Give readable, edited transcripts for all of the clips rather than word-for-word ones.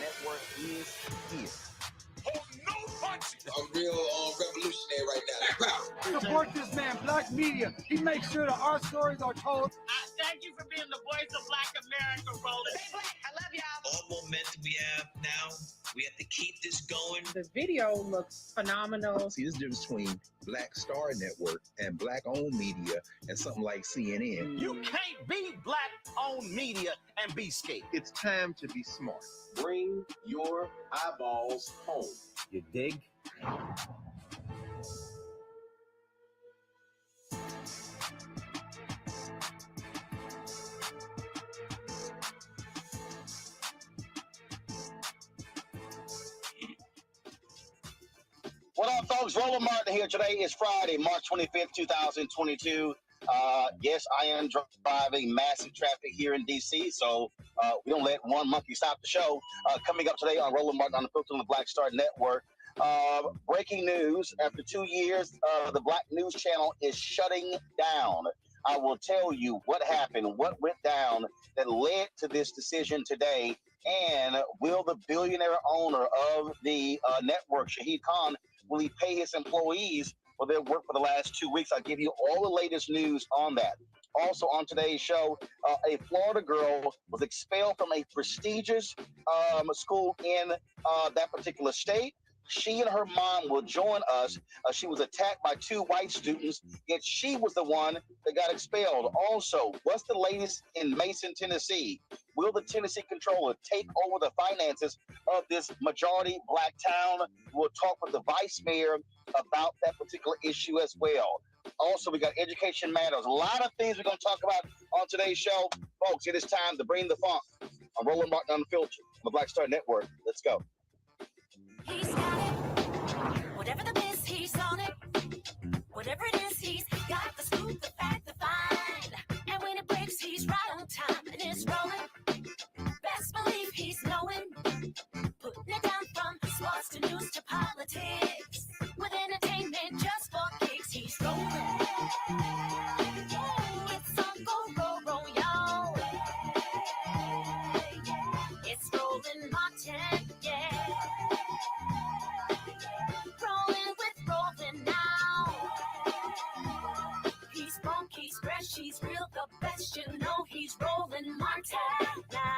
Network is here. Oh, no punches! I'm real revolutionary right now. Support this man, Black Media. He makes sure that our stories are told. Thank you for being the voice of Black America, Roland. Hey, Black, I love y'all. All momentum we have now, we have to keep this going. The video looks phenomenal. See, there's a difference between Black Star Network and Black-owned media and something like CNN. You can't be Black-owned media and be scared. It's time to be smart. Bring your eyeballs home. You dig? What up, folks? Roland Martin here. Today is Friday, March 25th, 2022. Yes, I am driving massive traffic here in D.C., so we don't let one monkey stop the show. Coming up today on Roland Martin Unfiltered on the Black Star Network. Breaking news, after 2 years, the Black News Channel is shutting down. I will tell you what happened, what went down that led to this decision today, and will the billionaire owner of the network, Shahid Khan, will he pay his employees for their work for the last 2 weeks? I'll give you all the latest news on that. Also on today's show, a Florida girl was expelled from a prestigious school in that particular state. She and her mom will join us. She was attacked by 2 white students, yet she was the one that got expelled. Also, what's the latest in Mason, Tennessee? Will the Tennessee controller take over the finances of this majority black town? We'll talk with the vice mayor about that particular issue as well. Also, we got Education Matters. A lot of things we're going to talk about on today's show. Folks, it is time to bring the funk on Roland Martin Unfiltered on the Black Star Network. Let's go. He's got it. Whatever the biz, he's on it. Whatever it is, he's got the scoop, the fact, the find. And when it breaks, he's right on time and it's rolling. Best believe he's knowing. Putting it down from sports to news to politics. With entertainment just for kicks, he's rolling. It's on go, y'all. It's Roland Martin, yeah. Rolling with Roland now. He's funk, he's fresh, he's real, the best. You know he's Roland Martin now.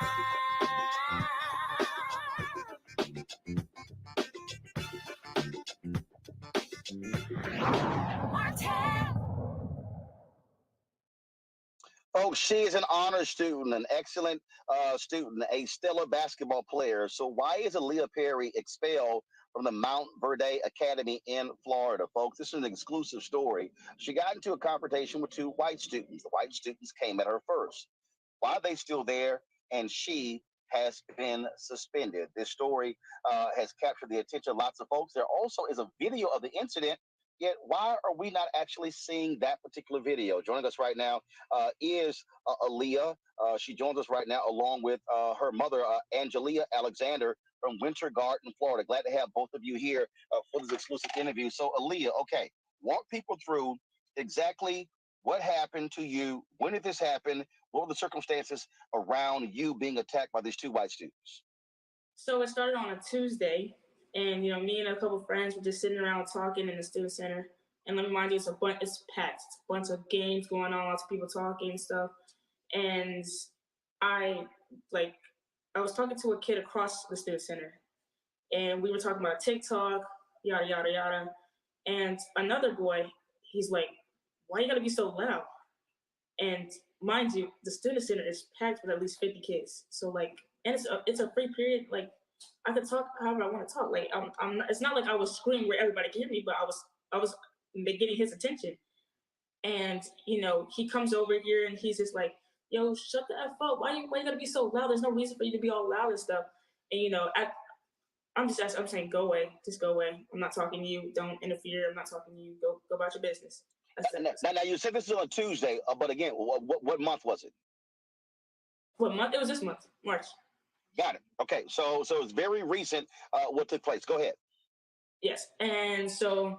Folks, she is an honor student, an excellent student, a stellar basketball player. So why is Aaliyah Perry expelled from the Montverde Academy in Florida, folks? This is an exclusive story. She got into a confrontation with 2 white students. The white students came at her first. Why are they still there? And she has been suspended. This story has captured the attention of lots of folks. There also is a video of the incident. Yet, why are we not actually seeing that particular video? Joining us right now is Aaliyah. She joins us right now along with her mother, Angelia Alexander from Winter Garden, Florida. Glad to have both of you here for this exclusive interview. So, Aaliyah, okay, walk people through exactly what happened to you. When did this happen? What were the circumstances around you being attacked by these 2 white students? So it started on a Tuesday. And, you know, me and a couple of friends were just sitting around talking in the student center. And let me remind you, it's packed. It's a bunch of games going on, lots of people talking and stuff. And I was talking to a kid across the student center. And we were talking about TikTok, yada, yada, yada. And another boy, he's like, why you gotta be so loud? And mind you, the student center is packed with at least 50 kids. So, like, and it's a free period, like, I could talk however I want to talk. Like I'm not, it's not like I was screaming where everybody can hear me, but I was getting his attention. And you know, he comes over here and he's just like, "Yo, shut the F up! Why you gotta be so loud? There's no reason for you to be all loud and stuff." And you know, I'm saying, go away, just go away. I'm not talking to you. Don't interfere. I'm not talking to you. Go about your business. Now you said this is on a Tuesday, but again, what month was it? What month? It was this month, March. Got it. Okay, so it's very recent what took place. Go ahead. Yes, and so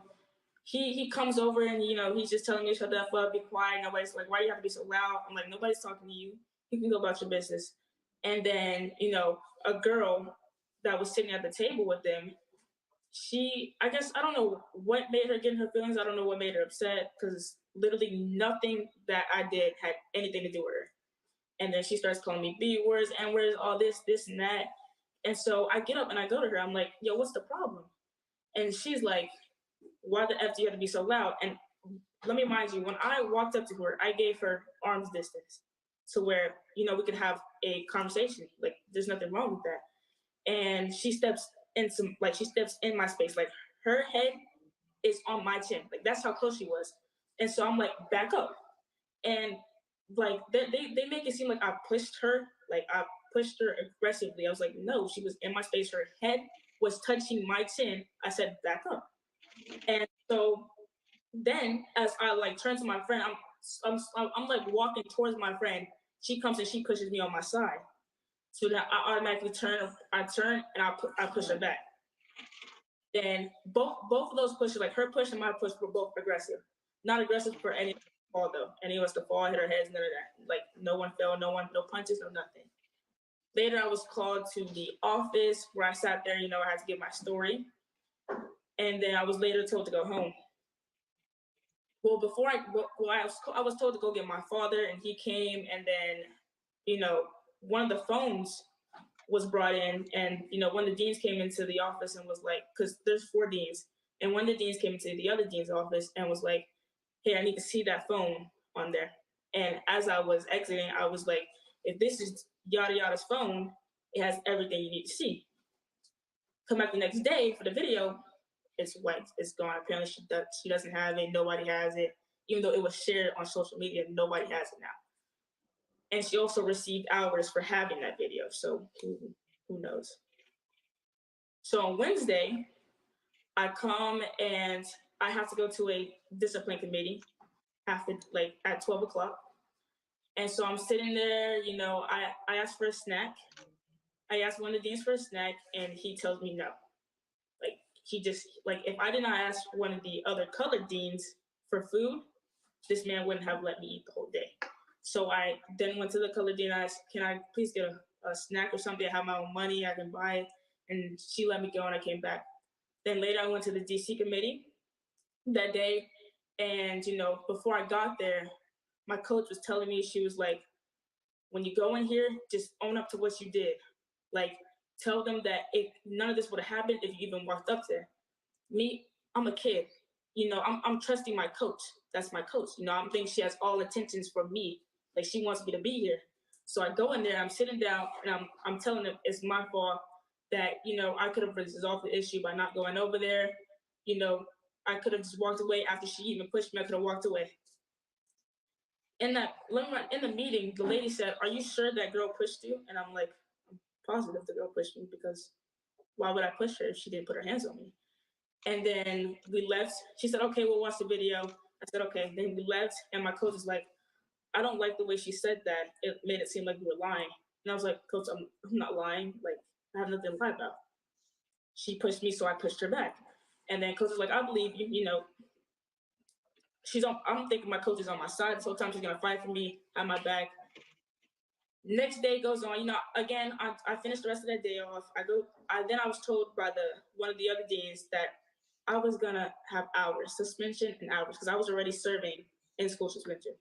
he comes over and, you know, he's just telling me, shut the F up, be quiet. Nobody's like, why do you have to be so loud? I'm like, nobody's talking to you. You can go about your business. And then, you know, a girl that was sitting at the table with them, I guess, I don't know what made her get in her feelings. I don't know what made her upset, because literally nothing that I did had anything to do with her. And then she starts calling me B words, N words, all this and that. And so I get up and I go to her. I'm like, yo, what's the problem? And she's like, why the F do you have to be so loud? And let me remind you, when I walked up to her, I gave her arm's distance to where, you know, we could have a conversation. Like, there's nothing wrong with that. And she steps in my space. Like, her head is on my chin. Like, that's how close she was. And so I'm like, back up. And like, they make it seem like I pushed her. Like, I pushed her aggressively. I was like, no, she was in my space. Her head was touching my chin. I said, back up. And so then as I like turn to my friend, I'm like walking towards my friend. She comes and she pushes me on my side. So then I automatically turn and I push her back. Then both of those pushes, like her push and my push, were both aggressive. Not aggressive for any fall though. Any of us to fall, hit our heads, none of that. Like no one fell, no punches, no nothing. Later, I was called to the office where I sat there, you know, I had to give my story. And then I was later told to go home. Well, before I was told to go get my father, and he came, and then, you know, one of the phones was brought in, and, you know, one of the deans came into the office and was like, because there's 4 deans, and one of the deans came into the other dean's office and was like, hey, I need to see that phone on there. And as I was exiting, I was like, if this is yada yada's phone, it has everything you need to see. Come back the next day for the video, it's white, it's gone. Apparently she doesn't have it, nobody has it. Even though it was shared on social media, nobody has it now. And she also received hours for having that video, so who knows? So on Wednesday, I come and I have to go to a discipline committee at 12 o'clock. And so I'm sitting there, you know, I asked for a snack. I asked one of the deans for a snack, and he tells me no. Like, he just, like, if I did not ask one of the other colored deans for food, this man wouldn't have let me eat the whole day. So I then went to the colored dean and asked, can I please get a snack or something? I have my own money, I can buy it. And she let me go, and I came back. Then later I went to the DC committee that day. And, you know, before I got there, my coach was telling me, she was like, when you go in here, just own up to what you did. Like, tell them that none of this would have happened if you even walked up there. Me, I'm a kid. You know, I'm trusting my coach. That's my coach. You know, I'm thinking she has all intentions for me. Like, she wants me to be here. So I go in there, I'm sitting down, and I'm telling them it's my fault that, you know, I could have resolved the issue by not going over there. You know, I could have just walked away after she even pushed me. I could have walked away. In the meeting, the lady said, are you sure that girl pushed you? And I'm like, I'm positive the girl pushed me, because why would I push her if she didn't put her hands on me? And then we left. She said, okay, we'll watch the video. I said, okay. Then we left, and my coach was like, I don't like the way she said that. It made it seem like we were lying. And I was like, coach, I'm not lying. Like, I have nothing to lie about. She pushed me, so I pushed her back. And then coach was like, I believe you, you know, I'm thinking my coach is on my side. So sometimes she's gonna fight for me, have my back. Next day goes on, you know, again, I finished the rest of that day off. Then I was told by one of the other deans that I was gonna have hours, suspension and hours, because I was already serving in school suspension.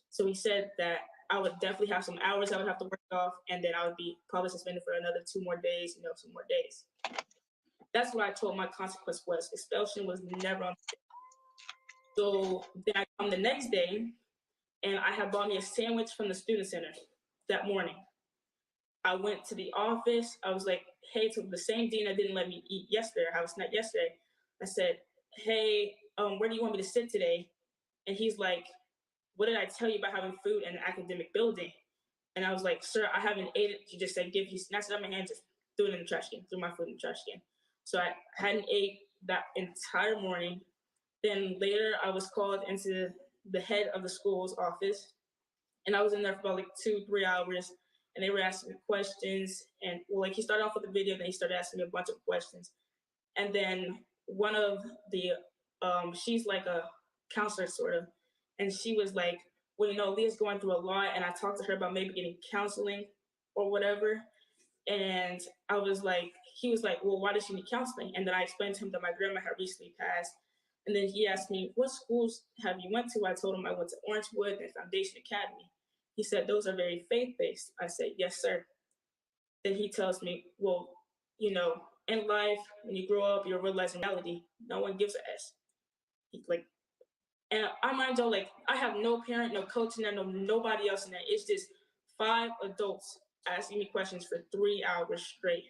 So he said that I would definitely have some hours I would have to work off, and then I would be probably suspended for another 2 more days, you know, 2 more days. That's what I told my consequence was. Expulsion was never on. So then I come the next day, and I had bought me a sandwich from the student center that morning. I went to the office. I was like, hey, to the same dean that didn't let me eat yesterday, I had a snack yesterday. I said, hey, where do you want me to sit today? And he's like, what did I tell you about having food in an academic building? And I was like, sir, I haven't ate it. You just said, give you, snatched it out of my hand, just threw it in the trash can, threw my food in the trash can. So I hadn't ate that entire morning. Then later I was called into the head of the school's office, and I was in there for about like 2-3 hours, and they were asking me questions. And well, like, he started off with the video, then he started asking me a bunch of questions. And then one of the, she's like a counselor sort of, and she was like, well, you know, Leah's going through a lot, and I talked to her about maybe getting counseling or whatever. And I was like, he was like, well, why does she need counseling? And then I explained to him that my grandma had recently passed. And then he asked me, what schools have you went to? I told him I went to Orangewood and Foundation Academy. He said, those are very faith-based. I said, yes, sir. Then he tells me, well, you know, in life, when you grow up, you're realizing reality. No one gives a S. Like, and I mind you, like, I have no parent, no coach in there, nobody else in there. It's just 5 adults asking me questions for 3 hours straight.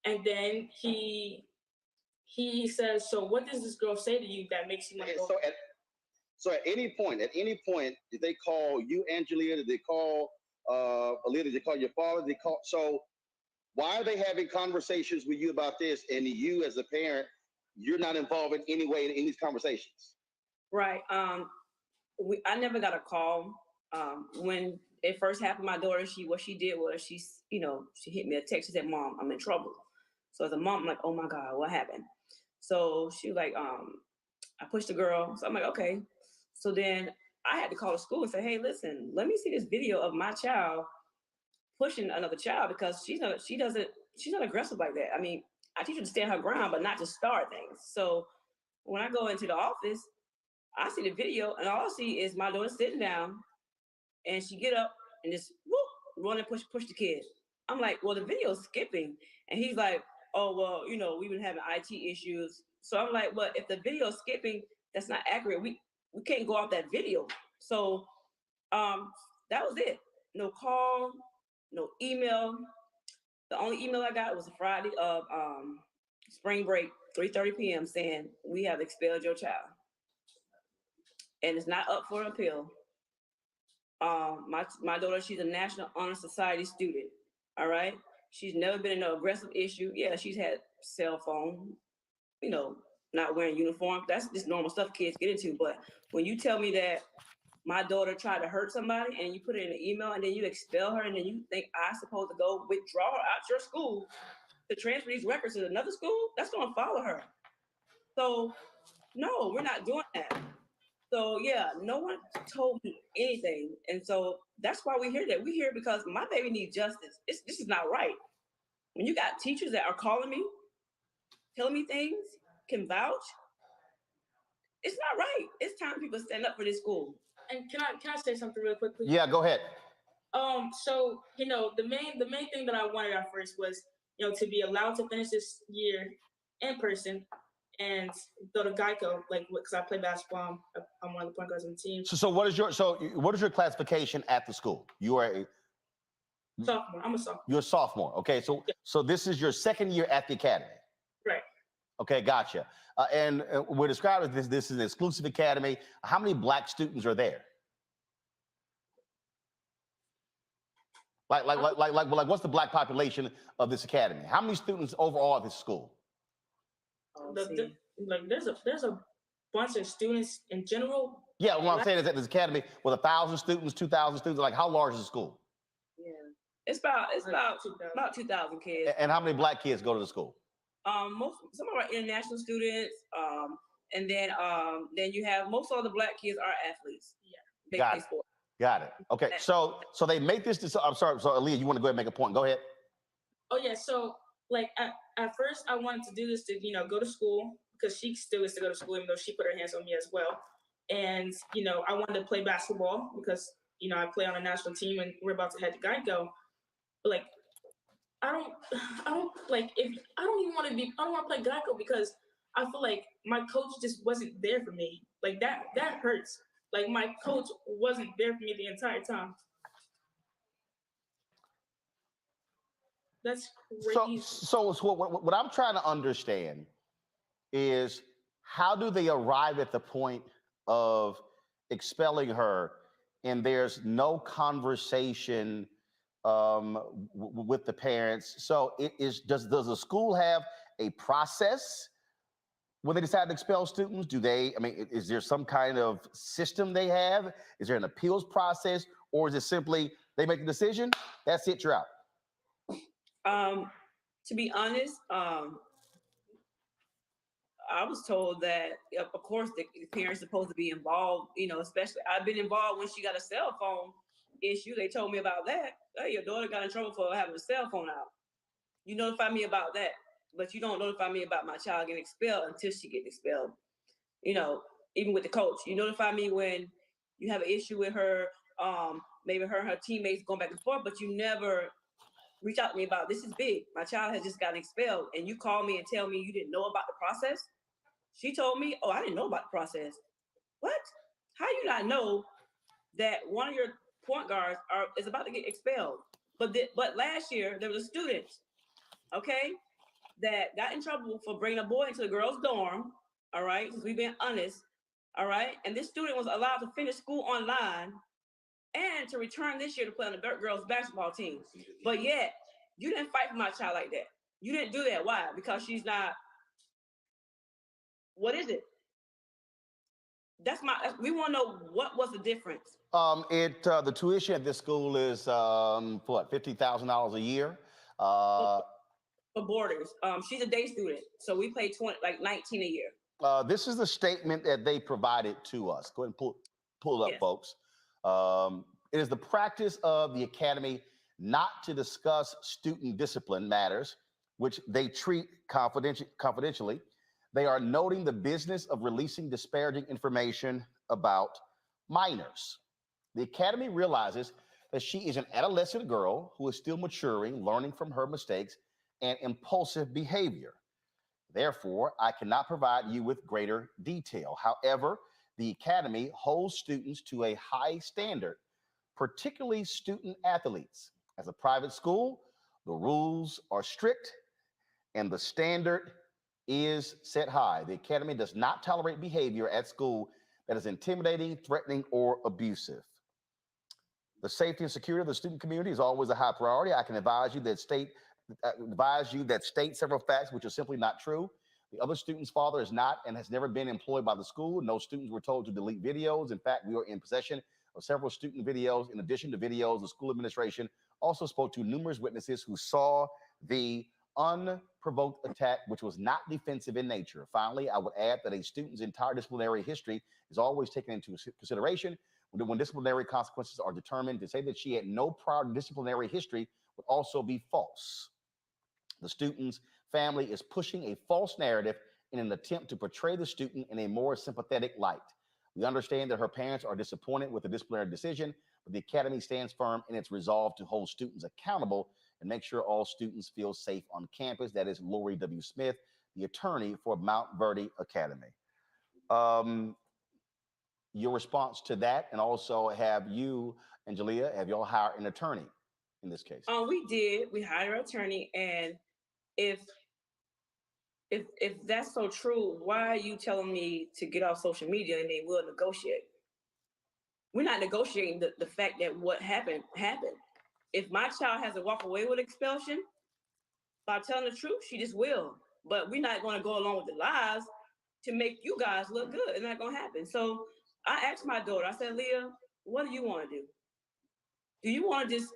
And then he says, so what does this girl say to you that makes you want to go? So at any point, did they call you, Angelia? Did they call Aaliyah? Did they call your father? So why are they having conversations with you about this? And you, as a parent, you're not involved in any way in these conversations? Right. I never got a call. When it first happened, my daughter, what she did was she hit me a text. She said, Mom, I'm in trouble. So as a mom, I'm like, oh my God, what happened? So she was like, I pushed the girl. So I'm like, okay. So then I had to call the school and say, hey, listen, let me see this video of my child pushing another child because she's not aggressive like that. I mean, I teach her to stand her ground, but not to start things. So when I go into the office, I see the video and all I see is my daughter sitting down and she get up and just whoop, run and push the kid. I'm like, well, the video's skipping. And he's like, oh, well, you know, we've been having IT issues. So I'm like, well, if the video's skipping, that's not accurate. We can't go off that video. So that was it. No call, no email. The only email I got was a Friday of spring break, 3:30 p.m. saying, we have expelled your child. And it's not up for appeal. My daughter, she's a National Honor Society student, all right? She's never been in an aggressive issue. Yeah, she's had cell phone, you know, not wearing uniform. That's just normal stuff kids get into. But when you tell me that my daughter tried to hurt somebody and you put it in an email and then you expel her and then you think I'm supposed to go withdraw her out your school to transfer these records to another school, that's going to follow her. So, no, we're not doing that. So, yeah, no one told me anything. And so that's why we hear that. We hear because my baby needs justice. This is not right. When you got teachers that are calling me, telling me things, can vouch, it's not right. It's time people stand up for this school. And can I say something real quickly? Yeah, go ahead. So, you know, the main thing that I wanted at first was, you know, to be allowed to finish this year in person and go to Geico, like, because I play basketball. I'm one of the point guards on the team. So what is your classification at the school? You are a sophomore. I'm a sophomore. You're a sophomore. Okay, so this is your second year at the academy. Right. Okay, gotcha. And we're describing this is an exclusive academy. How many Black students are there? Like, what's the Black population of this academy? How many students overall at this school? There's a bunch of students in general. Yeah, what I'm saying is that this academy with 1,000 students, 2,000 students, like how large is the school? Yeah, it's about 2,000 kids. And how many Black kids go to the school? Some of our international students, and then you have most of the Black kids are athletes. Yeah, Got it. Okay, so they make this. I'm sorry. So Aaliyah, you want to go ahead and make a point? Go ahead. Oh yeah. So like at first I wanted to do this to go to school because she still gets to go to school even though she put her hands on me as well. And I wanted to play basketball because I play on a national team and we're about to head to Geico. But like I don't even want to play Geico because I feel like my coach just wasn't there for me. Like that hurts. Like my coach wasn't there for me the entire time. That's crazy. So what I'm trying to understand is how do they arrive at the point of expelling her and there's no conversation with the parents? So does the school have a process when they decide to expel students? Is there some kind of system they have? Is there an appeals process? Or is it simply they make a decision, that's it, you're out? To be honest, I was told that, of course, the parents are supposed to be involved, especially I've been involved when she got a cell phone issue. They told me about that. Hey, your daughter got in trouble for having a cell phone out. You notify me about that. But you don't notify me about my child getting expelled until she gets expelled. Even with the coach, you notify me when you have an issue with her, maybe her and her teammates going back and forth, but you never reach out to me about, this is big. My child has just gotten expelled. And you call me and tell me you didn't know about the process. She told me, oh, I didn't know about the process. What? How you not know that one of your point guards is about to get expelled? But last year, there was a student, okay, that got in trouble for bringing a boy into the girls' dorm, all right, because we've been honest, all right? And this student was allowed to finish school online and to return this year to play on the girls' basketball team. But yet, you didn't fight for my child like that. You didn't do that. Why? Because she's not, what is it? We want to know what was the difference. The tuition at this school is, $50,000 a year? For boarders. She's a day student, so we pay 19 a year. This is the statement that they provided to us. Go ahead and pull it up, Yes. folks. It is the practice of the Academy not to discuss student discipline matters, which they treat confidentially. They are noting the business of releasing disparaging information about minors. The Academy realizes that she is an adolescent girl who is still maturing, learning from her mistakes and impulsive behavior. Therefore, I cannot provide you with greater detail. However, the Academy holds students to a high standard, particularly student athletes. As a private school, the rules are strict and the standard is set high. The Academy does not tolerate behavior at school that is intimidating, threatening, or abusive. The safety and security of the student community is always a high priority. I can advise you that state several facts which are simply not true. The other student's father is not and has never been employed by the school. No students were told to delete videos. In fact, we were in possession of several student videos. In addition to videos, the school administration also spoke to numerous witnesses who saw the unprovoked attack, which was not defensive in nature. Finally, I would add that a student's entire disciplinary history is always taken into consideration when disciplinary consequences are determined. To say that she had no prior disciplinary history would also be false. The student's family is pushing a false narrative in an attempt to portray the student in a more sympathetic light. We understand that her parents are disappointed with the disciplinary decision, but the Academy stands firm in its resolve to hold students accountable and make sure all students feel safe on campus. That is Lori W. Smith, the attorney for Montverde Academy. Your response to that, and also have you and Jalea, have y'all hired an attorney in this case? We did. We hired an attorney, and if that's so true, why are you telling me to get off social media and they will negotiate? We're not negotiating the fact that what happened. If my child has to walk away with expulsion, by telling the truth, she just will. But we're not going to go along with the lies to make you guys look good. It's not going to happen. So I asked my daughter, I said, Leah, what do you want to do? Do you want to just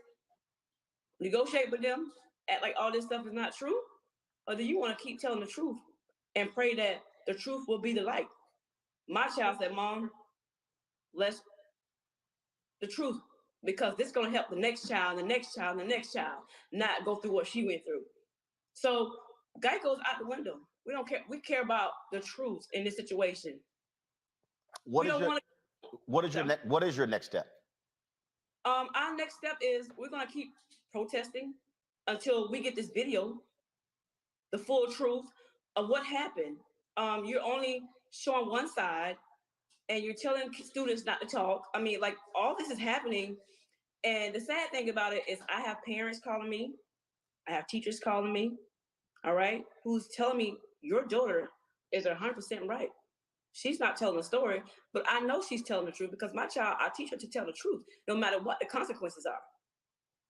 negotiate with them, act like all this stuff is not true? Or do you want to keep telling the truth and pray that the truth will be the light? My child said, Mom, let's the truth, because this is going to help the next child, the next child, the next child not go through what she went through. So Geico's out the window. We don't care. We care about the truth in this situation. What is your next step? Our next step is we're going to keep protesting until we get this video, the full truth of what happened. You're only showing one side and you're telling students not to talk. I mean, like, all this is happening. And the sad thing about it is I have parents calling me. I have teachers calling me, all right, who's telling me your daughter is 100% right. She's not telling the story, but I know she's telling the truth because my child, I teach her to tell the truth, no matter what the consequences are.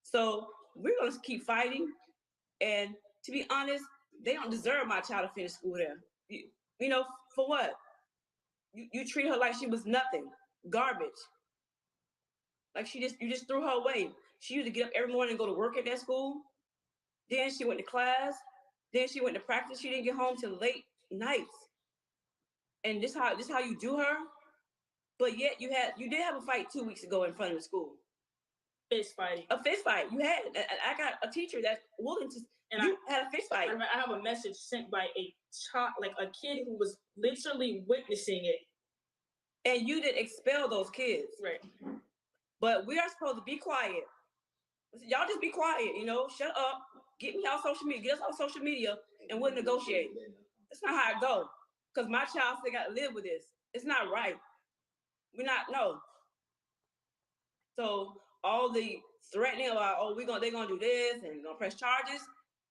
So we're going to keep fighting. And to be honest, they don't deserve my child to finish school there. You know, for what? You treat her like she was nothing, garbage. Like you just threw her away. She used to get up every morning and go to work at that school. Then she went to class. Then she went to practice. She didn't get home till late nights. And this how you do her. But yet you did have a fight 2 weeks ago in front of the school. Fist fighting. A fist fight. You had. I got a teacher that's willing to. And you had a fist fight. I have a message sent by a child, like a kid who was literally witnessing it. And you didn't expel those kids. Right. But we are supposed to be quiet. Y'all just be quiet, you know, shut up, get me off social media, get us off social media, and we'll negotiate. That's not how it goes. Because my child still got to live with this. It's not right. No. So all the threatening about, they're gonna do this and gonna press charges.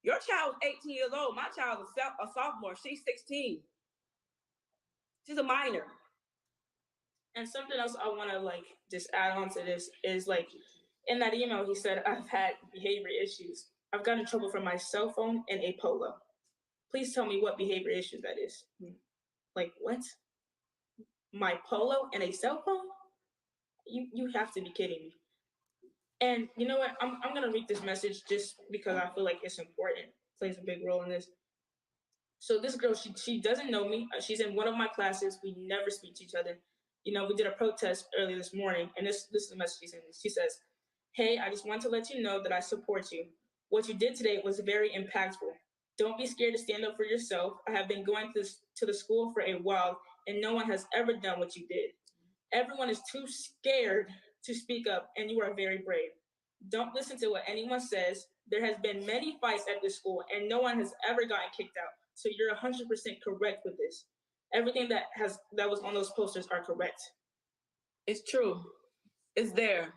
Your child was 18 years old. My child is a sophomore. She's 16. She's a minor. And something else I want to just add on to this is in that email he said I've had behavior issues. I've gotten in trouble for my cell phone and a polo. Please tell me what behavior issues that is. Like what? My polo and a cell phone? You have to be kidding me. And you know what? I'm gonna read this message just because I feel like it's important. It plays a big role in this. So this girl, she doesn't know me. She's in one of my classes. We never speak to each other. we did a protest earlier this morning, and this is the message she sent me. She says, "Hey, I just want to let you know that I support you. What you did today was very impactful. Don't be scared to stand up for yourself. I have been going to the school for a while, and no one has ever done what you did. Everyone is too scared to speak up, and you are very brave. Don't listen to what anyone says. There has been many fights at this school, and no one has ever gotten kicked out. So you're 100% correct with this. Everything that was on those posters are correct." It's true. It's there.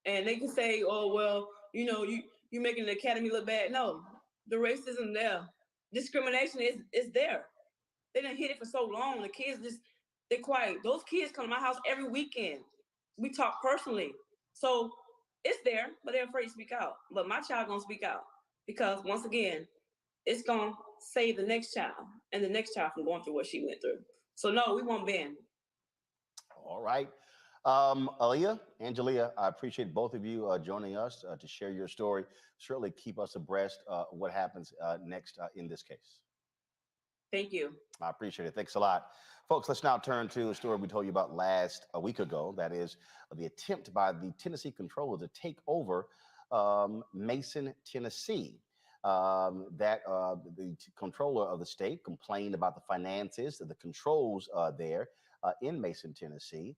And they can say, "Oh, well, you making the academy look bad." No, the racism there. Discrimination is there. They done hit it for so long. The kids they're quiet. Those kids come to my house every weekend. We talk personally. So it's there, but they're afraid to speak out. But my child gonna speak out because once again, it's gonna save the next child and the next child from going through what she went through. So no, we won't bend. All right. Aaliyah, Angelia, I appreciate both of you joining us to share your story. Certainly keep us abreast what happens next in this case. Thank you. I appreciate it. Thanks a lot. Folks, let's now turn to a story we told you about a week ago. That is the attempt by the Tennessee controller to take over Mason, Tennessee. The controller of the state complained about the finances, the controls there in Mason, Tennessee,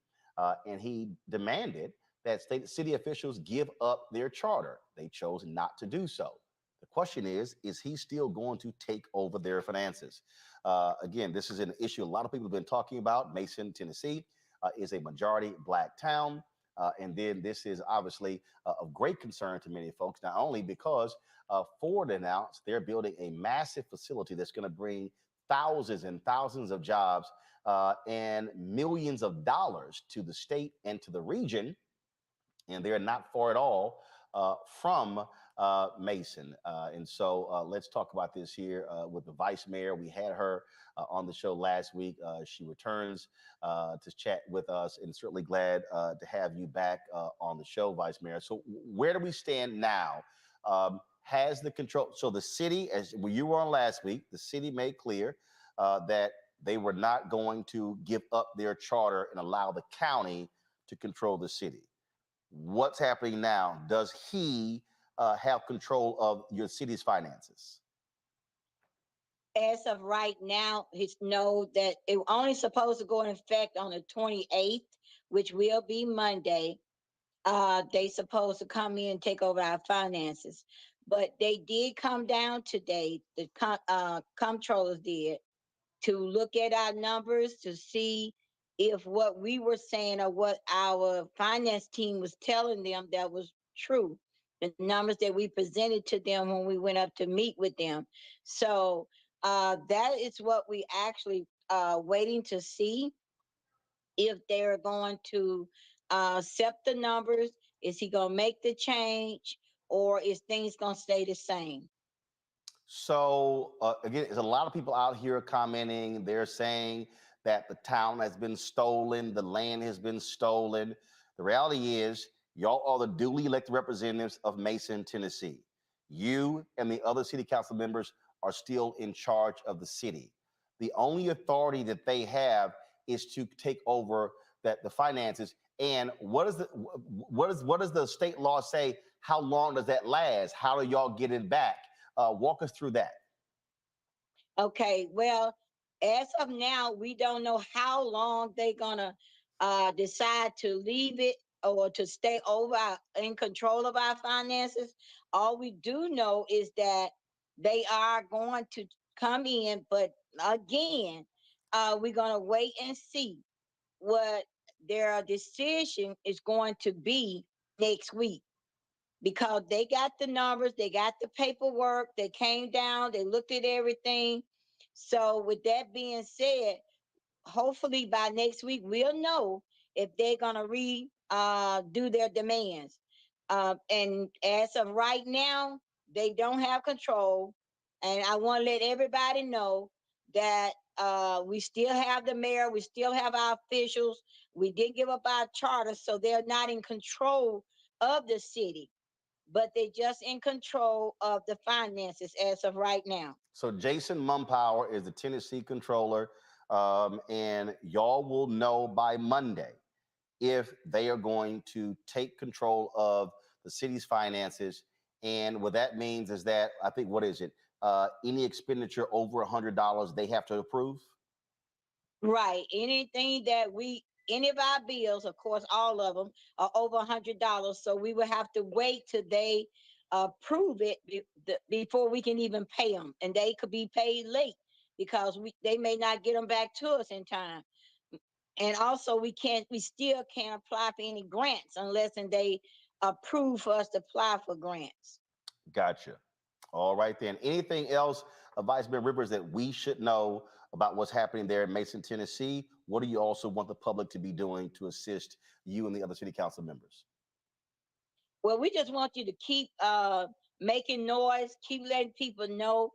and he demanded that city officials give up their charter. They chose not to do so. The question is he still going to take over their finances? Again, this is an issue a lot of people have been talking about. Mason, Tennessee is a majority Black town. And then this is obviously of great concern to many folks, not only because Ford announced they're building a massive facility that's going to bring thousands and thousands of jobs and millions of dollars to the state and to the region. And they're not far at all from Mason. And so let's talk about this here with the vice mayor. We had her on the show last week. She returns to chat with us, and certainly glad to have you back on the show, Vice Mayor. So where do we stand now? Has the control, so the city, as you were on last week, the city made clear that they were not going to give up their charter and allow the county to control the city. What's happening now? Does he have control of your city's finances? As of right now, it's know that it only supposed to go in effect on the 28th, which will be Monday. They supposed to come in and take over our finances. But they did come down today, the comptrollers did, to look at our numbers to see if what we were saying or what our finance team was telling them that was true. The numbers that we presented to them when we went up to meet with them. So that is what we actually waiting to see if they're going to accept the numbers. Is he going to make the change, or is things going to stay the same? So again, there's a lot of people out here commenting. They're saying that the town has been stolen, the land has been stolen. The reality is, y'all are the duly elected representatives of Mason, Tennessee. You and the other city council members are still in charge of the city. The only authority that they have is to take over the finances. And what does the state law say? How long does that last? How do y'all get it back? Walk us through that. Okay, well, as of now, we don't know how long they're gonna decide to leave it or to stay over in control of our finances. All we do know is that they are going to come in, but again, we're gonna wait and see what their decision is going to be next week, because they got the numbers, they got the paperwork, they came down, they looked at everything. So with that being said, hopefully by next week, we'll know if they're gonna do their demands. And as of right now, they don't have control. And I want to let everybody know that we still have the mayor, we still have our officials. We did give up our charter, so they're not in control of the city, but they're just in control of the finances as of right now. So Jason Mumpower is the Tennessee controller. And y'all will know by Monday if they are going to take control of the city's finances. And what that means is that, I think, what is it? Any expenditure over $100, they have to approve? Right. Anything that any of our bills, of course, all of them are over $100. So we will have to wait till they approve it before we can even pay them. And they could be paid late because they may not get them back to us in time. And also we still can't apply for any grants unless they approve for us to apply for grants. Gotcha. All right, then. Anything else, Vice Mayor Rivers, that we should know about what's happening there in Mason, Tennessee? What do you also want the public to be doing to assist you and the other city council members? Well, we just want you to keep making noise, keep letting people know,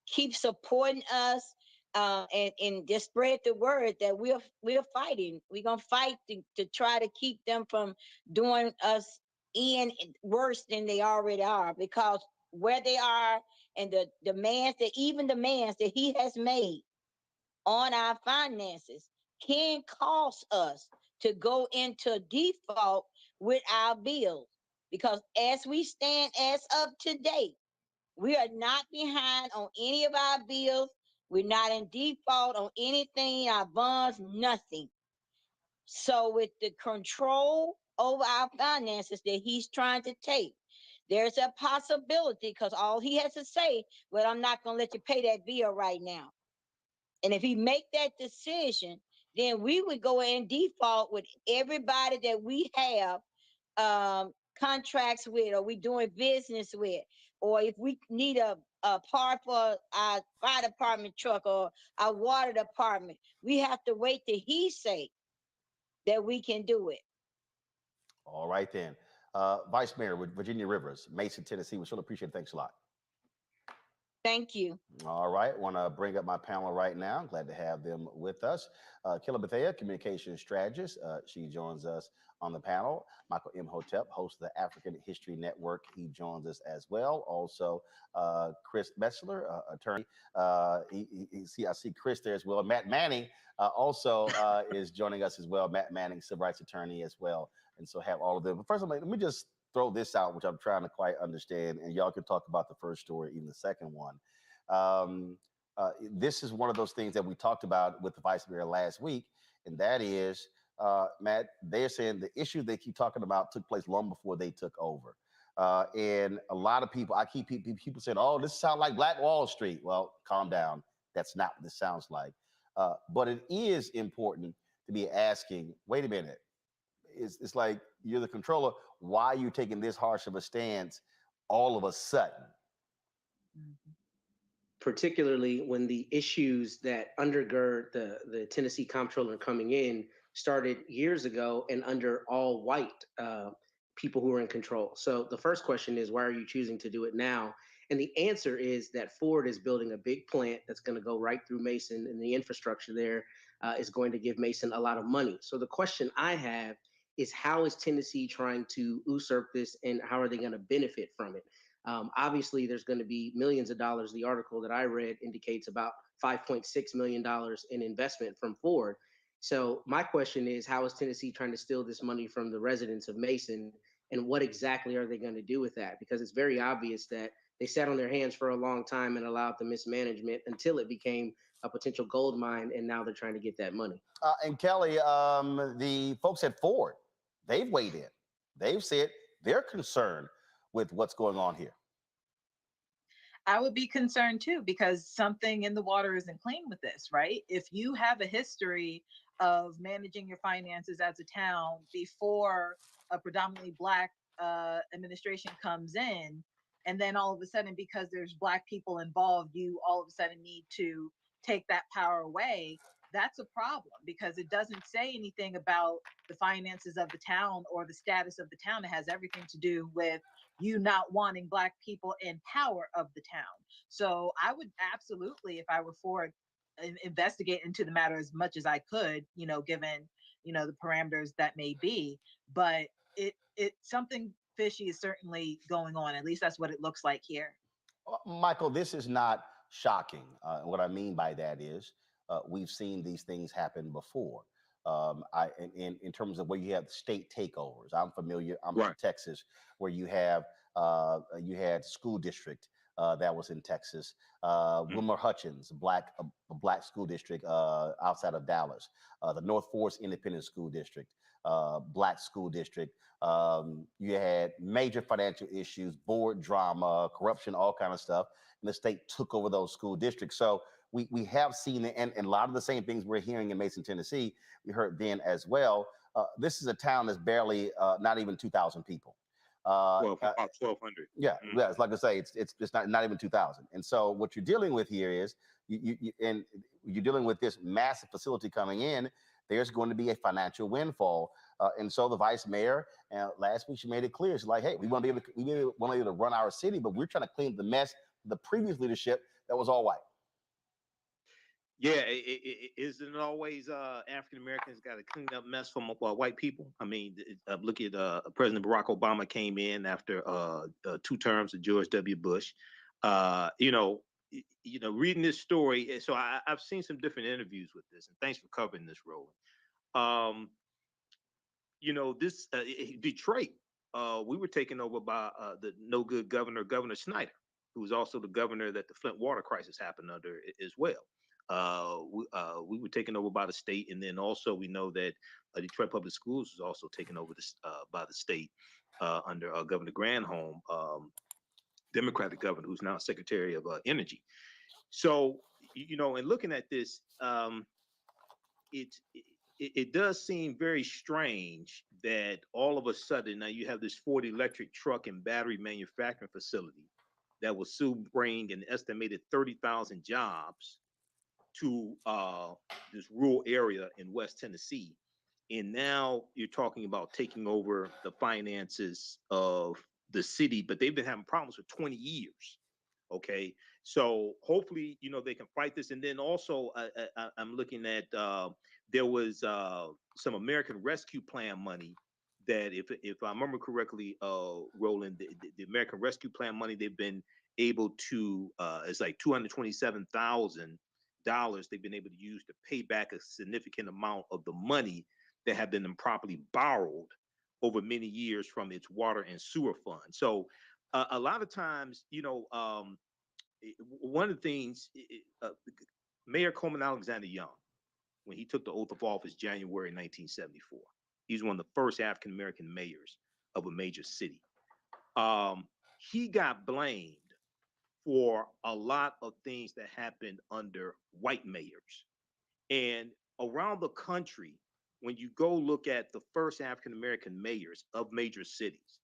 keep supporting us, and just spread the word that we're fighting. We're gonna fight to try to keep them from doing us in worse than they already are, because where they are and the demands that he has made on our finances can cause us to go into default with our bills. Because as we stand as of today, we are not behind on any of our bills. We're not in default on anything, our bonds, nothing. So with the control over our finances that he's trying to take, there's a possibility, because all he has to say, well, I'm not going to let you pay that bill right now. And if he make that decision, then we would go in default with everybody that we have contracts with, or we doing business with, or if we need a part for our fire department truck or our water department, we have to wait till he say that we can do it. All right, then. Vice Mayor with Virginia Rivers, Mason, Tennessee, we sure appreciate it. Thanks a lot. Thank you. All right. Want to bring up my panel right now. Glad to have them with us. Killa Bethea, communications strategist. She joins us on the panel. Michael M. Hotep, host of the African History Network. He joins us as well. Also, Chris Metzler, attorney. I see Chris there as well. Matt Manning also is joining us as well. Matt Manning, civil rights attorney as well. And so have all of them. But first of all, let me just throw this out, which I'm trying to quite understand, and y'all can talk about the first story, even the second one. This is one of those things that we talked about with the vice mayor last week, and that is, Matt, they're saying the issue they keep talking about took place long before they took over. And a lot of people, I keep people saying, oh, this sounds like Black Wall Street. Well, calm down. That's not what this sounds like. But it is important to be asking, wait a minute, it's like you're the controller. Why are you taking this harsh of a stance all of a sudden? Particularly when the issues that undergird the Tennessee comptroller coming in started years ago and under all white people who are in control. So the first question is, why are you choosing to do it now? And the answer is that Ford is building a big plant that's going to go right through Mason, and the infrastructure there is going to give Mason a lot of money. So the question I have is, how is Tennessee trying to usurp this, and how are they going to benefit from it? Obviously, there's going to be millions of dollars. The article that I read indicates about $5.6 million in investment from Ford. So my question is, how is Tennessee trying to steal this money from the residents of Mason, and what exactly are they going to do with that? Because it's very obvious that they sat on their hands for a long time and allowed the mismanagement until it became a potential gold mine, and now they're trying to get that money. And Kelly, the folks at Ford, they've weighed in. They've said they're concerned with what's going on here. I would be concerned too, because something in the water isn't clean with this, right? If you have a history of managing your finances as a town before a predominantly Black administration comes in, and then all of a sudden, because there's Black people involved, you all of a sudden need to take that power away, that's a problem, because it doesn't say anything about the finances of the town or the status of the town. It has everything to do with you not wanting Black people in power of the town. So I would absolutely, if I were Ford, investigate into the matter as much as I could, given, the parameters that may be. But it something fishy is certainly going on. At least that's what it looks like here. Michael, this is not shocking. What I mean by that is we've seen these things happen before. In terms of where you have state takeovers, I'm familiar. I'm from Texas, where you had school district that was in Texas. Wilmer Hutchins, a black school district outside of Dallas. The North Forest Independent School District, black school district. You had major financial issues, board drama, corruption, all kind of stuff, and the state took over those school districts. So we have seen it, and a lot of the same things we're hearing in Mason, Tennessee, we heard then as well. This is a town that's barely not even 2,000 people. About 1,200. Yeah, yeah. It's like I say, it's not even 2,000. And so what you're dealing with here is you're dealing with this massive facility coming in. There's going to be a financial windfall, and so the vice mayor last week she made it clear. She's like, "Hey, we want to be able to run our city, but we're trying to clean up the mess the previous leadership that was all white." Yeah, isn't it always African Americans got to clean up mess from white people? I mean, look at President Barack Obama came in after 2 terms of George W. Bush. Reading this story, so I've seen some different interviews with this, and thanks for covering this, Roland. This Detroit, we were taken over by the no good Governor Snyder, who was also the governor that the Flint water crisis happened under as well. We were taken over by the state, and then also we know that Detroit Public Schools was also taken over by the state under Governor Granholm, Democratic governor, who's now Secretary of Energy. So, in looking at this, it does seem very strange that all of a sudden now you have this Ford electric truck and battery manufacturing facility that will soon bring an estimated 30,000 jobs to this rural area in West Tennessee. And now you're talking about taking over the finances of the city, but they've been having problems for 20 years. Okay. So hopefully, they can fight this. And then also I'm looking at, there was some American Rescue Plan money that if I remember correctly, Roland, the American Rescue Plan money, they've been able to, it's like $227,000 they've been able to use to pay back a significant amount of the money that have been improperly borrowed over many years from its water and sewer fund. So a lot of times, one of the things, Mayor Coleman Alexander Young, when he took the oath of office January 1974, he's one of the first African-American mayors of a major city. He got blamed for a lot of things that happened under white mayors. And around the country, when you go look at the first African-American mayors of major cities,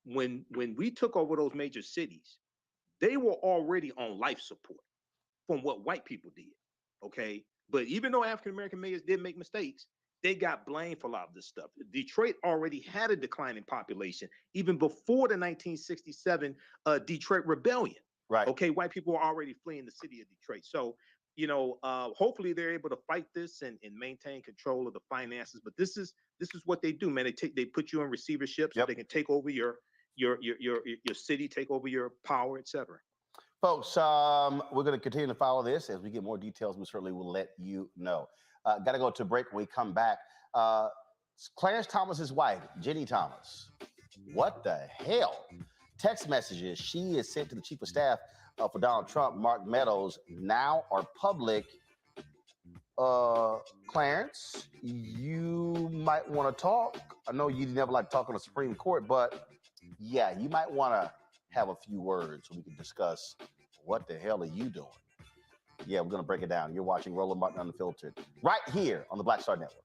when we took over those major cities, they were already on life support from what white people did, okay? But even though African-American mayors did make mistakes, they got blamed for a lot of this stuff. Detroit already had a declining population even before the 1967 Detroit Rebellion. Right. Okay, white people were already fleeing the city of Detroit. So, hopefully they're able to fight this and maintain control of the finances. But this is what they do, man. They put you in receivership so they can take over your city, take over your power, etc. Folks, we're going to continue to follow this. As we get more details, we certainly will let you know. Got to go to a break. When we come back, Clarence Thomas's wife, Jenny Thomas. What the hell? Text messages she is sent to the chief of staff for Donald Trump, Mark Meadows, now are public. Clarence, you might want to talk. I know you never like to talk on the Supreme Court, but yeah, you might want to have a few words so we can discuss what the hell are you doing? Yeah, we're going to break it down. You're watching Roland Martin Unfiltered right here on the Black Star Network.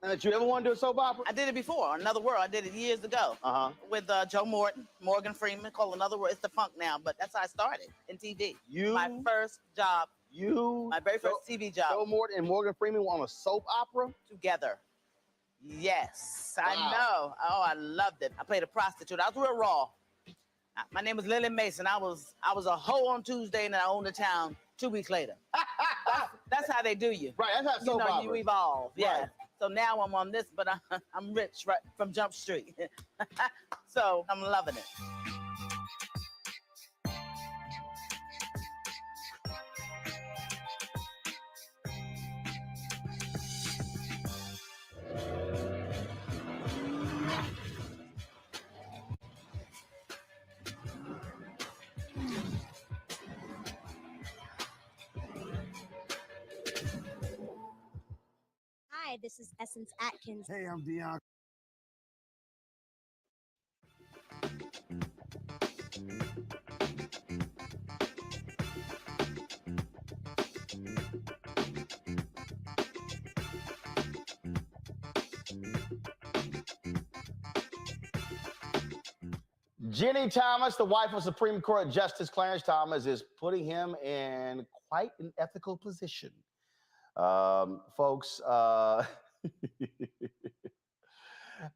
Did you ever want to do a soap opera? I did it before, Another World. I did it years ago with Joe Morgan Freeman, called Another World. It's the funk now, but that's how I started in TV. My first job. My very first TV job. Joe Morton and Morgan Freeman were on a soap opera? Together. Yes, I Wow. know. Oh, I loved it. I played a prostitute. I was real raw. My name was Lily Mason. I was a hoe on Tuesday, and I owned the town 2 weeks later. That's how they do you. Right, that's how soap opera. You evolve. Yeah. Right. So now I'm on this, but I'm rich right from Jump Street. So I'm loving it. Hi, this is Essence Atkins. Hey, I'm Dion. Jenny Thomas, the wife of Supreme Court Justice Clarence Thomas, is putting him in quite an ethical position. Folks,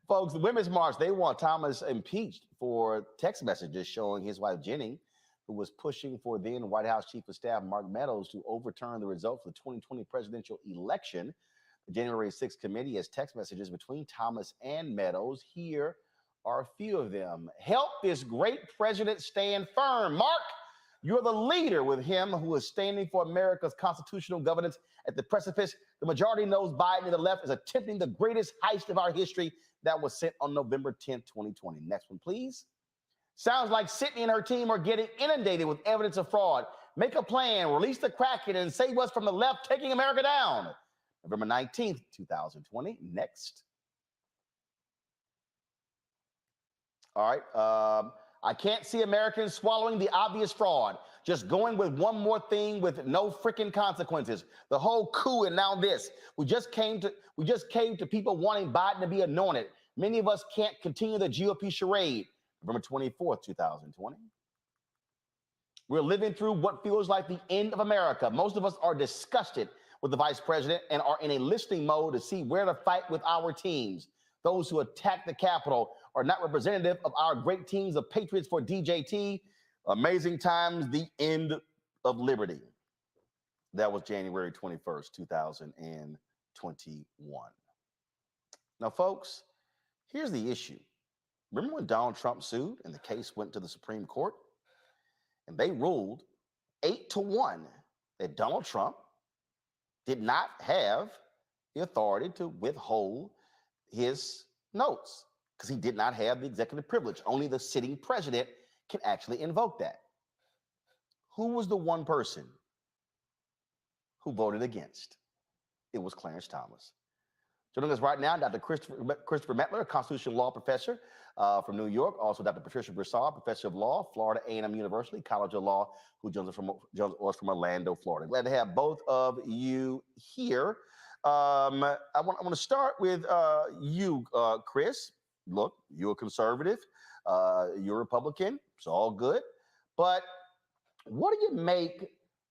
folks, the Women's March, they want Thomas impeached for text messages showing his wife Jenny, who was pushing for then White House Chief of Staff Mark Meadows to overturn the results of the 2020 presidential election. The January 6th committee has text messages between Thomas and Meadows. Here are a few of them. Help this great president stand firm. Mark, you're the leader with him who is standing for America's constitutional governance at the precipice. The majority knows Biden and the left is attempting the greatest heist of our history. That was sent on November 10th, 2020. Next one, please. Sounds like Sydney and her team are getting inundated with evidence of fraud. Make a plan, release the Kraken, and save us from the left taking America down. November 19th, 2020. Next. All right. I can't see Americans swallowing the obvious fraud. Just going with one more thing with no freaking consequences. The whole coup and now this. We just came to people wanting Biden to be anointed. Many of us can't continue the GOP charade. November 24th, 2020. We're living through what feels like the end of America. Most of us are disgusted with the vice president and are in a listening mode to see where to fight with our teams. Those who attack the Capitol are not representative of our great teams of patriots for DJT. Amazing times, the end of liberty. That was January 21st, 2021. Now, folks, here's the issue. Remember when Donald Trump sued and the case went to the Supreme Court? And they ruled 8-1 that Donald Trump did not have the authority to withhold his notes because he did not have the executive privilege. Only the sitting president can actually invoke that. Who was the one person who voted against? It was Clarence Thomas. Joining us right now, Dr. Christopher Mettler, a constitutional law professor from New York. Also, Dr. Patricia Broussard, professor of law, Florida A&M University College of Law, who joins us from Orlando, Florida. Glad to have both of you here. I want to start with you, Chris. Look, you're a conservative. You're a Republican. It's all good. But what do you make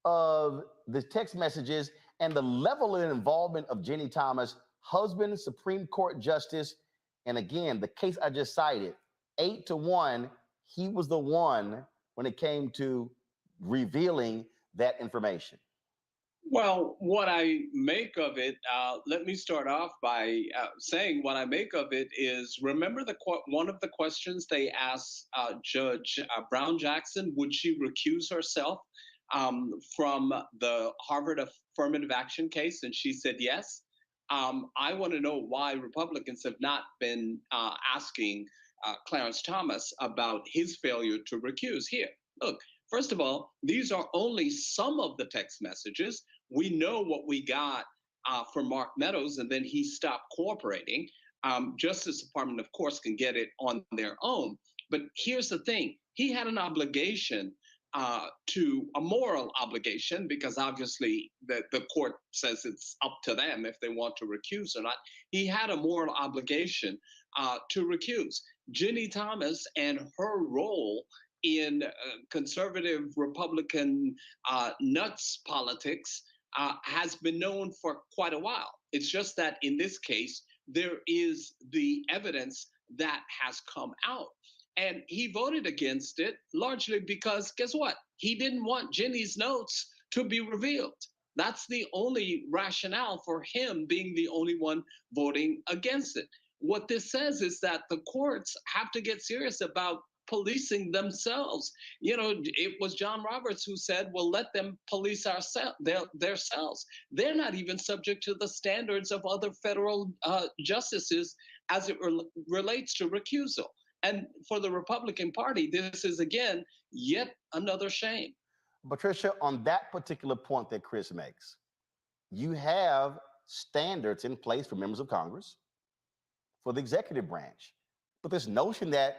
of the text messages and the level of involvement of Jenny Thomas, husband, Supreme Court Justice? And again, the case I just cited, 8-1, he was the one when it came to revealing that information. Well, what I make of it, let me start off by saying what I make of it is, remember one of the questions they asked Judge Brown Jackson, would she recuse herself from the Harvard affirmative action case? And she said yes. I want to know why Republicans have not been asking Clarence Thomas about his failure to recuse. Here, look, first of all, these are only some of the text messages. We know what we got from Mark Meadows, and then he stopped cooperating. Justice Department, of course, can get it on their own. But here's the thing. He had an obligation to a moral obligation, because obviously the court says it's up to them if they want to recuse or not. He had a moral obligation to recuse. Ginny Thomas and her role in conservative Republican nuts politics has been known for quite a while. It's just that in this case, there is the evidence that has come out. And he voted against it largely because, guess what? He didn't want Ginny's notes to be revealed. That's the only rationale for him being the only one voting against it. What this says is that the courts have to get serious about policing themselves. You know, it was John Roberts who said, well, let them police themselves. They're not even subject to the standards of other federal justices as it relates to recusal. And for the Republican Party, this is, again, yet another shame. Patricia, on that particular point that Chris makes, you have standards in place for members of Congress, for the executive branch. But this notion that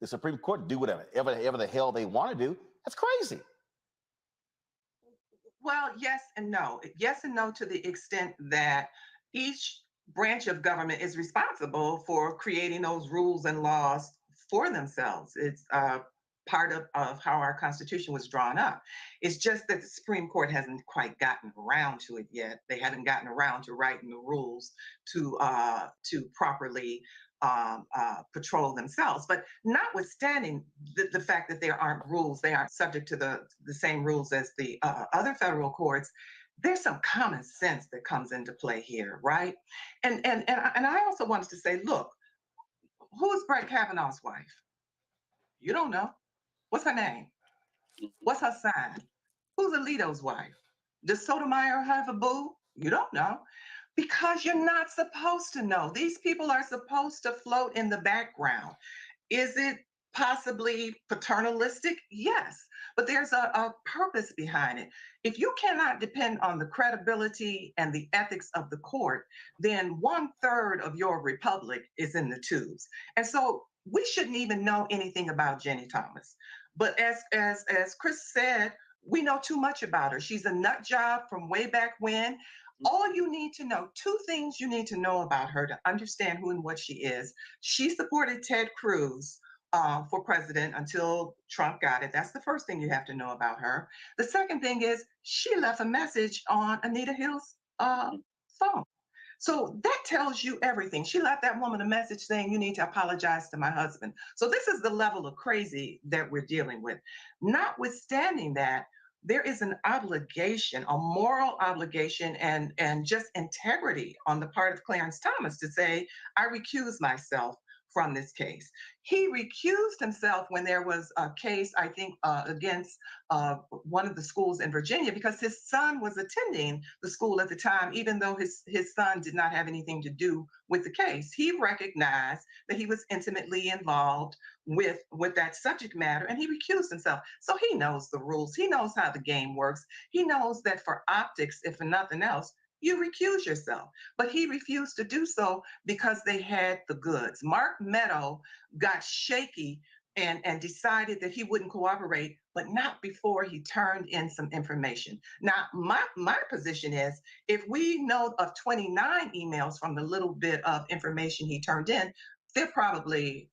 the Supreme Court do whatever the hell they want to do, that's crazy. Well, yes and no. Yes and no to the extent that each branch of government is responsible for creating those rules and laws for themselves. It's part of how our Constitution was drawn up. It's just that the Supreme Court hasn't quite gotten around to it yet. They haven't gotten around to writing the rules to properly patrol themselves. But notwithstanding the fact that there aren't rules, they aren't subject to the same rules as the other federal courts, there's some common sense that comes into play here, right? And I also wanted to say, look, who's Brett Kavanaugh's wife? You don't know. What's her name? What's her sign? Who's Alito's wife? Does Sotomayor have a boo? You don't know. Because you're not supposed to know. These people are supposed to float in the background. Is it possibly paternalistic? Yes, but there's a purpose behind it. If you cannot depend on the credibility and the ethics of the court, then 1/3 of your republic is in the tubes. And so we shouldn't even know anything about Ginny Thomas. But as Chris said, we know too much about her. She's a nut job from way back when. All you need to know, 2 things you need to know about her to understand who and what she is. She supported Ted Cruz for president until Trump got it. That's the first thing you have to know about her. The second thing is she left a message on Anita Hill's phone. So that tells you everything. She left that woman a message saying, you need to apologize to my husband. So this is the level of crazy that we're dealing with. Notwithstanding that, there is an obligation, a moral obligation, and just integrity on the part of Clarence Thomas to say, I recuse myself from this case. He recused himself when there was a case, I think, against one of the schools in Virginia because his son was attending the school at the time, even though his son did not have anything to do with the case. He recognized that he was intimately involved with that subject matter, and he recused himself. So he knows the rules. He knows how the game works. He knows that for optics, if for nothing else, you recuse yourself. But he refused to do so because they had the goods. Mark Meadow got shaky and decided that he wouldn't cooperate, but not before he turned in some information. Now, my position is, if we know of 29 emails from the little bit of information he turned in, they're probably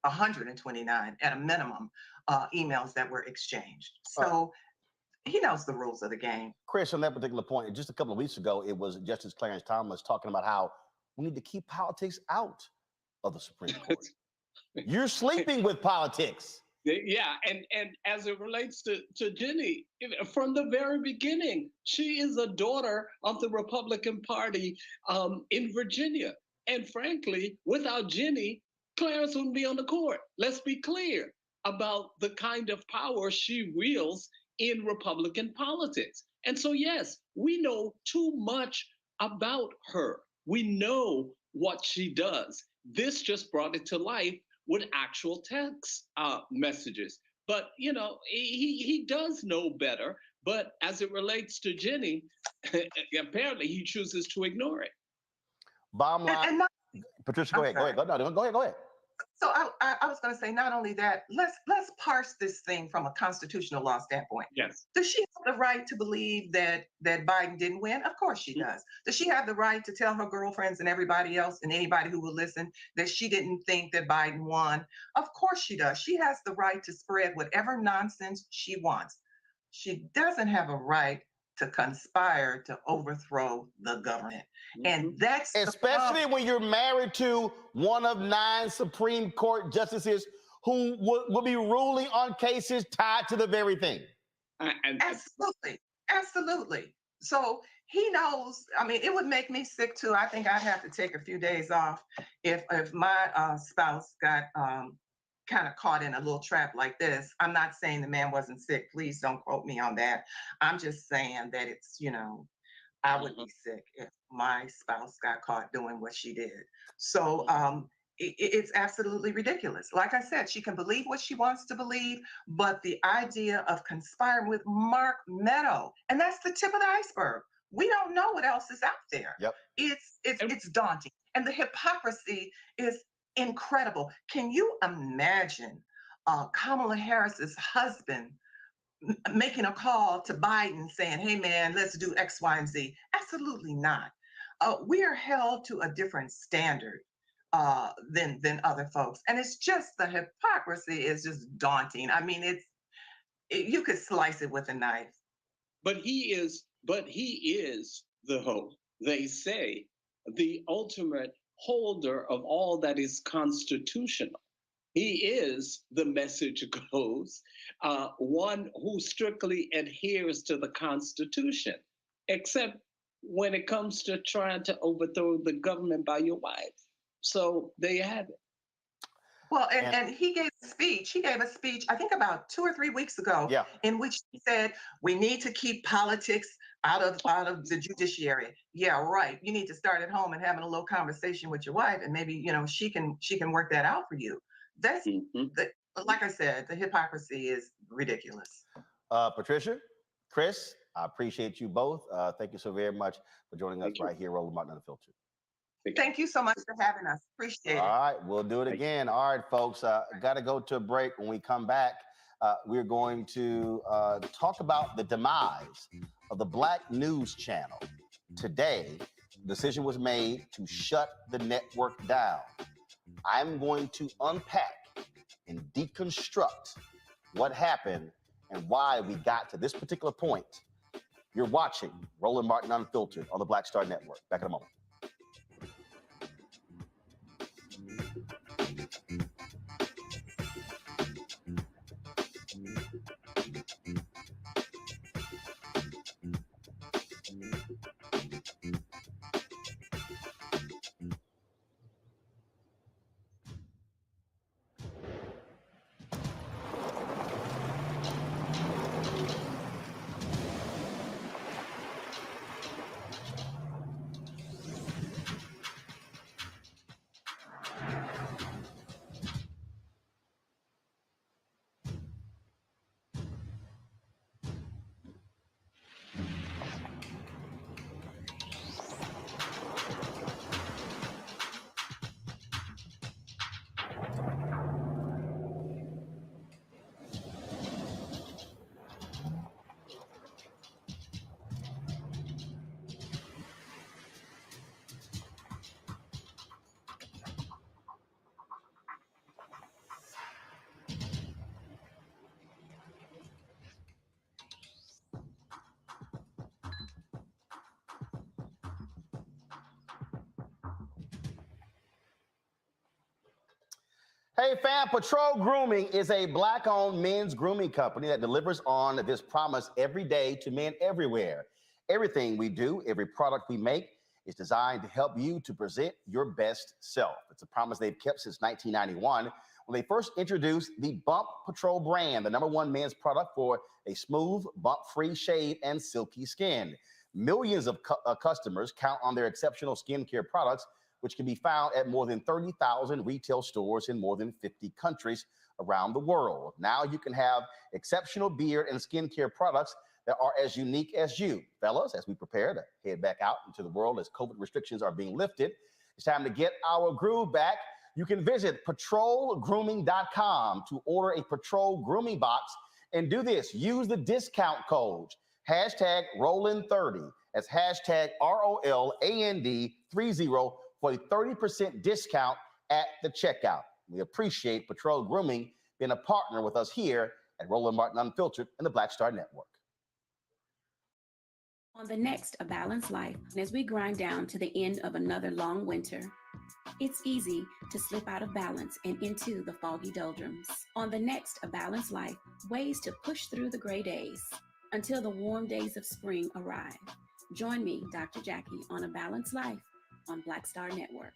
129 at a minimum emails that were exchanged. So he knows the rules of the game. Chris, on that particular point, just a couple of weeks ago, it was Justice Clarence Thomas talking about how we need to keep politics out of the Supreme Court. You're sleeping with politics. Yeah, and as it relates to Ginny, from the very beginning, she is a daughter of the Republican Party in Virginia. And frankly, without Ginny, Clarence wouldn't be on the court. Let's be clear about the kind of power she wields in Republican politics. And so, yes, we know too much about her. We know what she does. This just brought it to life with actual text messages. But, you know, he does know better. But as it relates to Ginny, apparently he chooses to ignore it. Bottom line, Patricia, go ahead. Go ahead. So I was going to say, not only that, let's parse this thing from a constitutional law standpoint. Yes. Does she have the right to believe that Biden didn't win? Of course she does. Does she have the right to tell her girlfriends and everybody else and anybody who will listen that she didn't think that Biden won? Of course she does. She has the right to spread whatever nonsense she wants. She doesn't have a right to conspire to overthrow the government. And that's especially when you're married to one of 9 Supreme Court justices who will be ruling on cases tied to the very thing. Absolutely. So he knows. I mean, it would make me sick too. I think I'd have to take a few days off if my spouse got kind of caught in a little trap like this. I'm not saying the man wasn't sick. Please don't quote me on that. I'm just saying that it's, I would be sick if my spouse got caught doing what she did. So it's absolutely ridiculous. Like I said, she can believe what she wants to believe, but the idea of conspiring with Mark Meadow, and that's the tip of the iceberg. We don't know what else is out there. Yep. It's daunting. And the hypocrisy is incredible. Can you imagine Kamala Harris's husband making a call to Biden saying, hey man, let's do X, Y, and Z? Absolutely not. We are held to a different standard than other folks. And it's just, the hypocrisy is just daunting. I mean, you could slice it with a knife. But he is the hope, they say, the ultimate holder of all that is constitutional. He is, the message goes, one who strictly adheres to the Constitution, except when it comes to trying to overthrow the government by your wife. So there you have it. Well, and he gave a speech. He gave a speech, I think about 2 or 3 weeks ago, in which he said, we need to keep politics out of the judiciary. Yeah, right. You need to start at home and having a little conversation with your wife, and maybe, she can work that out for you. That's like I said, the hypocrisy is ridiculous. Patricia, Chris, I appreciate you both. Thank you so very much for joining us right here, Roland Martin Unfiltered. Thank you so much for having us. Appreciate it. All right, we'll do it again. All right, folks, got to go to a break. When we come back, we're going to talk about the demise of the Black News Channel. Today, the decision was made to shut the network down. I'm going to unpack and deconstruct what happened and why we got to this particular point. You're watching Roland Martin Unfiltered on the Black Star Network. Back in a moment. Hey fam, Patrol Grooming is a Black-owned men's grooming company that delivers on this promise every day to men everywhere. Everything we do, every product we make is designed to help you to present your best self. It's a promise they've kept since 1991 when they first introduced the Bump Patrol brand, the #1 men's product for a smooth, bump-free shave and silky skin. Millions of customers count on their exceptional skincare products, which can be found at more than 30,000 retail stores in more than 50 countries around the world. Now you can have exceptional beard and skincare products that are as unique as you. Fellas, as we prepare to head back out into the world as COVID restrictions are being lifted, it's time to get our groove back. You can visit patrolgrooming.com to order a Patrol grooming box and do this. Use the discount code hashtag Roland30. That's hashtag ROLAND30 for a 30% discount at the checkout. We appreciate Patrol Grooming being a partner with us here at Roland Martin Unfiltered and the Black Star Network. On the next A Balanced Life, as we grind down to the end of another long winter, it's easy to slip out of balance and into the foggy doldrums. On the next A Balanced Life, ways to push through the gray days until the warm days of spring arrive. Join me, Dr. Jackie, on A Balanced Life on Black Star Network.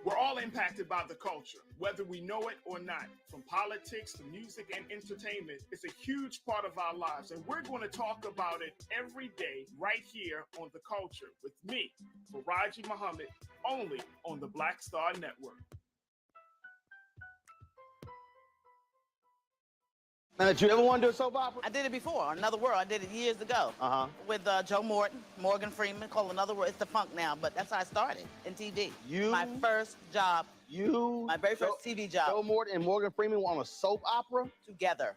We're all impacted by the culture, whether we know it or not. From politics to music and entertainment, it's a huge part of our lives, and we're going to talk about it every day right here on The Culture with me, Faraji Muhammad, only on the Black Star Network. Now, did you ever want to do a soap opera? I did it before, Another World. I did it years ago with Joe Morgan Freeman, called Another World. It's the funk now, but that's how I started in TV. My first job. My very first TV job. Joe Morton and Morgan Freeman were on a soap opera? Together.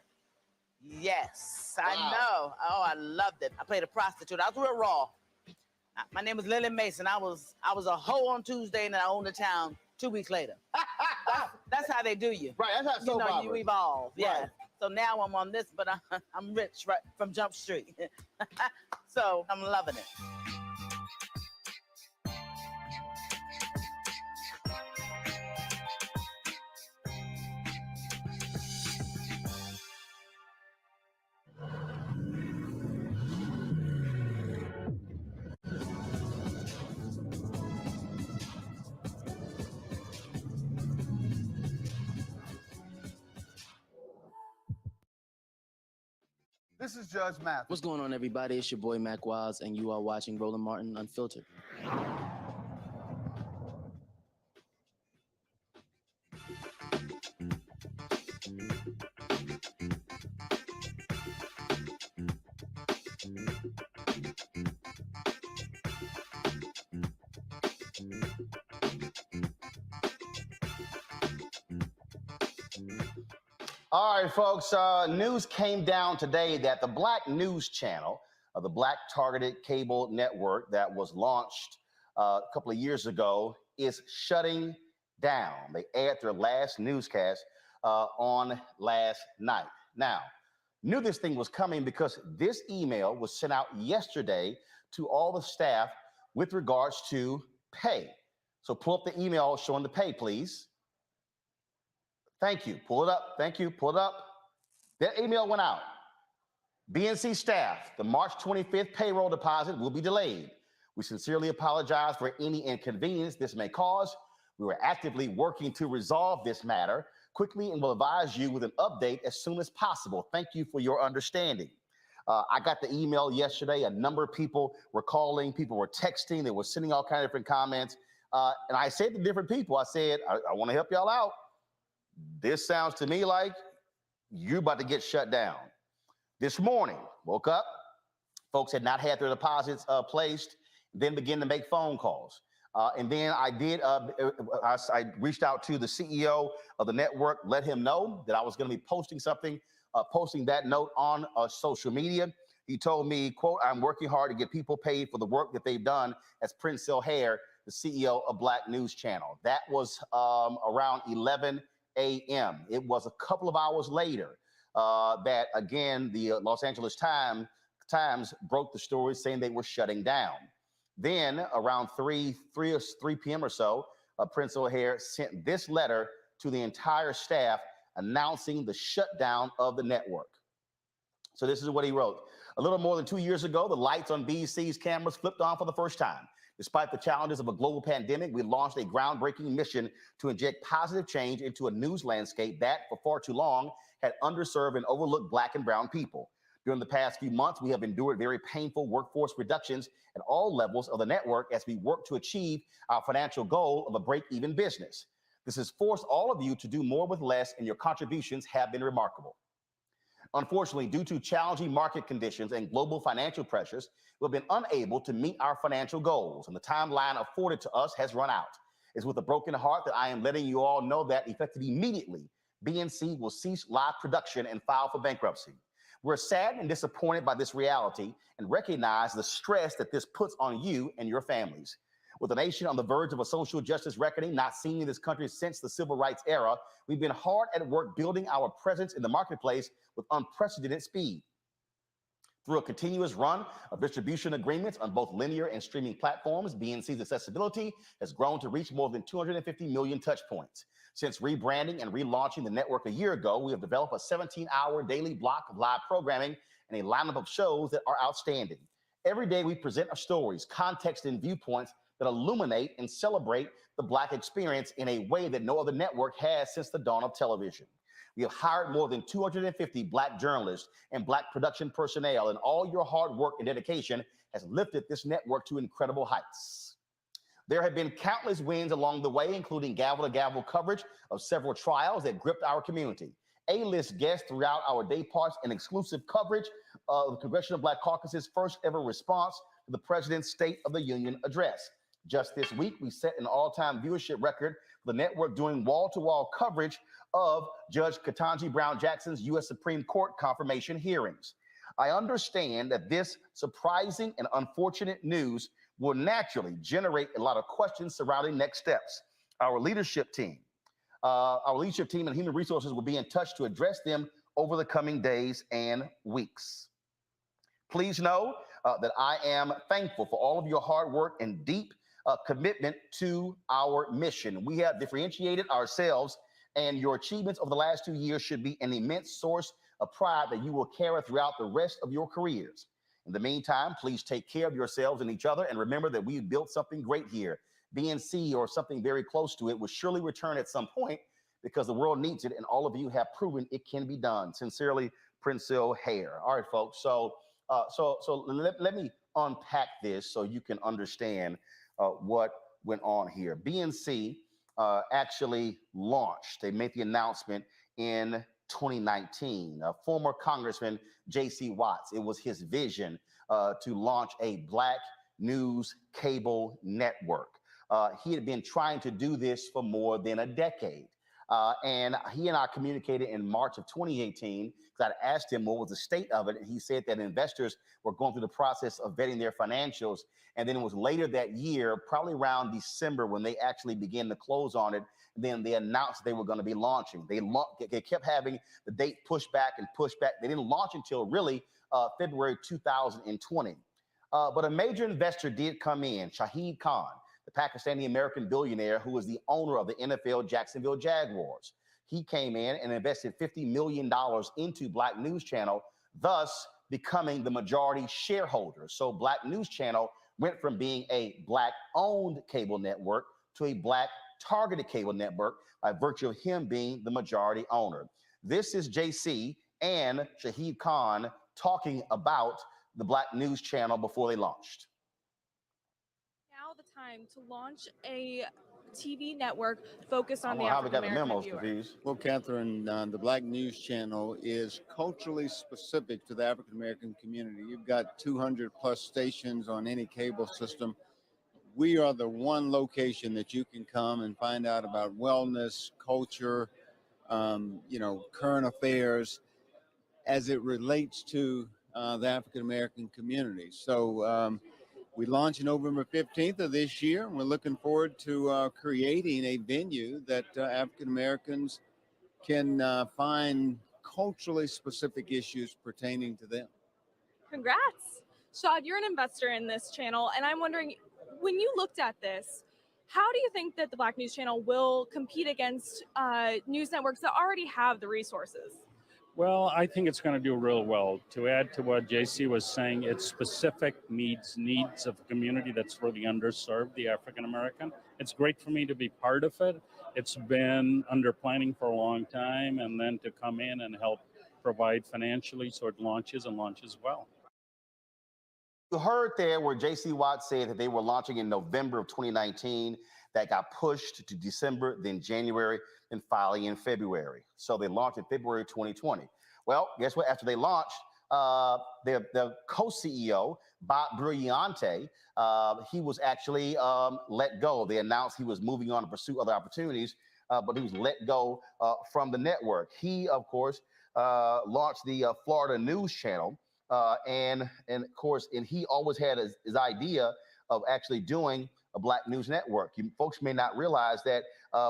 Yes, Wow. I know. Oh, I loved it. I played a prostitute. I was real raw. My name was Lily Mason. I was a hoe on Tuesday, and then I owned the town 2 weeks later. That's how they do you. Right, that's how soap opera. You evolve. Yeah. Right. So now I'm on this, but I'm rich right from Jump Street. So I'm loving it. This is Judge Mathis. What's going on, everybody? It's your boy Mac Wiles, and you are watching Roland Martin Unfiltered. All right, folks, news came down today that the Black News Channel, the Black Targeted Cable Network that was launched a couple of years ago, is shutting down. They aired their last newscast on last night. Now, knew this thing was coming because this email was sent out yesterday to all the staff with regards to pay. So pull up the email showing the pay, please. Thank you. Pull it up. Thank you. Pull it up. That email went out. BNC staff, the March 25th payroll deposit will be delayed. We sincerely apologize for any inconvenience this may cause. We are actively working to resolve this matter quickly and will advise you with an update as soon as possible. Thank you for your understanding. I got the email yesterday. A number of people were calling, people were texting, they were sending all kinds of different comments. And I said to different people, I said, I want to help y'all out. This sounds to me like you're about to get shut down. This morning, woke up, folks had not had their deposits placed, then began to make phone calls. And then I reached out to the CEO of the network, let him know that I was going to be posting something, posting that note on social media. He told me, quote, I'm working hard to get people paid for the work that they've done as Prince Hare, the CEO of Black News Channel. That was around 11 a.m. It was a couple of hours later that, again, the Los Angeles Times broke the story saying they were shutting down. Then around 3 p.m. or so, Prince O'Hare sent this letter to the entire staff announcing the shutdown of the network. So this is what he wrote. A little more than 2 years ago, the lights on BNC's cameras flipped on for the first time. Despite the challenges of a global pandemic, we launched a groundbreaking mission to inject positive change into a news landscape that, for far too long, had underserved and overlooked Black and brown people. During the past few months, we have endured very painful workforce reductions at all levels of the network as we work to achieve our financial goal of a break-even business. This has forced all of you to do more with less, and your contributions have been remarkable. Unfortunately, due to challenging market conditions and global financial pressures, we've been unable to meet our financial goals, and the timeline afforded to us has run out. It's with a broken heart that I am letting you all know that effective immediately, BNC will cease live production and file for bankruptcy. We're sad and disappointed by this reality and recognize the stress that this puts on you and your families. With a nation on the verge of a social justice reckoning not seen in this country since the civil rights era, we've been hard at work building our presence in the marketplace with unprecedented speed. Through a continuous run of distribution agreements on both linear and streaming platforms, BNC's accessibility has grown to reach more than 250 million touch points. Since rebranding and relaunching the network a year ago, we have developed a 17-hour daily block of live programming and a lineup of shows that are outstanding. Every day we present our stories, context, and viewpoints that illuminate and celebrate the Black experience in a way that no other network has since the dawn of television. We have hired more than 250 Black journalists and Black production personnel, and all your hard work and dedication has lifted this network to incredible heights. There have been countless wins along the way, including gavel-to-gavel coverage of several trials that gripped our community, A-list guests throughout our day parts, and exclusive coverage of the Congressional Black Caucus's first ever response to the President's State of the Union address. Just this week, we set an all-time viewership record for the network doing wall-to-wall coverage of Judge Ketanji Brown Jackson's U.S. Supreme Court confirmation hearings. I understand that this surprising and unfortunate news will naturally generate a lot of questions surrounding next steps. Our leadership team and human resources will be in touch to address them over the coming days and weeks. Please know that I am thankful for all of your hard work and deep commitment to our mission. We have differentiated ourselves, and your achievements over the last 2 years should be an immense source of pride that you will carry throughout the rest of your careers. In the meantime, please take care of yourselves and each other, and remember that we built something great here. BNC, or something very close to it, will surely return at some point because the world needs it, and all of you have proven it can be done. Sincerely, Princell Hare. All right, folks. So let me unpack this so you can understand what went on here. BNC actually launched. They made the announcement in 2019. Former Congressman J.C. Watts, it was his vision to launch a Black news cable network. He had been trying to do this for more than a decade. And he and I communicated in March of 2018 because I asked him what was the state of it. And he said that investors were going through the process of vetting their financials. And then it was later that year, probably around December, when they actually began to close on it. Then they announced they were going to be launching. They kept having the date pushed back and pushed back. They didn't launch until really February 2020. But a major investor did come in, Shahid Khan, the Pakistani-American billionaire who is the owner of the NFL Jacksonville Jaguars. He came in and invested $50 million into Black News Channel, thus becoming the majority shareholder. So Black News Channel went from being a Black-owned cable network to a Black-targeted cable network by virtue of him being the majority owner. This is JC and Shahid Khan talking about the Black News Channel before they launched. Now the time to launch a TV network focused on the African American viewer. Well, Catherine, the Black News Channel is culturally specific to the African American community. You've got 200 plus stations on any cable system. We are the one location that you can come and find out about wellness, culture, current affairs as it relates to the African American community. So we launched November 15th of this year, and we're looking forward to creating a venue that African Americans can find culturally specific issues pertaining to them. Congrats. Shad, you're an investor in this channel, and I'm wondering, when you looked at this, how do you think that the Black News Channel will compete against news networks that already have the resources? Well, I think it's going to do real well. To add to what JC was saying, it specific needs of a community that's really underserved, the African American. It's great for me to be part of it. It's been under planning for a long time, and then to come in and help provide financially so it launches well. You heard there where J.C. Watts said that they were launching in November of 2019. That got pushed to December, then January, then finally in February. So they launched in February 2020. Well, guess what? After they launched, the co-CEO, Bob Brilliante, he was actually let go. They announced he was moving on to pursue other opportunities, but he was let go from the network. He, of course, launched the Florida News Channel, and of course, and he always had his idea of actually doing a Black news network. Folks may not realize that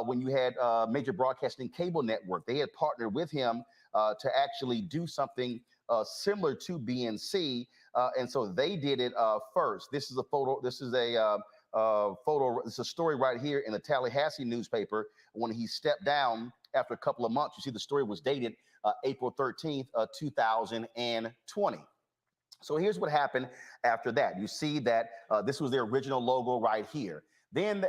when you had Major Broadcasting Cable Network, they had partnered with him to actually do something similar to BNC, and so they did it first. This is a photo. This is a photo. It's a story right here in the Tallahassee newspaper when he stepped down after a couple of months. You see, the story was dated April 13th, 2020. So here's what happened after that. You see that this was their original logo right here. Then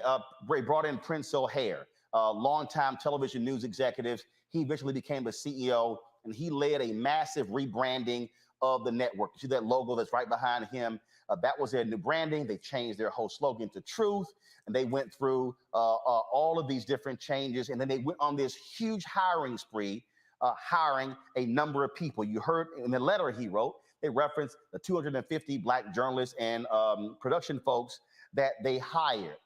they brought in Prince O'Hare, longtime television news executive. He eventually became the CEO, and he led a massive rebranding of the network. You see that logo that's right behind him? That was their new branding. They changed their whole slogan to Truth, and they went through all of these different changes, and then they went on this huge hiring spree, hiring a number of people. You heard in the letter he wrote, they referenced the 250 Black journalists and production folks that they hired.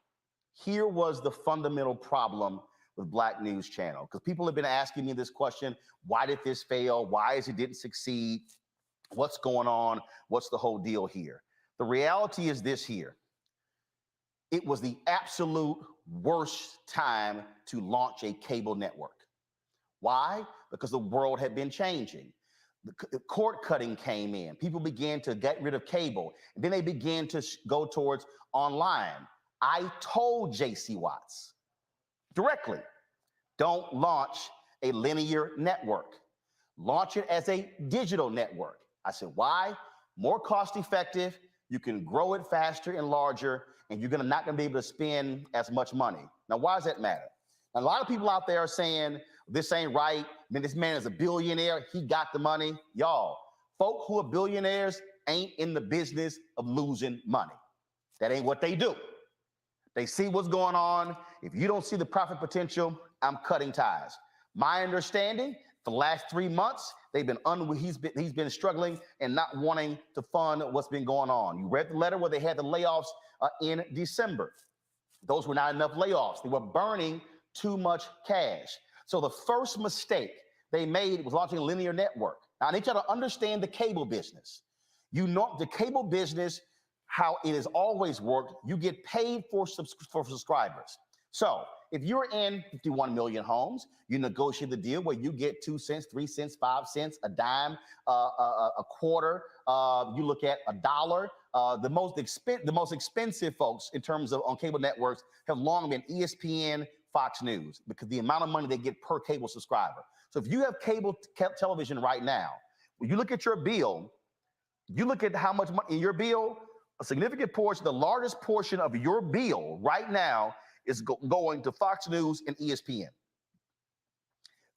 Here was the fundamental problem with Black News Channel, because people have been asking me this question: why did this fail? Why is it didn't succeed? What's going on? What's the whole deal here? The reality is this here. It was the absolute worst time to launch a cable network. Why? Because the world had been changing. The cord cutting came in. People began to get rid of cable. And then they began to go towards online. I told J.C. Watts directly, don't launch a linear network. Launch it as a digital network. I said, why? More cost effective. You can grow it faster and larger, and you're not going to be able to spend as much money. Now, why does that matter? A lot of people out there are saying, this ain't right. I mean, this man is a billionaire. He got the money. Y'all, folk who are billionaires ain't in the business of losing money. That ain't what they do. They see what's going on. If you don't see the profit potential, I'm cutting ties. My understanding, for the last 3 months, he's been struggling and not wanting to fund what's been going on. You read the letter where they had the layoffs in December. Those were not enough layoffs. They were burning too much cash. So the first mistake they made was launching a linear network. Now, I need you to understand the cable business. You know, the cable business, how it has always worked, you get paid for subscribers. So if you're in 51 million homes, you negotiate the deal where you get 2 cents, 3 cents, 5 cents, a dime, a quarter. You look at $1. The most expensive folks in terms of on cable networks have long been ESPN, Fox News, because the amount of money they get per cable subscriber. So if you have cable television right now, when you look at your bill, you look at how much money in your bill, a significant portion, the largest portion of your bill right now is going to Fox News and ESPN.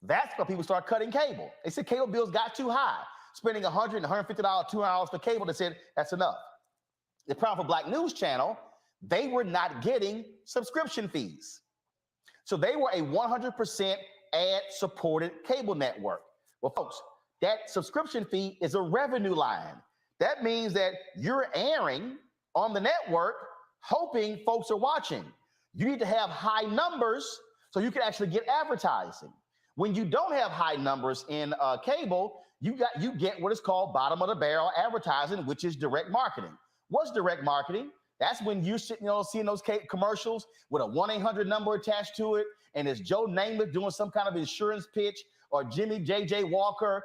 That's why people start cutting cable. They said cable bills got too high, spending $100, $150, $200 for cable. They said that's enough. The problem for Black News Channel, they were not getting subscription fees. So they were a 100% ad-supported cable network. Well, folks, that subscription fee is a revenue line. That means that you're airing on the network hoping folks are watching. You need to have high numbers so you can actually get advertising. When you don't have high numbers in cable, you get what is called bottom of the barrel advertising, which is direct marketing. What's direct marketing? That's when you're sitting, seeing those commercials with a 1-800 number attached to it, and it's Joe Namath doing some kind of insurance pitch, or Jimmy J.J. Walker.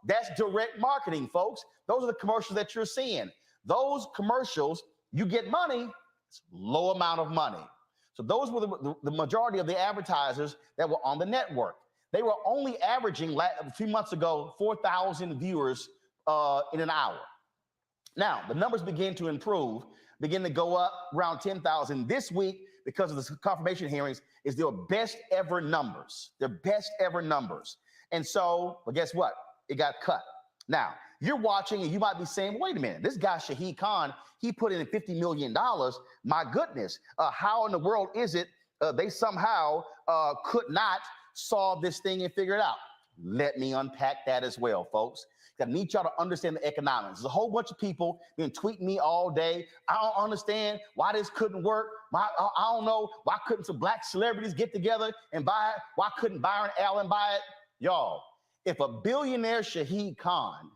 That's direct marketing, folks. Those are the commercials that you're seeing. Those commercials, you get money, it's low amount of money. So those were the majority of the advertisers that were on the network. They were only averaging, a few months ago, 4,000 viewers in an hour. Now, the numbers begin to improve, begin to go up around 10,000 this week because of the confirmation hearings is their best ever numbers, their best ever numbers. And so, well, guess what? It got cut. Now, you're watching and you might be saying, wait a minute, this guy, Shahid Khan, he put in $50 million. My goodness, how in the world is it they somehow could not solve this thing and figure it out? Let me unpack that as well, folks. I need y'all to understand the economics. There's a whole bunch of people been tweeting me all day. I don't understand why this couldn't work. I don't know, why couldn't some black celebrities get together and buy it? Why couldn't Byron Allen buy it? Y'all, if a billionaire Shahid Khan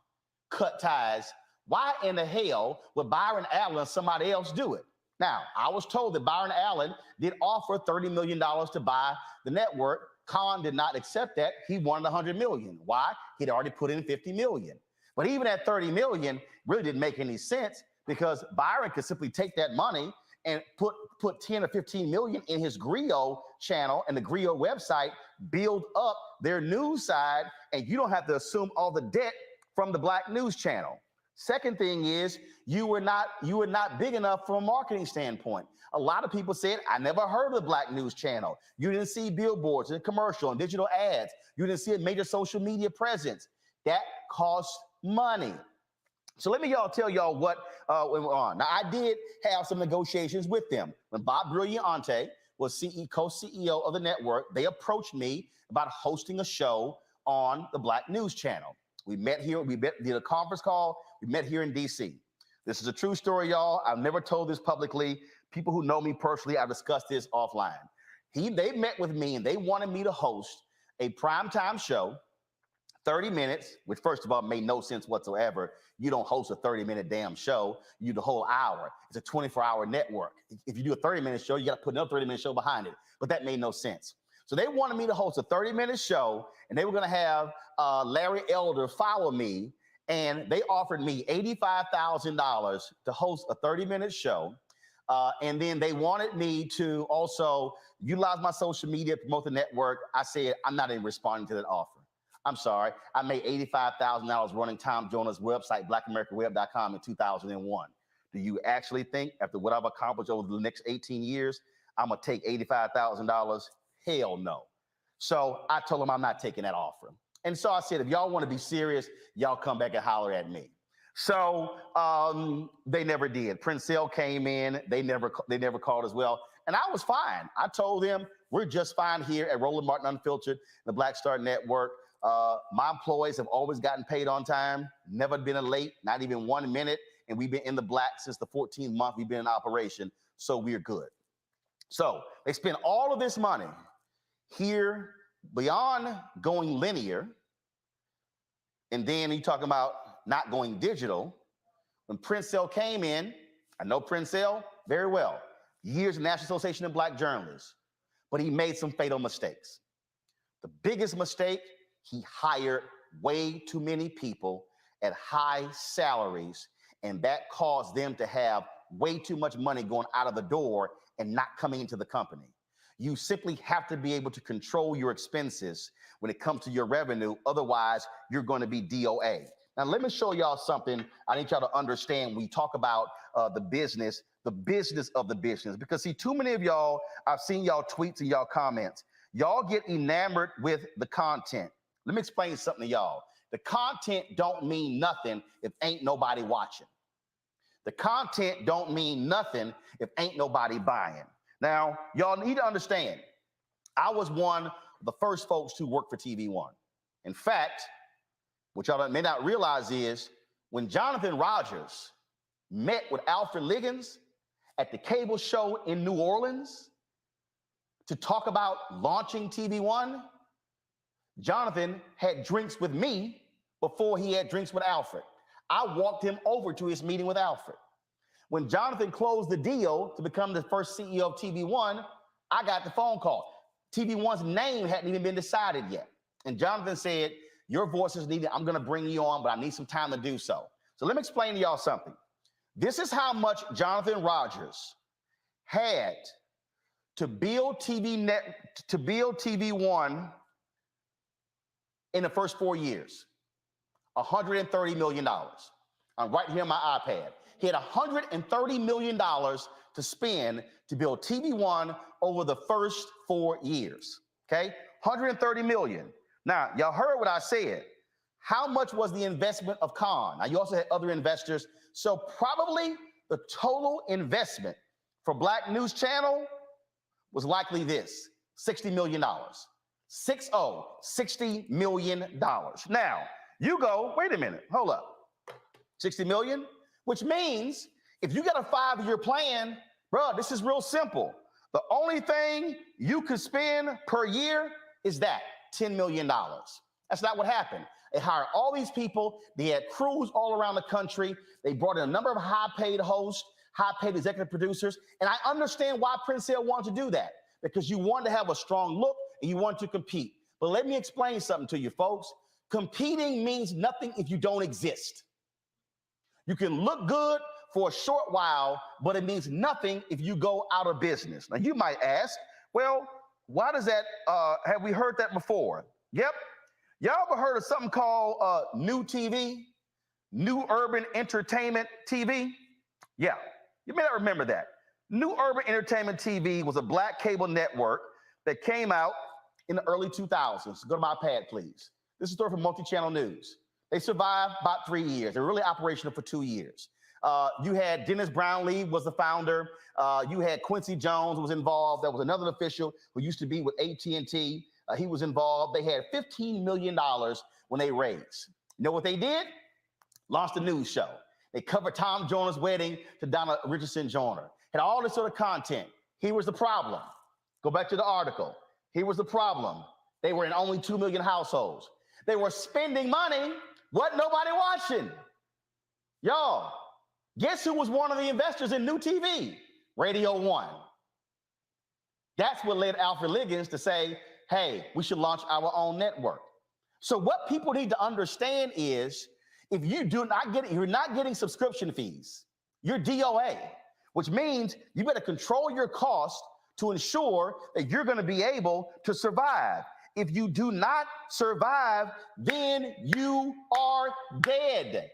cut ties, why in the hell would Byron Allen or somebody else do it? Now, I was told that Byron Allen did offer $30 million to buy the network. Khan did not accept that. He wanted $100 million. Why? He'd already put in $50 million. But even at $30 million, really didn't make any sense because Byron could simply take that money and put 10 or 15 million in his Griot channel and the Griot website, build up their news side, and you don't have to assume all the debt from the Black News Channel. Second thing is you were not big enough from a marketing standpoint. A lot of people said, I never heard of the Black News Channel. You didn't see billboards and commercial and digital ads. You didn't see a major social media presence. That costs money. So let me tell y'all what went on. Now, I did have some negotiations with them. When Bob Brilliante was co-CEO of the network, they approached me about hosting a show on the Black News Channel. We met here, did a conference call, we met here in DC. This is a true story, y'all. I've never told this publicly. People who know me personally, I've discussed this offline. They met with me and they wanted me to host a primetime show, 30 minutes, which first of all made no sense whatsoever. You don't host a 30-minute damn show, you do the whole hour. It's a 24-hour network. If you do a 30-minute show, you got to put another 30-minute show behind it. But that made no sense. So they wanted me to host a 30-minute show, and they were going to have Larry Elder follow me, and they offered me $85,000 to host a 30-minute show. And then they wanted me to also utilize my social media, promote the network. I said, I'm not even responding to that offer. I'm sorry. I made $85,000 running Tom Jonas' website, blackamericaweb.com in 2001. Do you actually think after what I've accomplished over the next 18 years, I'm going to take $85,000? Hell no. So I told them I'm not taking that offer. And so I said, if y'all want to be serious, y'all come back and holler at me. So they never did. Princell came in. They never called as well. And I was fine. I told them we're just fine here at Roland Martin Unfiltered, the Black Star Network. My employees have always gotten paid on time, never been late, not even 1 minute. And we've been in the black since the 14th month we've been in operation. So we're good. So they spend all of this money here beyond going linear. And then you talking about not going digital. When Princell came in, I know Princell very well, years in the National Association of Black Journalists, but he made some fatal mistakes. The biggest mistake, he hired way too many people at high salaries, and that caused them to have way too much money going out of the door and not coming into the company. You simply have to be able to control your expenses when it comes to your revenue. Otherwise, you're going to be DOA. Now, let me show y'all something I need y'all to understand when we talk about the business of the business. Because, see, too many of y'all, I've seen y'all tweets and y'all comments. Y'all get enamored with the content. Let me explain something to y'all. The content don't mean nothing if ain't nobody watching. The content don't mean nothing if ain't nobody buying. Now, y'all need to understand, I was one of the first folks to work for TV One. In fact, what y'all may not realize is when Jonathan Rogers met with Alfred Liggins at the cable show in New Orleans to talk about launching TV One, Jonathan had drinks with me before he had drinks with Alfred. I walked him over to his meeting with Alfred. When Jonathan closed the deal to become the first CEO of TV One, I got the phone call. TV One's name hadn't even been decided yet. And Jonathan said, your voice is needed. I'm going to bring you on, but I need some time to do so. So let me explain to y'all something. This is how much Jonathan Rogers had to build TV One in the first 4 years. $130 million. I'm right here on my iPad. He had $130 million to spend to build TV One over the first 4 years. Okay? $130 million. Now, y'all heard what I said. How much was the investment of Khan? Now, you also had other investors. So probably the total investment for Black News Channel was likely this, $60 million. $60 million. Now, you go, wait a minute, hold up. 60 million? Which means if you got a 5-year plan, bro, this is real simple. The only thing you could spend per year is that, $10 million. That's not what happened. They hired all these people. They had crews all around the country. They brought in a number of high-paid hosts, high-paid executive producers. And I understand why Prince Hill wanted to do that, because you wanted to have a strong look and you wanted to compete. But let me explain something to you, folks. Competing means nothing if you don't exist. You can look good for a short while, but it means nothing if you go out of business. Now, you might ask, well, why does that, have we heard that before? Yep. Y'all ever heard of something called New TV? New Urban Entertainment TV? Yeah, you may not remember that. New Urban Entertainment TV was a Black cable network that came out in the early 2000s. Go to my pad, please. This is a story from Multi-Channel News. They survived about 3 years. They were really operational for 2 years. You had Dennis Brownlee was the founder. You had Quincy Jones was involved. There was another official who used to be with AT&T. He was involved. They had $15 million when they raised. You know what they did? Launched a news show. They covered Tom Joyner's wedding to Donna Richardson Joyner. Had all this sort of content. Here was the problem. Go back to the article. Here was the problem. They were in only 2 million households. They were spending money. Wasn't nobody watching. Y'all, guess who was one of the investors in New TV? Radio One. That's what led Alfred Liggins to say, hey, we should launch our own network. So what people need to understand is, if you do not get it, you're not getting subscription fees. You're DOA, which means you better control your cost to ensure that you're going to be able to survive. If you do not survive, then you are dead.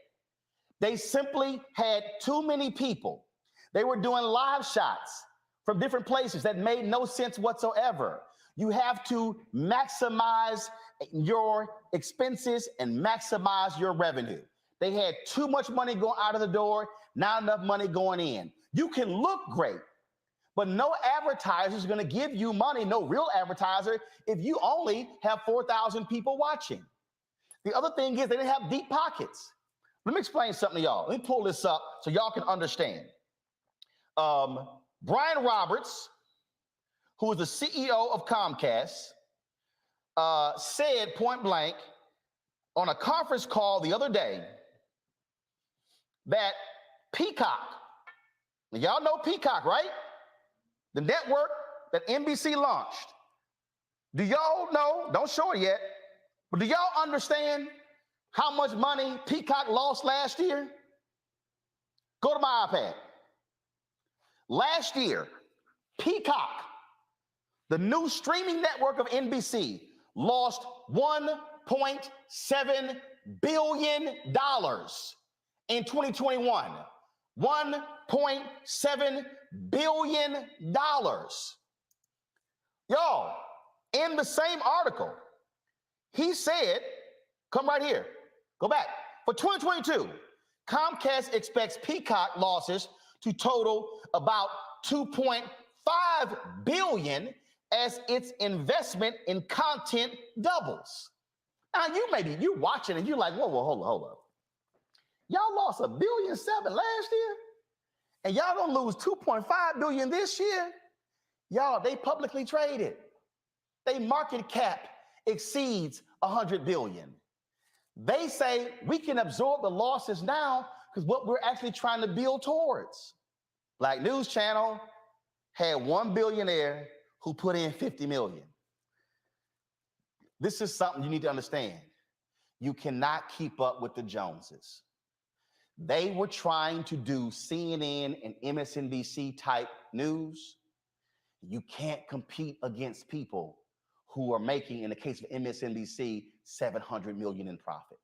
They simply had too many people. They were doing live shots from different places that made no sense whatsoever. You have to maximize your expenses and maximize your revenue. They had too much money going out of the door, not enough money going in. You can look great, but no advertiser is going to give you money, no real advertiser, if you only have 4,000 people watching. The other thing is they didn't have deep pockets. Let me explain something to y'all. Let me pull this up so y'all can understand. Brian Roberts, who is the CEO of Comcast, said point blank on a conference call the other day that Peacock, y'all know Peacock, right? The network that NBC launched. Do y'all know, don't show it yet, but do y'all understand how much money Peacock lost last year? Go to my iPad. Last year, Peacock, the new streaming network of NBC, lost $1.7 billion in 2021. $1.7 billion. Y'all, in the same article, he said, come right here, go back. For 2022, Comcast expects Peacock losses to total about $2.5 billion as its investment in content doubles. Now, you're watching and you're like, whoa, hold up. Y'all lost $1.7 billion last year, and y'all gonna lose $2.5 billion this year? Y'all, they publicly traded. They market cap exceeds $100 billion. They say we can absorb the losses now because what we're actually trying to build towards. Black News Channel had one billionaire who put in 50 million. This is something you need to understand. You cannot keep up with the Joneses. They were trying to do CNN and MSNBC type news. You can't compete against people who are making, in the case of MSNBC, 700 million in profit.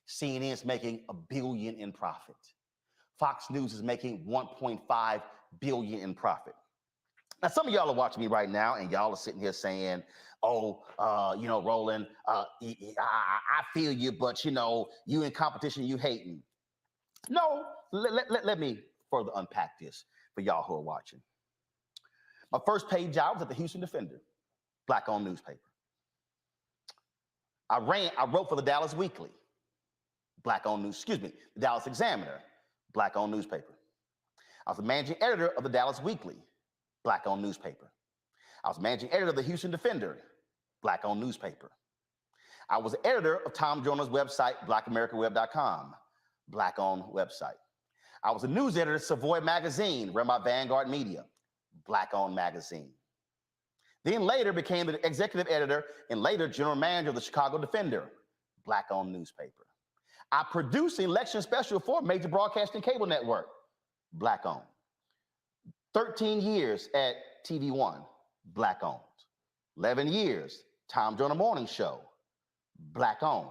CNN is making $1 billion in profit. Fox News is making 1.5 billion in profit. Now, some of y'all are watching me right now, and y'all are sitting here saying, oh, Roland, I feel you, but, you in competition, you hating. No, let me further unpack this for y'all who are watching. My first paid job was at the Houston Defender, Black-owned newspaper. I wrote for the Dallas Weekly, the Dallas Examiner, Black-owned newspaper. I was the managing editor of the Dallas Weekly, Black-owned newspaper. I was managing editor of the Houston Defender, Black-owned newspaper. I was the editor of Tom Joyner's website, blackamericaweb.com, Black-owned website. I was a news editor of Savoy Magazine, run by Vanguard Media, Black-owned magazine. Then later became the executive editor and later general manager of the Chicago Defender, Black-owned newspaper. I produced the election special for a major broadcasting cable network, Black-owned. 13 years at TV One, Black-owned. 11 years, Tom Joyner Morning Show, Black-owned.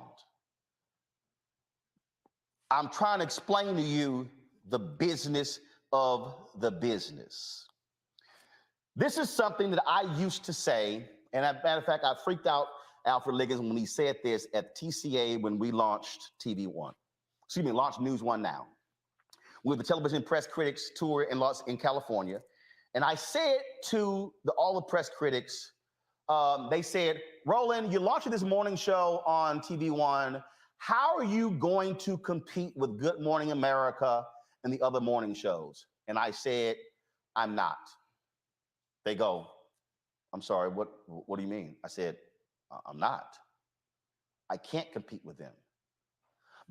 I'm trying to explain to you the business of the business. This is something that I used to say, and as a matter of fact, I freaked out Alfred Liggins when he said this at TCA when we launched launched News One Now. We were the Television Press Critics Tour in California. And I said to all the press critics, they said, Roland, you're launching this morning show on TV One. How are you going to compete with Good Morning America and the other morning shows? And I said, I'm not. They go, I'm sorry, what do you mean? I said, I'm not. I can't compete with them.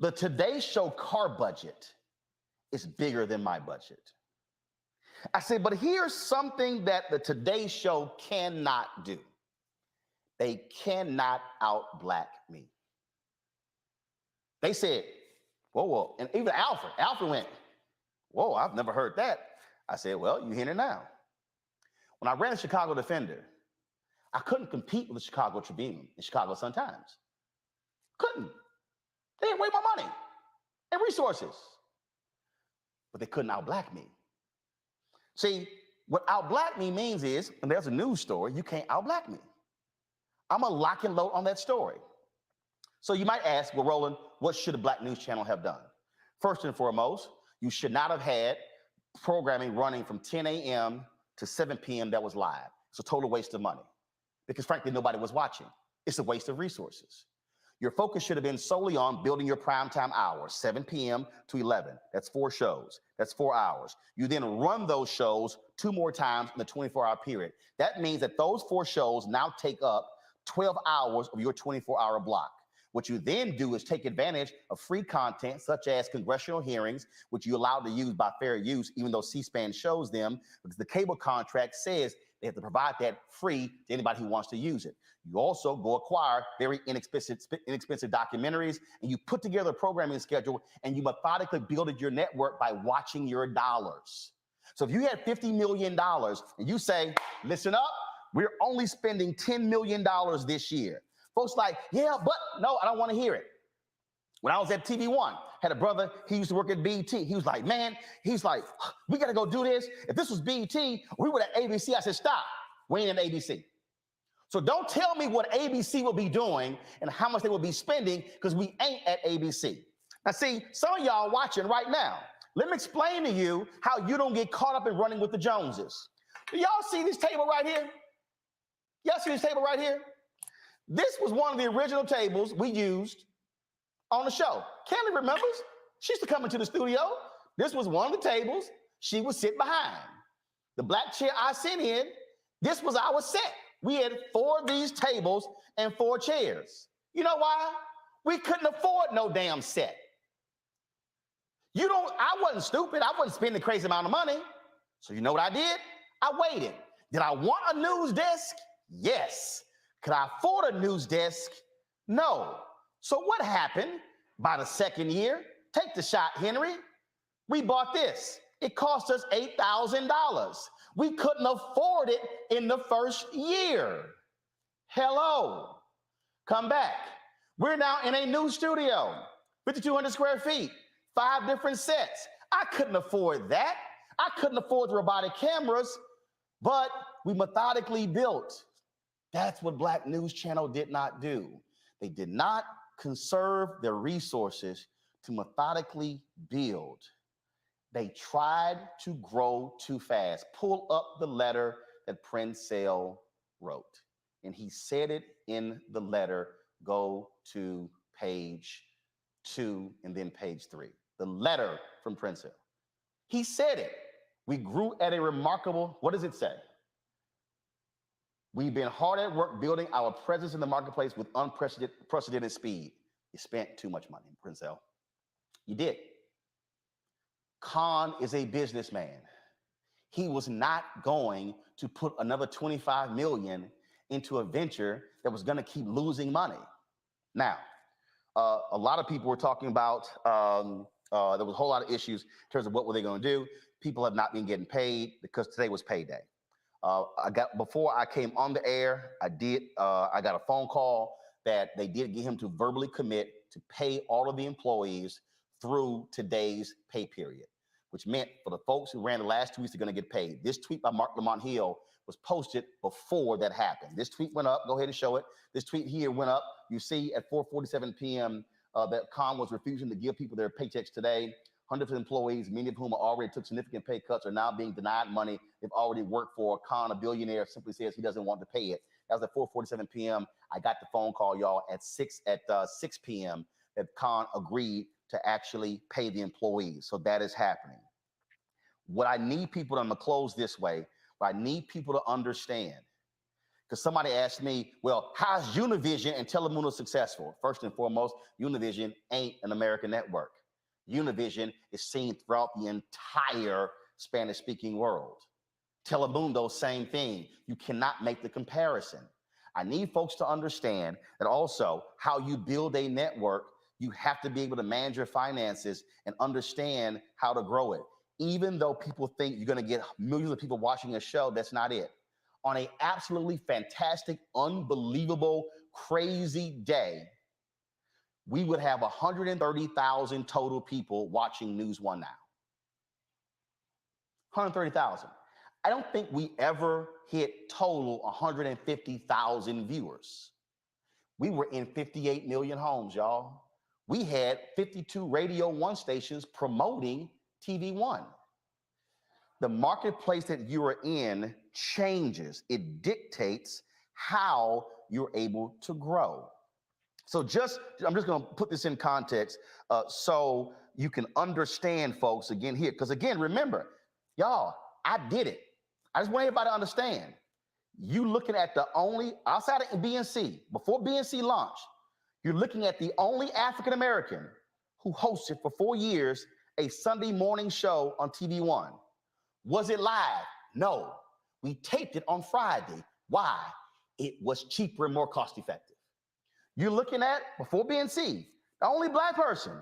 The Today Show car budget is bigger than my budget. I said, but here's something that the Today Show cannot do. They cannot out-black me. They said, whoa. And even Alfred went, whoa, I've never heard that. I said, well, you hear it now. When I ran the Chicago Defender, I couldn't compete with the Chicago Tribune and Chicago Sun-Times. Couldn't. They had way more money and resources. But they couldn't out-black me. See, what out-black me means is, when there's a news story, you can't out-black me. I'm a lock and load on that story. So you might ask, well, Roland, what should a Black news channel have done? First and foremost, you should not have had programming running from 10 a.m. to 7 p.m. that was live. It's a total waste of money because, frankly, nobody was watching. It's a waste of resources. Your focus should have been solely on building your primetime hours, 7 p.m. to 11. That's 4 shows. That's 4 hours. You then run those shows 2 more times in the 24-hour period. That means that those 4 shows now take up 12 hours of your 24-hour block. What you then do is take advantage of free content such as congressional hearings, which you're allowed to use by fair use, even though C-SPAN shows them, because the cable contract says they have to provide that free to anybody who wants to use it. You also go acquire very inexpensive documentaries, and you put together a programming schedule, and you methodically build your network by watching your dollars. So if you had $50 million and you say, listen up, we're only spending $10 million this year. Folks like, yeah, but no, I don't want to hear it. When I was at TV One, had a brother, he used to work at BET. He was like, man, we got to go do this. If this was BET, we were at ABC. I said, stop, we ain't at ABC. So don't tell me what ABC will be doing and how much they will be spending, because we ain't at ABC. Now see, some of y'all watching right now, let me explain to you how you don't get caught up in running with the Joneses. Do y'all see this table right here? Y'all see this table right here? This was one of the original tables we used on the show. Kelly remembers. She used to come into the studio. This was one of the tables she would sit behind. The black chair I sit in, this was our set. We had 4 of these tables and 4 chairs. You know why? We couldn't afford no damn set. I wasn't stupid. I wasn't spending a crazy amount of money. So you know what I did? I waited. Did I want a news desk? Yes. Could I afford a news desk? No. So what happened by the second year? Take the shot, Henry. We bought this. It cost us $8,000. We couldn't afford it in the first year. Hello. Come back. We're now in a new studio, 5,200 square feet, 5 different sets. I couldn't afford that. I couldn't afford the robotic cameras, But we methodically built. That's what Black News Channel did not do. They did not conserve their resources to methodically build. They tried to grow too fast. Pull up the letter that Princell wrote. And he said it in the letter. Go to page 2 and then page 3. The letter from Princell. He said it. We grew at a remarkable, what does it say? We've been hard at work building our presence in the marketplace with unprecedented speed. You spent too much money, Princell. You did. Khan is a businessman. He was not going to put another $25 million into a venture that was going to keep losing money. Now, a lot of people were talking about, there was a whole lot of issues in terms of what were they going to do. People have not been getting paid because today was payday. Before I came on the air, I got a phone call that they did get him to verbally commit to pay all of the employees through today's pay period, which meant for the folks who ran the last 2 weeks, they're going to get paid. This tweet by Mark Lamont Hill was posted before that happened. This tweet went up. Go ahead and show it. This tweet here went up. You see at 4:47 p.m. That Khan was refusing to give people their paychecks today. Hundreds of employees, many of whom already took significant pay cuts, are now being denied money they've already worked for. Khan, a billionaire, simply says he doesn't want to pay it. That was at 4:47 p.m. I got the phone call, y'all, at 6 p.m. that Khan agreed to actually pay the employees. So that is happening. What I need people to, I'm going to close this way, what I need people to understand, because somebody asked me, well, how's Univision and Telemundo successful? First and foremost, Univision ain't an American network. Univision is seen throughout the entire Spanish-speaking world. Telemundo, same thing. You cannot make the comparison. I need folks to understand that also how you build a network, you have to be able to manage your finances and understand how to grow it. Even though people think you're going to get millions of people watching a show, that's not it. On an absolutely fantastic, unbelievable, crazy day, we would have 130,000 total people watching News One now. 130,000. I don't think we ever hit total 150,000 viewers. We were in 58 million homes, y'all. We had 52 Radio 1 stations promoting TV One. The marketplace that you are in changes. It dictates how you're able to grow. So I'm just going to put this in context so you can understand, folks, again here. Because again, remember, y'all, I did it. I just want everybody to understand. You looking at the only, outside of BNC, before BNC launched, you're looking at the only African-American who hosted for 4 years a Sunday morning show on TV One. Was it live? No. We taped it on Friday. Why? It was cheaper and more cost-effective. You're looking at, before BNC, the only Black person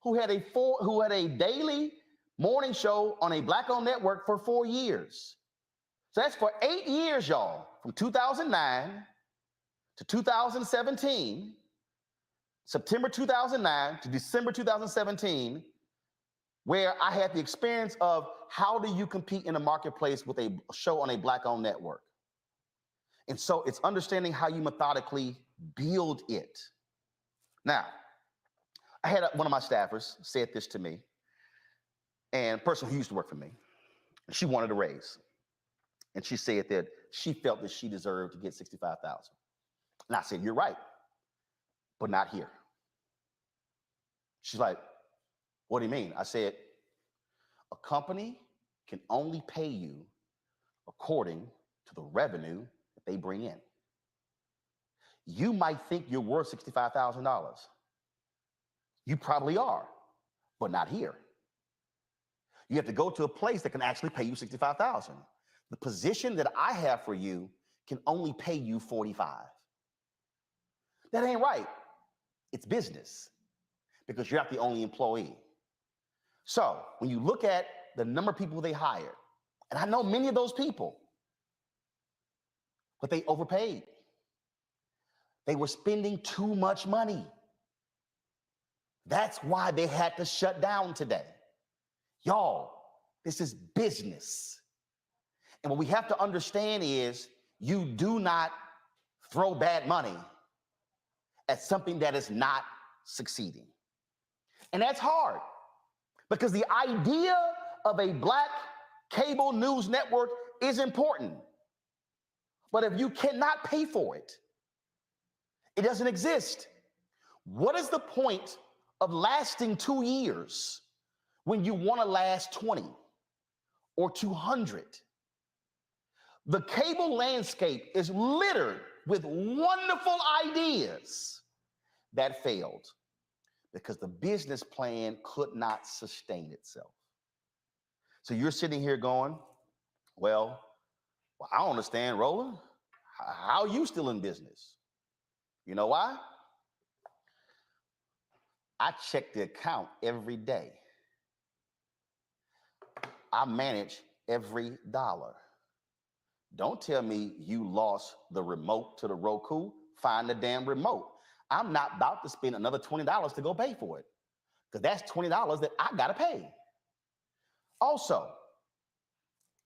who had a daily morning show on a Black-owned network for 4 years. So that's for 8 years, y'all, from 2009 to 2017, September 2009 to December 2017, where I had the experience of how do you compete in a marketplace with a show on a Black-owned network. And so it's understanding how you methodically build it. Now, I had one of my staffers said this to me, and a person who used to work for me, she wanted a raise. And she said that she felt that she deserved to get $65,000. And I said, you're right, but not here. She's like, what do you mean? I said, a company can only pay you according to the revenue that they bring in. You might think you're worth $65,000. You probably are, but not here. You have to go to a place that can actually pay you $65,000. The position that I have for you can only pay you $45,000. That ain't right. It's business because you're not the only employee. So when you look at the number of people they hired, and I know many of those people, but they overpaid. They were spending too much money. That's why they had to shut down today. Y'all, this is business. And what we have to understand is you do not throw bad money at something that is not succeeding. And that's hard because the idea of a black cable news network is important. But if you cannot pay for it, it doesn't exist. What is the point of lasting 2 years when you want to last 20 or 200? The cable landscape is littered with wonderful ideas that failed because the business plan could not sustain itself. So you're sitting here going, well, I don't understand, Roland. How are you still in business? You know why? I check the account every day. I manage every dollar. Don't tell me you lost the remote to the Roku. Find the damn remote. I'm not about to spend another $20 to go pay for it because that's $20 that I got to pay. Also,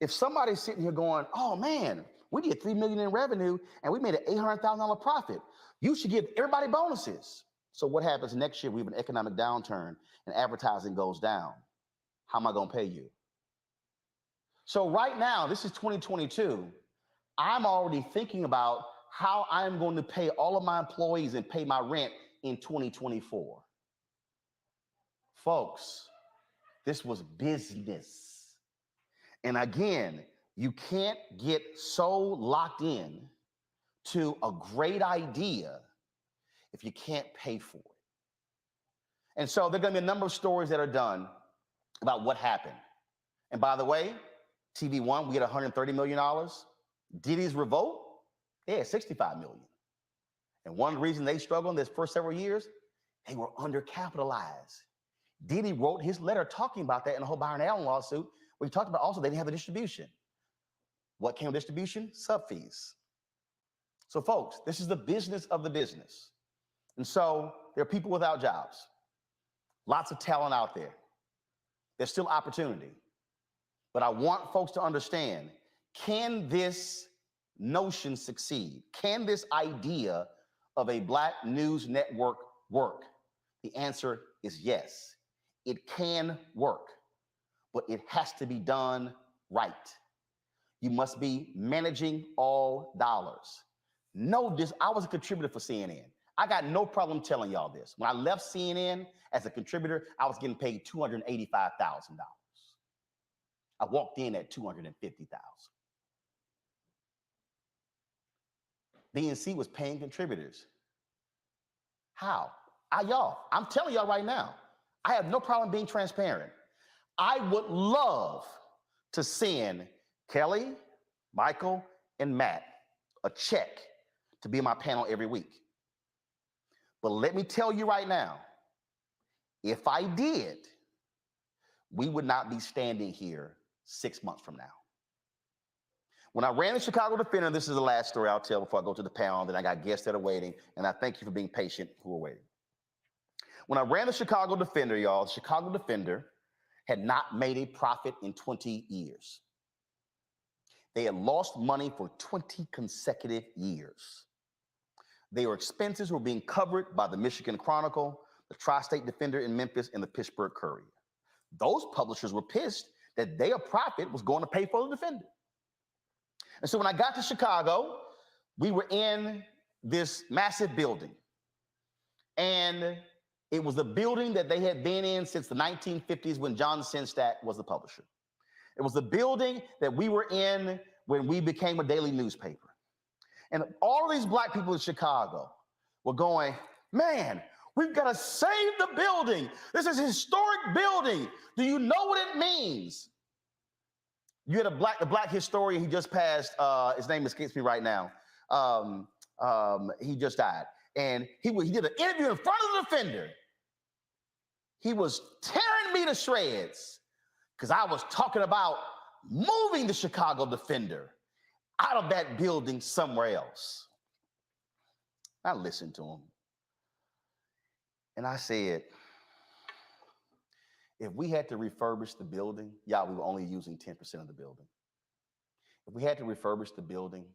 if somebody's sitting here going, oh man, we did $3 million in revenue and we made an $800,000 profit, you should give everybody bonuses. So what happens next year? We have an economic downturn and advertising goes down. How am I going to pay you? So right now, this is 2022. I'm already thinking about how I'm going to pay all of my employees and pay my rent in 2024. Folks, this was business. And again, you can't get so locked in to a great idea if you can't pay for it. And so there are going to be a number of stories that are done about what happened. And by the way, TV One, we get $130 million. Diddy's Revolt, they had $65 million. And one reason they struggled in this first several years, they were undercapitalized. Diddy wrote his letter talking about that in the whole Byron Allen lawsuit, where he talked about also they didn't have the distribution. What came with distribution? Sub fees. So folks, this is the business of the business. And so there are people without jobs. Lots of talent out there. There's still opportunity. But I want folks to understand, can this notion succeed? Can this idea of a black news network work? The answer is yes. It can work, but it has to be done right. You must be managing all dollars. Know this, I was a contributor for CNN. I got no problem telling y'all this. When I left CNN as a contributor, I was getting paid $285,000. I walked in at $250,000. BNC was paying contributors. How? I'm telling y'all right now, I have no problem being transparent. I would love to send Kelly, Michael, and Matt a check to be on my panel every week. But let me tell you right now, if I did, we would not be standing here 6 months from now. When I ran the Chicago Defender, this is the last story I'll tell before I go to the panel, then I got guests that are waiting, and I thank you for being patient who are waiting. When I ran the Chicago Defender, y'all, the Chicago Defender had not made a profit in 20 years. They had lost money for 20 consecutive years. Their expenses were being covered by the Michigan Chronicle, the Tri-State Defender in Memphis, and the Pittsburgh Courier. Those publishers were pissed that their profit was going to pay for the Defender. And so when I got to Chicago, we were in this massive building. And it was a building that they had been in since the 1950s when John Sinstack was the publisher. It was the building that we were in when we became a daily newspaper. And all of these black people in Chicago were going, man, we've got to save the building. This is a historic building. Do you know what it means? You had a black historian, he just passed, his name escapes me right now. He just died. And he did an interview in front of the Defender. He was tearing me to shreds because I was talking about moving the Chicago Defender out of that building somewhere else. I listened to him. And I said, if we had to refurbish the building, y'all, we were only using 10% of the building. If we had to refurbish the building,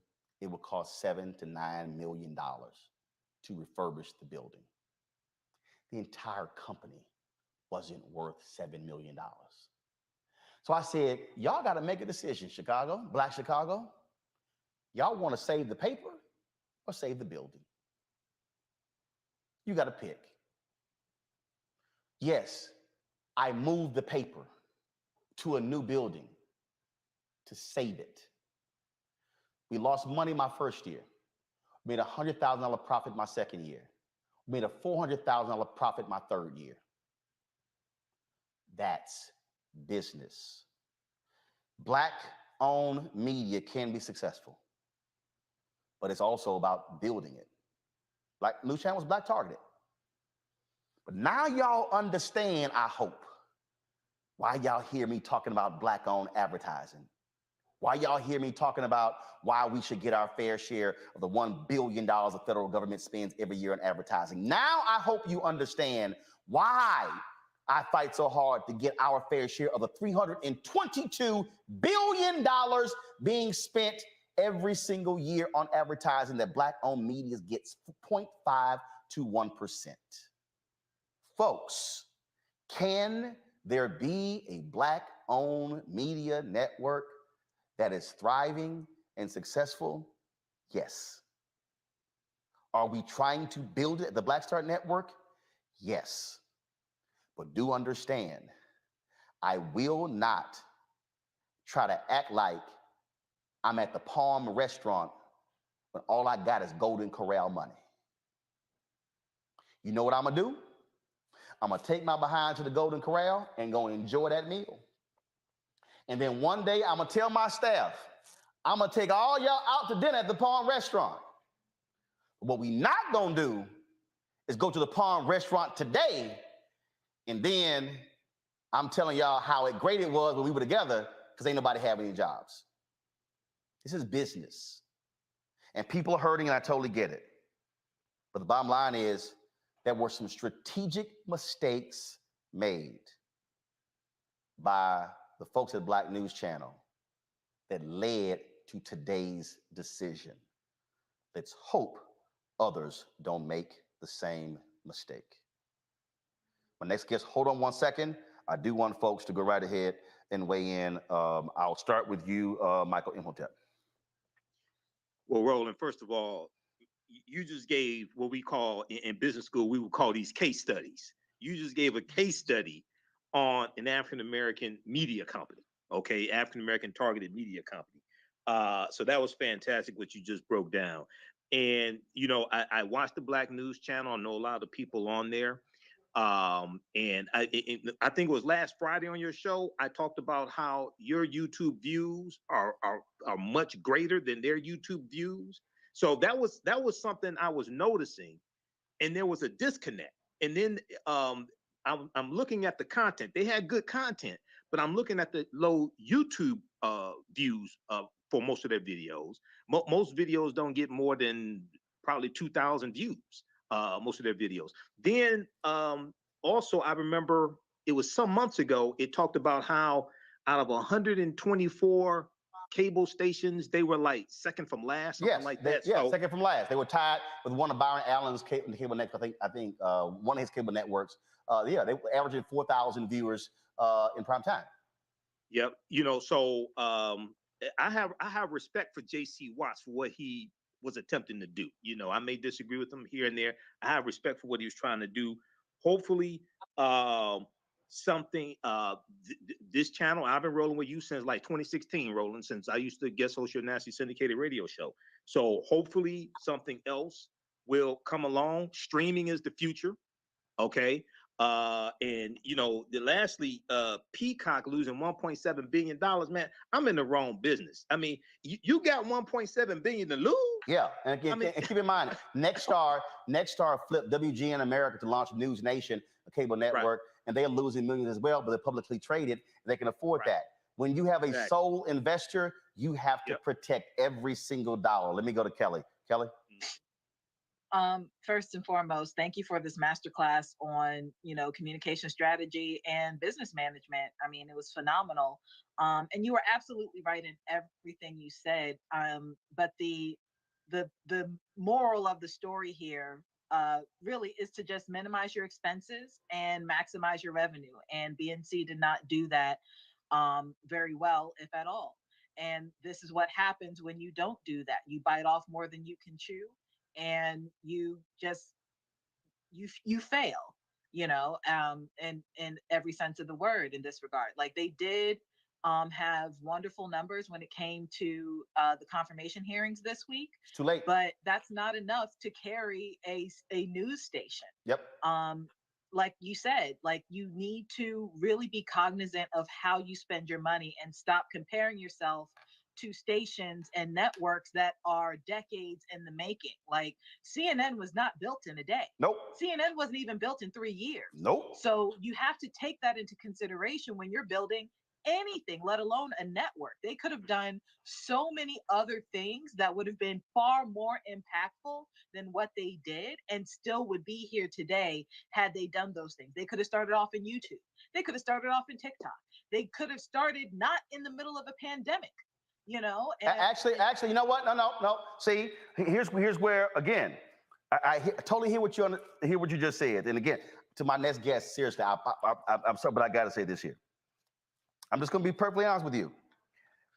it would cost $7 to $9 million to refurbish the building. The entire company wasn't worth $7 million. So I said, y'all got to make a decision, Chicago, Black Chicago. Y'all want to save the paper or save the building? You got to pick. Yes, I moved the paper to a new building to save it. We lost money my first year. Made a $100,000 profit my second year. Made a $400,000 profit my third year. That's business. Black-owned media can be successful, but it's also about building it. Like News Channel was Black targeted. But now y'all understand, I hope, why y'all hear me talking about Black-owned advertising. Why y'all hear me talking about why we should get our fair share of the $1 billion the federal government spends every year on advertising. Now I hope you understand why I fight so hard to get our fair share of the $322 billion being spent every single year on advertising that Black-owned media gets 0.5 to 1%. Folks, can there be a Black-owned media network that is thriving and successful? Yes. Are we trying to build it at the Black Star Network? Yes. But do understand, I will not try to act like I'm at the Palm restaurant when all I got is Golden Corral money. You know what I'm gonna do? I'm gonna take my behind to the Golden Corral and go enjoy that meal. And then one day I'm gonna tell my staff, I'm gonna take all y'all out to dinner at the Palm restaurant. What we not gonna do is go to the Palm restaurant today and then I'm telling y'all how great it was when we were together because ain't nobody having any jobs. This is business. And people are hurting and I totally get it. But the bottom line is there were some strategic mistakes made by the folks at Black News Channel that led to today's decision. Let's hope others don't make the same mistake. My next guest, hold on one second. I do want folks to go right ahead and weigh in. I'll start with you, Michael Imhotep. Well, Roland, first of all, you just gave what we call in business school, we would call these case studies. You just gave a case study on an African-American media company, okay? African-American targeted media company. So that was fantastic what you just broke down. And, you know, I watched the Black News Channel. I know a lot of the people on there. And I think it was last Friday on your show, I talked about how your YouTube views are much greater than their YouTube views. So that was something I was noticing, and there was a disconnect. And then I'm looking at the content. They had good content, but I'm looking at the low YouTube views for most of their videos. Most videos don't get more than probably 2,000 views. Most of their videos. Then also, I remember it was some months ago, it talked about how out of 124 cable stations, they were like second from last, something like that. Yeah, so, second from last. They were tied with one of Byron Allen's cable networks. I think one of his cable networks. They were averaging 4,000 viewers in prime time. Yep. You know, so I have respect for J.C. Watts for what he was attempting to do. You know, I may disagree with him here and there. I have respect for what he was trying to do. Hopefully, something, this channel, I've been rolling with you since like 2016, Roland, since I used to guest host your nasty syndicated radio show. So hopefully something else will come along. Streaming is the future. Okay. And you know, lastly, Peacock losing $1.7 billion, man, I'm in the wrong business. I mean, you got $1.7 billion to lose. Yeah, and again, and keep in mind, Nexstar flipped WGN America to launch News Nation, a cable network, and they're losing millions as well, but they're publicly traded, and they can afford that. When you have a sole investor, you have to protect every single dollar. Let me go to Kelly. Kelly? First and foremost, thank you for this masterclass on, communication strategy and business management. I mean, it was phenomenal. And you were absolutely right in everything you said. But the moral of the story here really is to just minimize your expenses and maximize your revenue. And BNC did not do that very well, if at all. And this is what happens when you don't do that. You bite off more than you can chew, and you just you fail, in every sense of the word in this regard. Like they did have wonderful numbers when it came to the confirmation hearings this week. It's too late. But that's not enough to carry a news station. Yep. Like you said, like you need to really be cognizant of how you spend your money and stop comparing yourself to stations and networks that are decades in the making. Like CNN was not built in a day. Nope. CNN wasn't even built in 3 years. Nope. So you have to take that into consideration when you're building anything, let alone a network. They could have done so many other things that would have been far more impactful than what they did, and still would be here today had they done those things. They could have started off in YouTube. They could have started off in TikTok. They could have started not in the middle of a pandemic, And actually, you know what? No. See, here's where again, I totally hear what you just said. And again, to my next guest, seriously, I'm sorry, but I got to say this here. I'm just going to be perfectly honest with you.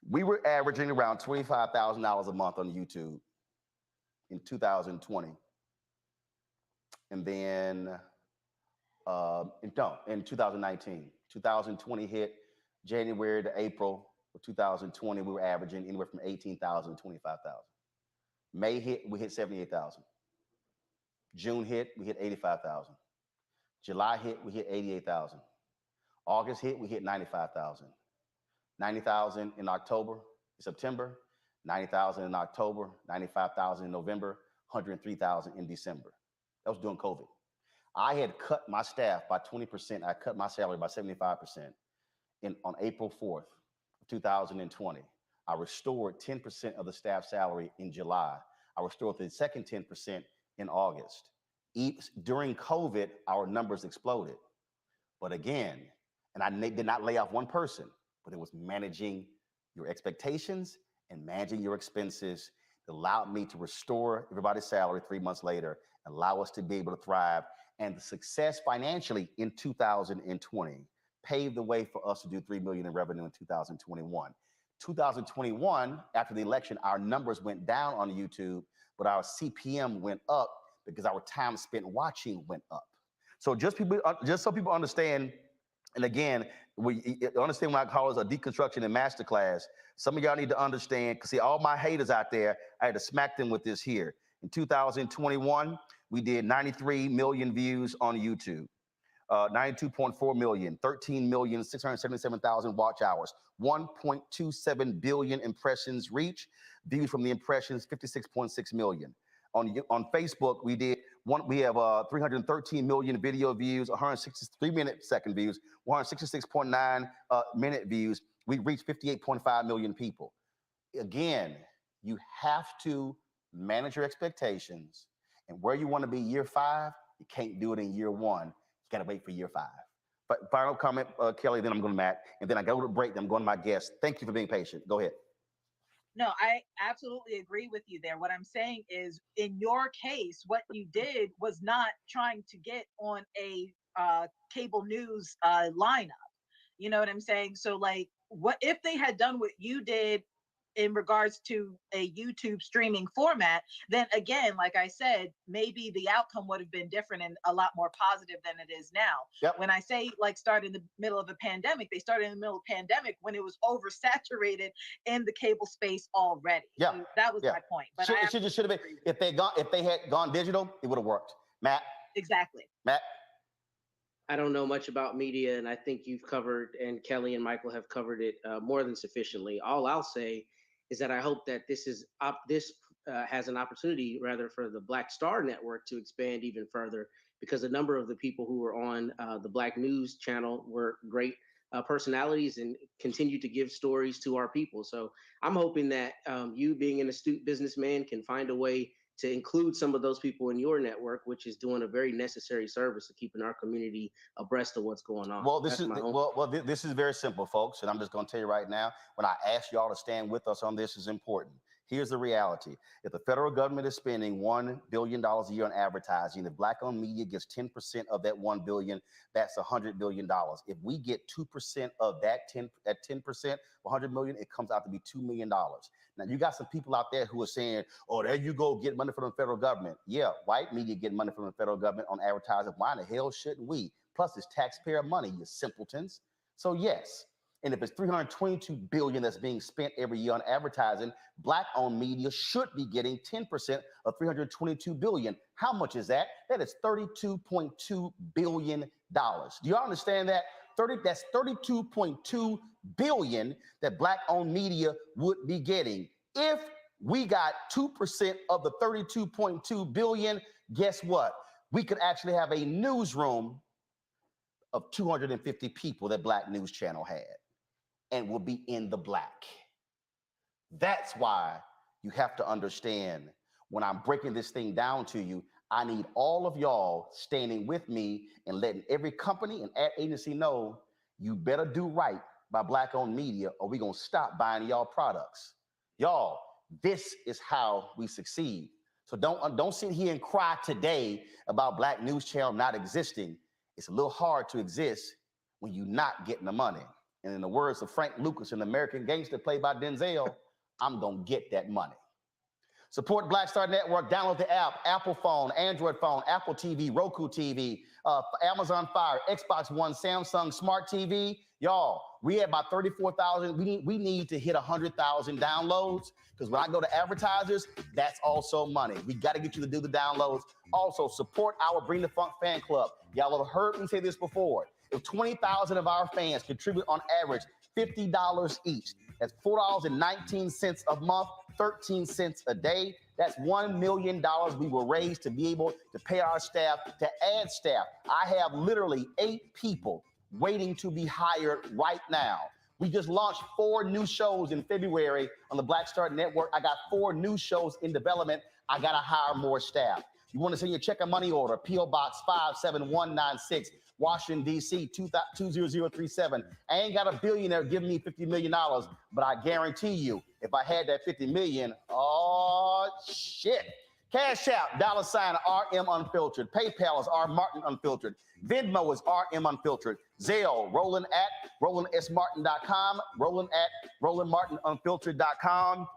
We were averaging around $25,000 a month on YouTube in 2020. And then, in 2019. 2020 hit January to April of 2020. We were averaging anywhere from 18,000 to 25,000. May hit, we hit 78,000. June hit, we hit 85,000. July hit, we hit 88,000. August hit, we hit 95,000. 90,000 in September, 90,000 in October, 95,000 in November, 103,000 in December. That was during COVID. I had cut my staff by 20%. I cut my salary by 75% on April 4th, 2020. I restored 10% of the staff salary in July. I restored the second 10% in August. During COVID, our numbers exploded. But again, and I did not lay off one person, but it was managing your expectations and managing your expenses that allowed me to restore everybody's salary 3 months later, and allow us to be able to thrive. And the success financially in 2020 paved the way for us to do $3 million in revenue in 2021. 2021, after the election, our numbers went down on YouTube, but our CPM went up because our time spent watching went up. So just so people understand. And again, we understand when I call it a deconstruction and masterclass. Some of y'all need to understand, because see, all my haters out there, I had to smack them with this here. In 2021, we did 93 million views on YouTube, 92.4 million, 13,677,000 watch hours, 1.27 billion impressions reach, views from the impressions, 56.6 million. On Facebook, we have 313 million video views, 163 second views, 166.9 minute views. We reached 58.5 million people. Again, you have to manage your expectations, and where you want to be year 5, you can't do it in year 1. You got to wait for year 5. But final comment, Kelly, then I'm going to Matt, and then I go to break, then I'm going to my guest. Thank you for being patient. Go ahead. No, I absolutely agree with you there. What I'm saying is, in your case, what you did was not trying to get on a cable news lineup. You know what I'm saying? So, like, what if they had done what you did in regards to a YouTube streaming format? Then again, like I said, maybe the outcome would have been different and a lot more positive than it is now. Yep. When I say like start in the middle of a pandemic, they started in the middle of a pandemic when it was oversaturated in the cable space already. Yeah. So that was my point. But Should have been, if they had gone digital, it would have worked. Matt? Exactly. Matt? I don't know much about media, and I think you've covered, and Kelly and Michael have covered it more than sufficiently. All I'll say is that I hope that this has an opportunity, rather, for the Black Star Network to expand even further, because a number of the people who were on the Black News channel were great personalities and continue to give stories to our people. So I'm hoping that you, being an astute businessman, can find a way to include some of those people in your network, which is doing a very necessary service of keeping our community abreast of what's going on. Well, this is very simple, folks, and I'm just going to tell you right now, when I ask y'all to stand with us on this is important. Here's the reality. If the federal government is spending $1 billion a year on advertising, if Black-owned media gets 10% of that $1 billion, that's $100 billion. If we get 2% of that 10%, $100 million, it comes out to be $2 million. Now, you got some people out there who are saying, oh, there you go, get money from the federal government. Yeah, white media get money from the federal government on advertising. Why in the hell shouldn't we? Plus, it's taxpayer money, you simpletons. So, yes. And if it's $322 billion that's being spent every year on advertising, Black-owned media should be getting 10% of $322 billion. How much is that? That is $32.2 billion. Do y'all understand that? That's $32.2 billion that Black-owned media would be getting. If we got 2% of the $32.2 billion, guess what? We could actually have a newsroom of 250 people that Black News Channel had, and will be in the black. That's why you have to understand, when I'm breaking this thing down to you, I need all of y'all standing with me and letting every company and ad agency know you better do right by Black-owned media, or we're gonna stop buying y'all products. Y'all, this is how we succeed. So don't sit here and cry today about Black News Channel not existing. It's a little hard to exist when you're not getting the money. And in the words of Frank Lucas, an American Gangster played by Denzel, I'm gonna get that money. Support Black Star Network. Download the app, Apple phone, Android phone, Apple TV, Roku TV, Amazon Fire, Xbox One, Samsung Smart TV. Y'all, we at about 34,000. We need to hit 100,000 downloads, because when I go to advertisers, that's also money. We got to get you to do the downloads. Also, support our Bring the Funk fan club. Y'all have heard me say this before. If 20,000 of our fans contribute on average $50 each, that's $4.19 a month, 13 cents a day. That's $1 million we will raise to be able to pay our staff, to add staff. I have literally 8 people waiting to be hired right now. We just launched 4 new shows in February on the Black Star Network. I got 4 new shows in development. I got to hire more staff. You want to send your check or money order, P.O. Box 57196, Washington, D.C., 20037. I ain't got a billionaire giving me $50 million, but I guarantee you, if I had that $50 million, oh, shit. Cash App, $ RM Unfiltered. PayPal is R Martin Unfiltered. Venmo is RM Unfiltered. Zelle, Roland at RolandSMartin.com, Roland at RolandMartinUnfiltered.com.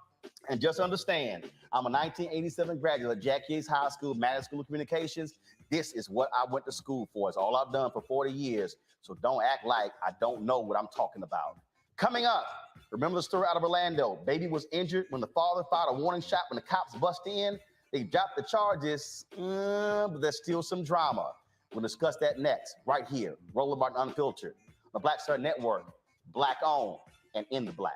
And just understand, I'm a 1987 graduate of Jack Yates High School, Madison School of Communications. This is what I went to school for. It's all I've done for 40 years. So don't act like I don't know what I'm talking about. Coming up, remember the story out of Orlando? Baby was injured when the father fired a warning shot when the cops bust in. They dropped the charges, but there's still some drama. We'll discuss that next, right here. Roland Martin Unfiltered, the Black Star Network, Black owned and in the black.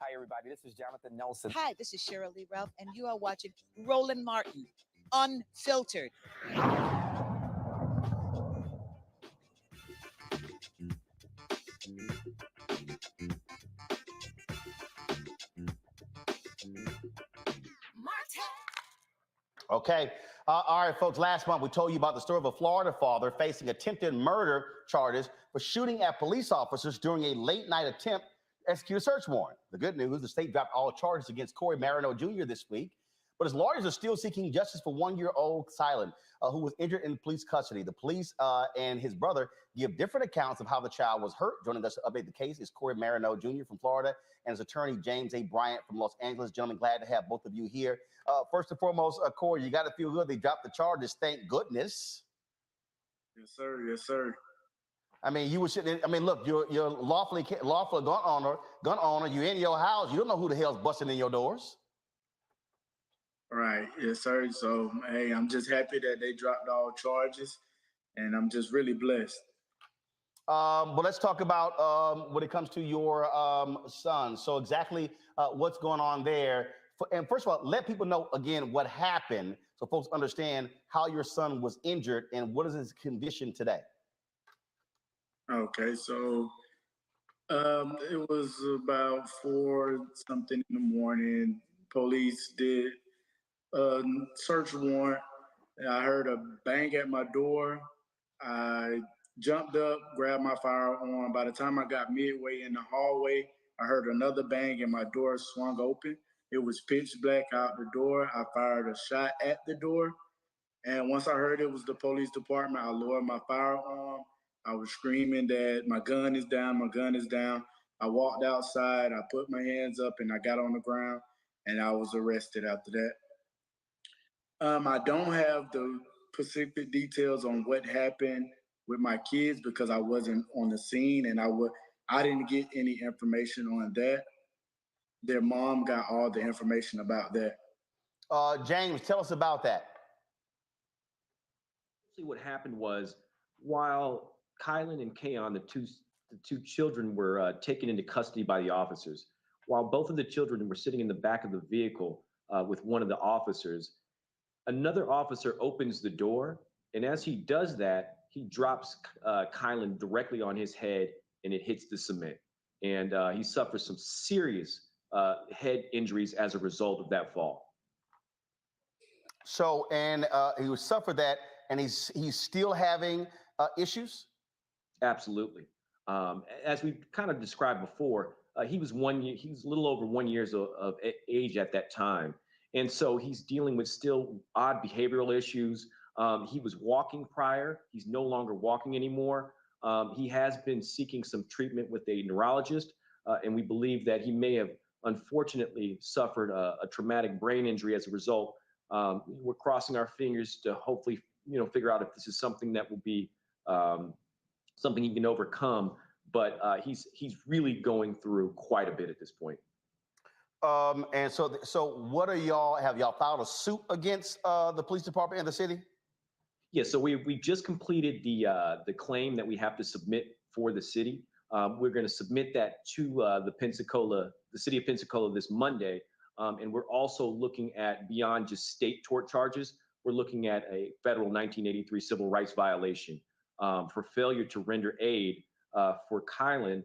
Hi, everybody. This is Jonathan Nelson. Hi, this is Cheryl Lee Ralph, and you are watching Roland Martin Unfiltered. Okay. All right, folks. Last month, we told you about the story of a Florida father facing attempted murder charges for shooting at police officers during a late-night attempt to execute a search warrant. The good news, the state dropped all charges against Corey Marino Jr. this week, but his lawyers are still seeking justice for one-year-old Silent, who was injured in police custody. The police and his brother give different accounts of how the child was hurt. Joining us to update the case is Corey Marino Jr. from Florida and his attorney, James A. Bryant from Los Angeles. Gentlemen, glad to have both of you here. First and foremost, Corey, you got to feel good. They dropped the charges. Thank goodness. Yes, sir. Yes, sir. I mean, look, you're lawful gun owner. You're in your house. You don't know who the hell's busting in your doors. Right. Yes, sir. So, hey, I'm just happy that they dropped all charges, and I'm just really blessed. But let's talk about when it comes to your son. So exactly what's going on there. And first of all, let people know again what happened so folks understand how your son was injured and what is his condition today. Okay, so it was about 4-something in the morning. Police did a search warrant. I heard a bang at my door. I jumped up, grabbed my firearm. By the time I got midway in the hallway, I heard another bang and my door swung open. It was pitch black out the door. I fired a shot at the door. And once I heard it was the police department, I lowered my firearm. I was screaming that my gun is down, my gun is down. I walked outside, I put my hands up and I got on the ground and I was arrested after that. I don't have the specific details on what happened with my kids because I wasn't on the scene and I didn't get any information on that. Their mom got all the information about that. James, tell us about that. What happened was while Kylan and Kayon, the two children, were taken into custody by the officers, while both of the children were sitting in the back of the vehicle with one of the officers, another officer opens the door, and as he does that, he drops Kylan directly on his head, and it hits the cement. And he suffers some serious head injuries as a result of that fall. So, and he suffered that, and he's still having issues? Absolutely. As we kind of described before, he was a little over 1 year of age at that time. And so he's dealing with still odd behavioral issues. He was walking prior. He's no longer walking anymore. He has been seeking some treatment with a neurologist, and we believe that he may have unfortunately suffered a traumatic brain injury as a result. We're crossing our fingers to hopefully, figure out if this is something that will be something he can overcome. But he's really going through quite a bit at this point. And so what have y'all filed a suit against the police department in the city? Yeah, so we just completed the claim that we have to submit for the city. We're going to submit that to the city of Pensacola this Monday. And we're also looking at, beyond just state tort charges, we're looking at a federal 1983 civil rights violation for failure to render aid for Kylan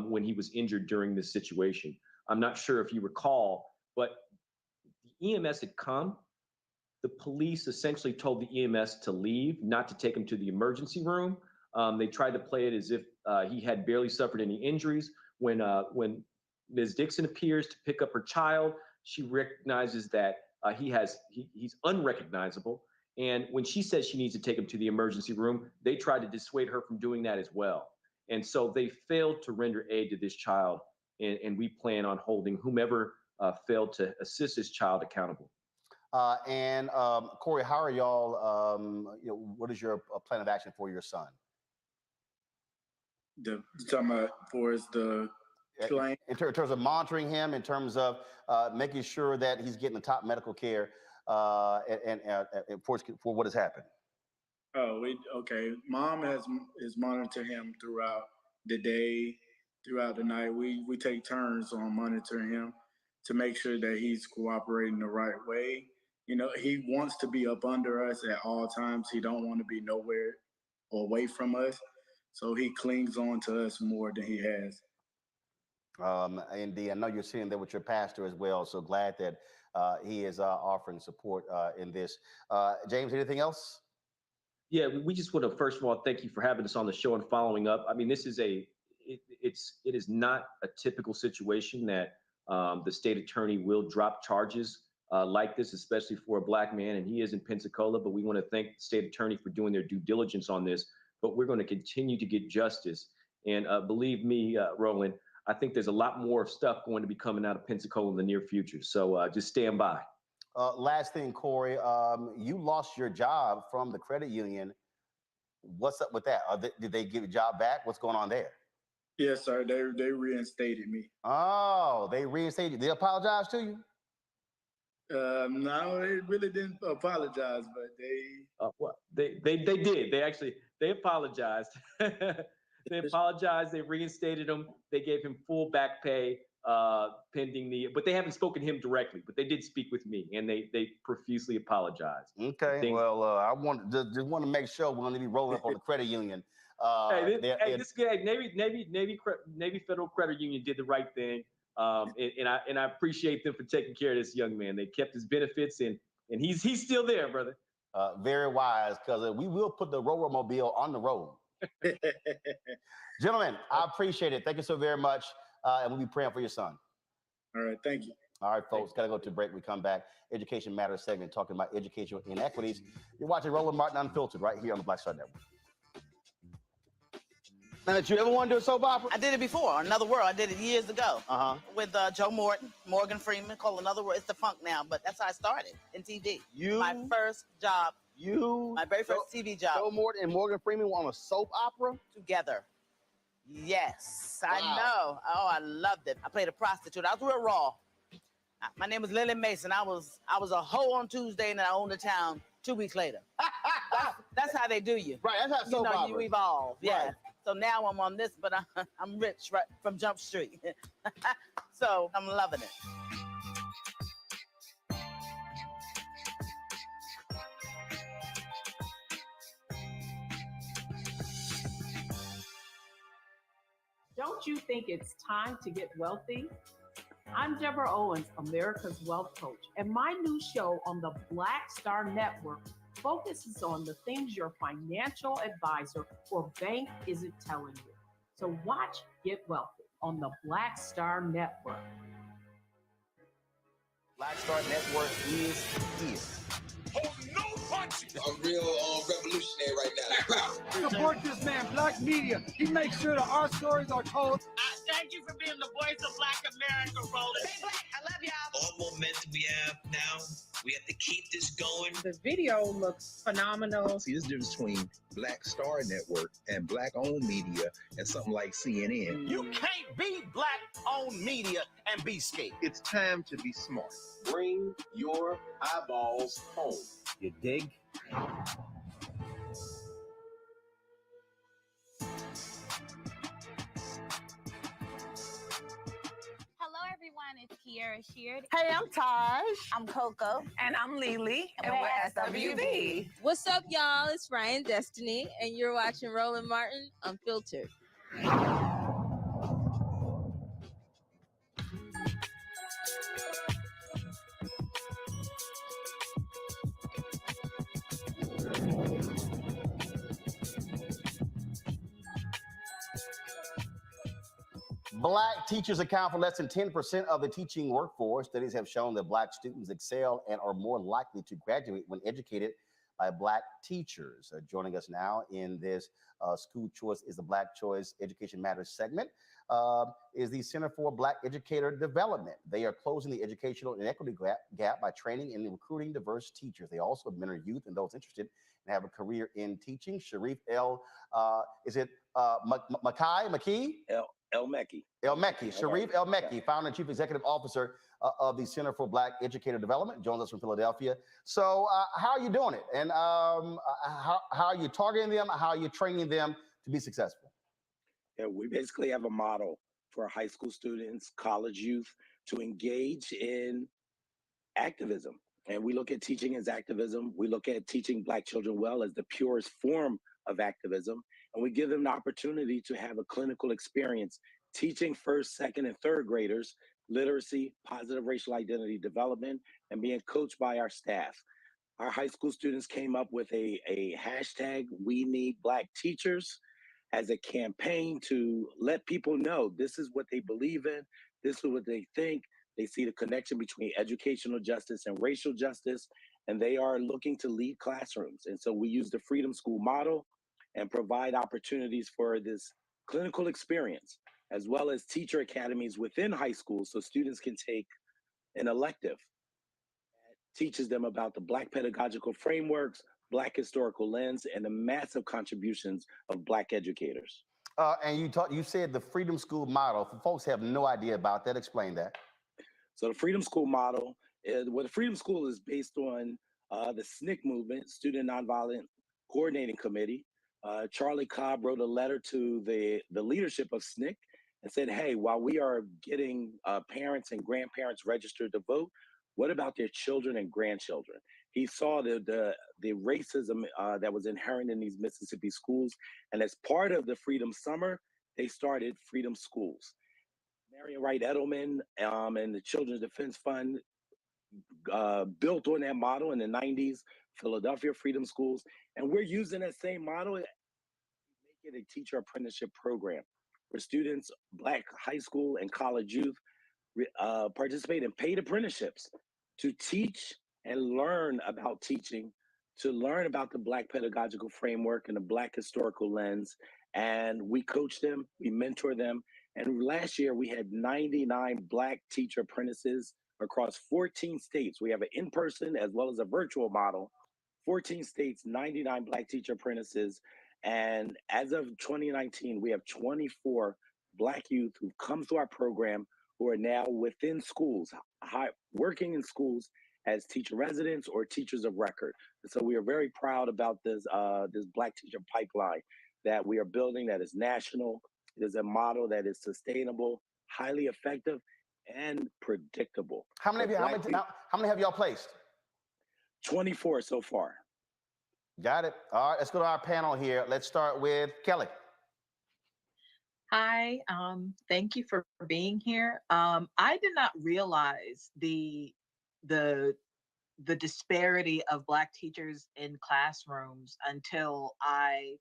when he was injured during this situation. I'm not sure if you recall, but the EMS had come. The police essentially told the EMS to leave, not to take him to the emergency room. They tried to play it as if he had barely suffered any injuries. When Ms. Dixon appears to pick up her child, she recognizes that he's unrecognizable. And when she says she needs to take him to the emergency room, they tried to dissuade her from doing that as well. And so they failed to render aid to this child. And we plan on holding whomever failed to assist this child accountable. And Corey, how are y'all? What is your plan of action for your son? You're talking about for the claim? In terms of monitoring him, in terms of making sure that he's getting the top medical care, and for what has happened. Oh, okay. Mom is monitoring him throughout the day, throughout the night. We take turns on monitoring him to make sure that he's cooperating the right way. He wants to be up under us at all times. He don't want to be nowhere away from us. So he clings on to us more than he has. Indeed, I know you're sitting there with your pastor as well. So glad that he is offering support in this. James, anything else? Yeah, we just want to first of all thank you for having us on the show and following up. I mean, this is it is not a typical situation that the state attorney will drop charges like this, especially for a Black man, and he is in Pensacola. But we want to thank the state attorney for doing their due diligence on this. But we're going to continue to get justice, and believe me, Roland, I think there's a lot more stuff going to be coming out of Pensacola in the near future. So just stand by. Last thing, Corey, you lost your job from the credit union. What's up with that? Did they give a job back? What's going on there? Yes, sir. They reinstated me. Oh, they reinstated you. They apologize to you? No, they really didn't apologize, but they did. They apologized. They apologized. They reinstated him. They gave him full back pay pending but they haven't spoken to him directly, but they did speak with me, and they profusely apologized. Okay. Well, I just want to make sure we're going to be rolling up on the credit union. This guy, Navy Federal Credit Union did the right thing. And I appreciate them for taking care of this young man. They kept his benefits, and he's still there, brother. Very wise, because we will put the Mobile on the road. Gentlemen, I appreciate it. Thank you so very much. And we'll be praying for your son. All right, thank you. All right, folks, got to go to break. We come back. Education Matters segment, talking about educational inequities. You're watching Roland Martin Unfiltered right here on the Black Star Network. Now, did you ever want to do a soap opera? I did it before, Another World. I did it years ago with Joe Morgan Freeman, called Another World. It's the funk now, but that's how I started in TV. My first job. My very first TV job. Joe Morton and Morgan Freeman were on a soap opera? Together. Yes, wow. I know. Oh, I loved it. I played a prostitute. I was real raw. My name was Lily Mason. I was a hoe on Tuesday, and I owned the town 2 weeks later. That's how they do you. Right, that's how soap opera. You evolve. Yeah. Right. So now I'm on this, but I'm rich right from Jump Street. So I'm loving it. Don't you think it's time to get wealthy? I'm Deborah Owens, America's Wealth Coach, and my new show on the Black Star Network focuses on the things your financial advisor or bank isn't telling you. So watch Get Wealthy on the Black Star Network. Black Star Network is here. Oh, no punches! I'm real revolutionary right now. Support this man, Black Media. He makes sure that our stories are told. Thank you for being the voice of Black America, Roland. Stay black. I love y'all. All momentum we have now, we have to keep this going. The video looks phenomenal. See, this difference between Black Star Network and Black-owned media and something like CNN. You can't be Black-owned media and be scared. It's time to be smart. Bring your eyeballs home. You dig? It's Kiara Sheard. Hey, I'm Taj. I'm Coco. And I'm Lily. And we're SWV. What's up, y'all? It's Ryan Destiny, and you're watching Roland Martin Unfiltered. Black teachers account for less than 10% of the teaching workforce. Studies have shown that Black students excel and are more likely to graduate when educated by Black teachers. Joining us now in this School Choice is the Black Choice Education Matters segment is the Center for Black Educator Development. They are closing the educational inequity gap by training and recruiting diverse teachers. They also mentor youth and those interested and have a career in teaching. Sharif McKee? El Mekki. El Mekki, Sharif El Mekki, founder and chief executive officer of the Center for Black Educator Development, joins us from Philadelphia. So how are you doing it? And how are you targeting them? How are you training them to be successful? Yeah, we basically have a model for high school students, college youth to engage in activism. And we look at teaching as activism. We look at teaching Black children well as the purest form of activism. And we give them the opportunity to have a clinical experience teaching first, second, and third graders literacy, positive racial identity development, and being coached by our staff. Our high school students came up with a hashtag, We Need Black Teachers, as a campaign to let people know this is what they believe in, this is what they think. They see the connection between educational justice and racial justice, and they are looking to lead classrooms. And so we use the Freedom School model and provide opportunities for this clinical experience, as well as teacher academies within high schools so students can take an elective that teaches them about the Black pedagogical frameworks, Black historical lens, and the massive contributions of Black educators. And you said the Freedom School model. For folks who have no idea about that, explain that. So the Freedom School model, the Freedom School is based on the SNCC movement, Student Nonviolent Coordinating Committee. Charlie Cobb wrote a letter to the leadership of SNCC and said, hey, while we are getting parents and grandparents registered to vote, what about their children and grandchildren? He saw the racism that was inherent in these Mississippi schools. And as part of the Freedom Summer, they started Freedom Schools. Marion Wright Edelman and the Children's Defense Fund built on that model in the 90s, Philadelphia Freedom Schools. And we're using that same model, make it a teacher apprenticeship program where students, Black high school and college youth, participate in paid apprenticeships to teach and learn about teaching, to learn about the Black pedagogical framework and the Black historical lens. And we coach them, we mentor them. And last year we had 99 Black teacher apprentices across 14 states. We have an in-person as well as a virtual model, 14 states, 99 Black teacher apprentices. And as of 2019, we have 24 Black youth who've come through our program who are now within schools, working in schools as teacher residents or teachers of record. And so we are very proud about this Black teacher pipeline that we are building that is national. It is a model that is sustainable, highly effective, and predictable. How many have y'all placed? 24 so far. Got it. All right, let's go to our panel here. Let's start with Kelly. Hi, thank you for being here. I did not realize the disparity of Black teachers in classrooms until I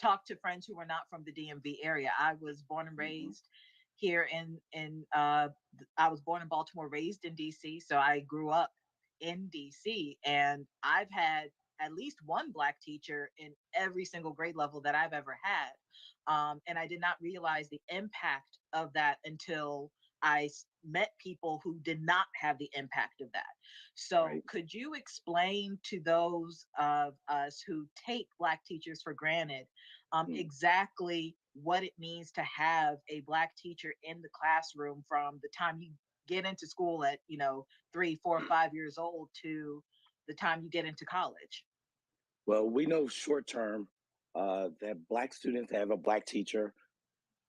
talked to friends who were not from the DMV area. I was born and raised here I was born in Baltimore, raised in DC, so I grew up in DC, and I've had at least one Black teacher in every single grade level that I've ever had. And I did not realize the impact of that until I met people who did not have the impact of that. So could you explain to those of us who take Black teachers for granted exactly what it means to have a Black teacher in the classroom from the time you get into school at 3, 4, 5 years old to the time you get into college? Well, we know short term that Black students that have a Black teacher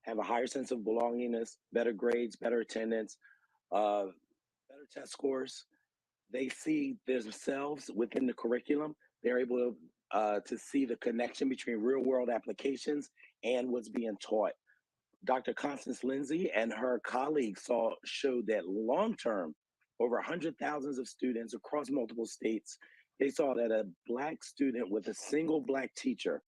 have a higher sense of belongingness, better grades, better attendance, better test scores. They see themselves within the curriculum. They're able to see the connection between real world applications and what's being taught. Dr. Constance Lindsay and her colleagues showed that long term, over 100,000 of students across multiple states, they saw that a Black student with a single Black teacher,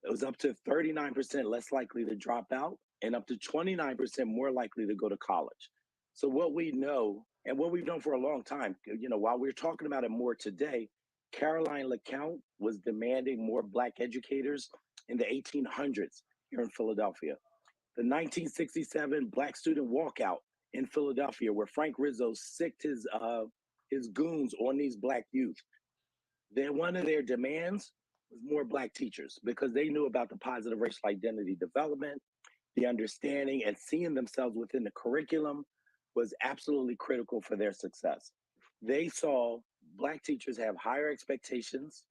it was up to 39% less likely to drop out and up to 29% more likely to go to college. So what we know, and what we've known for a long time, while we're talking about it more today, Caroline LeCount was demanding more Black educators in the 1800s here in Philadelphia. The 1967 Black student walkout in Philadelphia, where Frank Rizzo sicked his goons on these Black youth. One of their demands was more Black teachers because they knew about the positive racial identity development, the understanding and seeing themselves within the curriculum was absolutely critical for their success. They saw Black teachers have higher expectations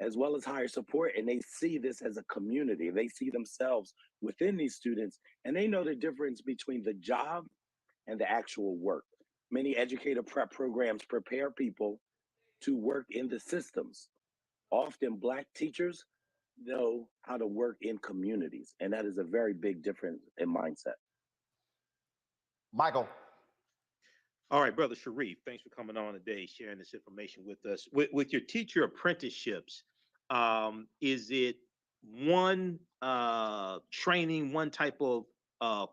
as well as higher support, and they see this as a community. They see themselves within these students, and they know the difference between the job and the actual work. Many educator prep programs prepare people to work in the systems. Often Black teachers know how to work in communities, and that is a very big difference in mindset. Michael. All right, Brother Sharif, thanks for coming on today, sharing this information with us. With your teacher apprenticeships, is it one training, one type of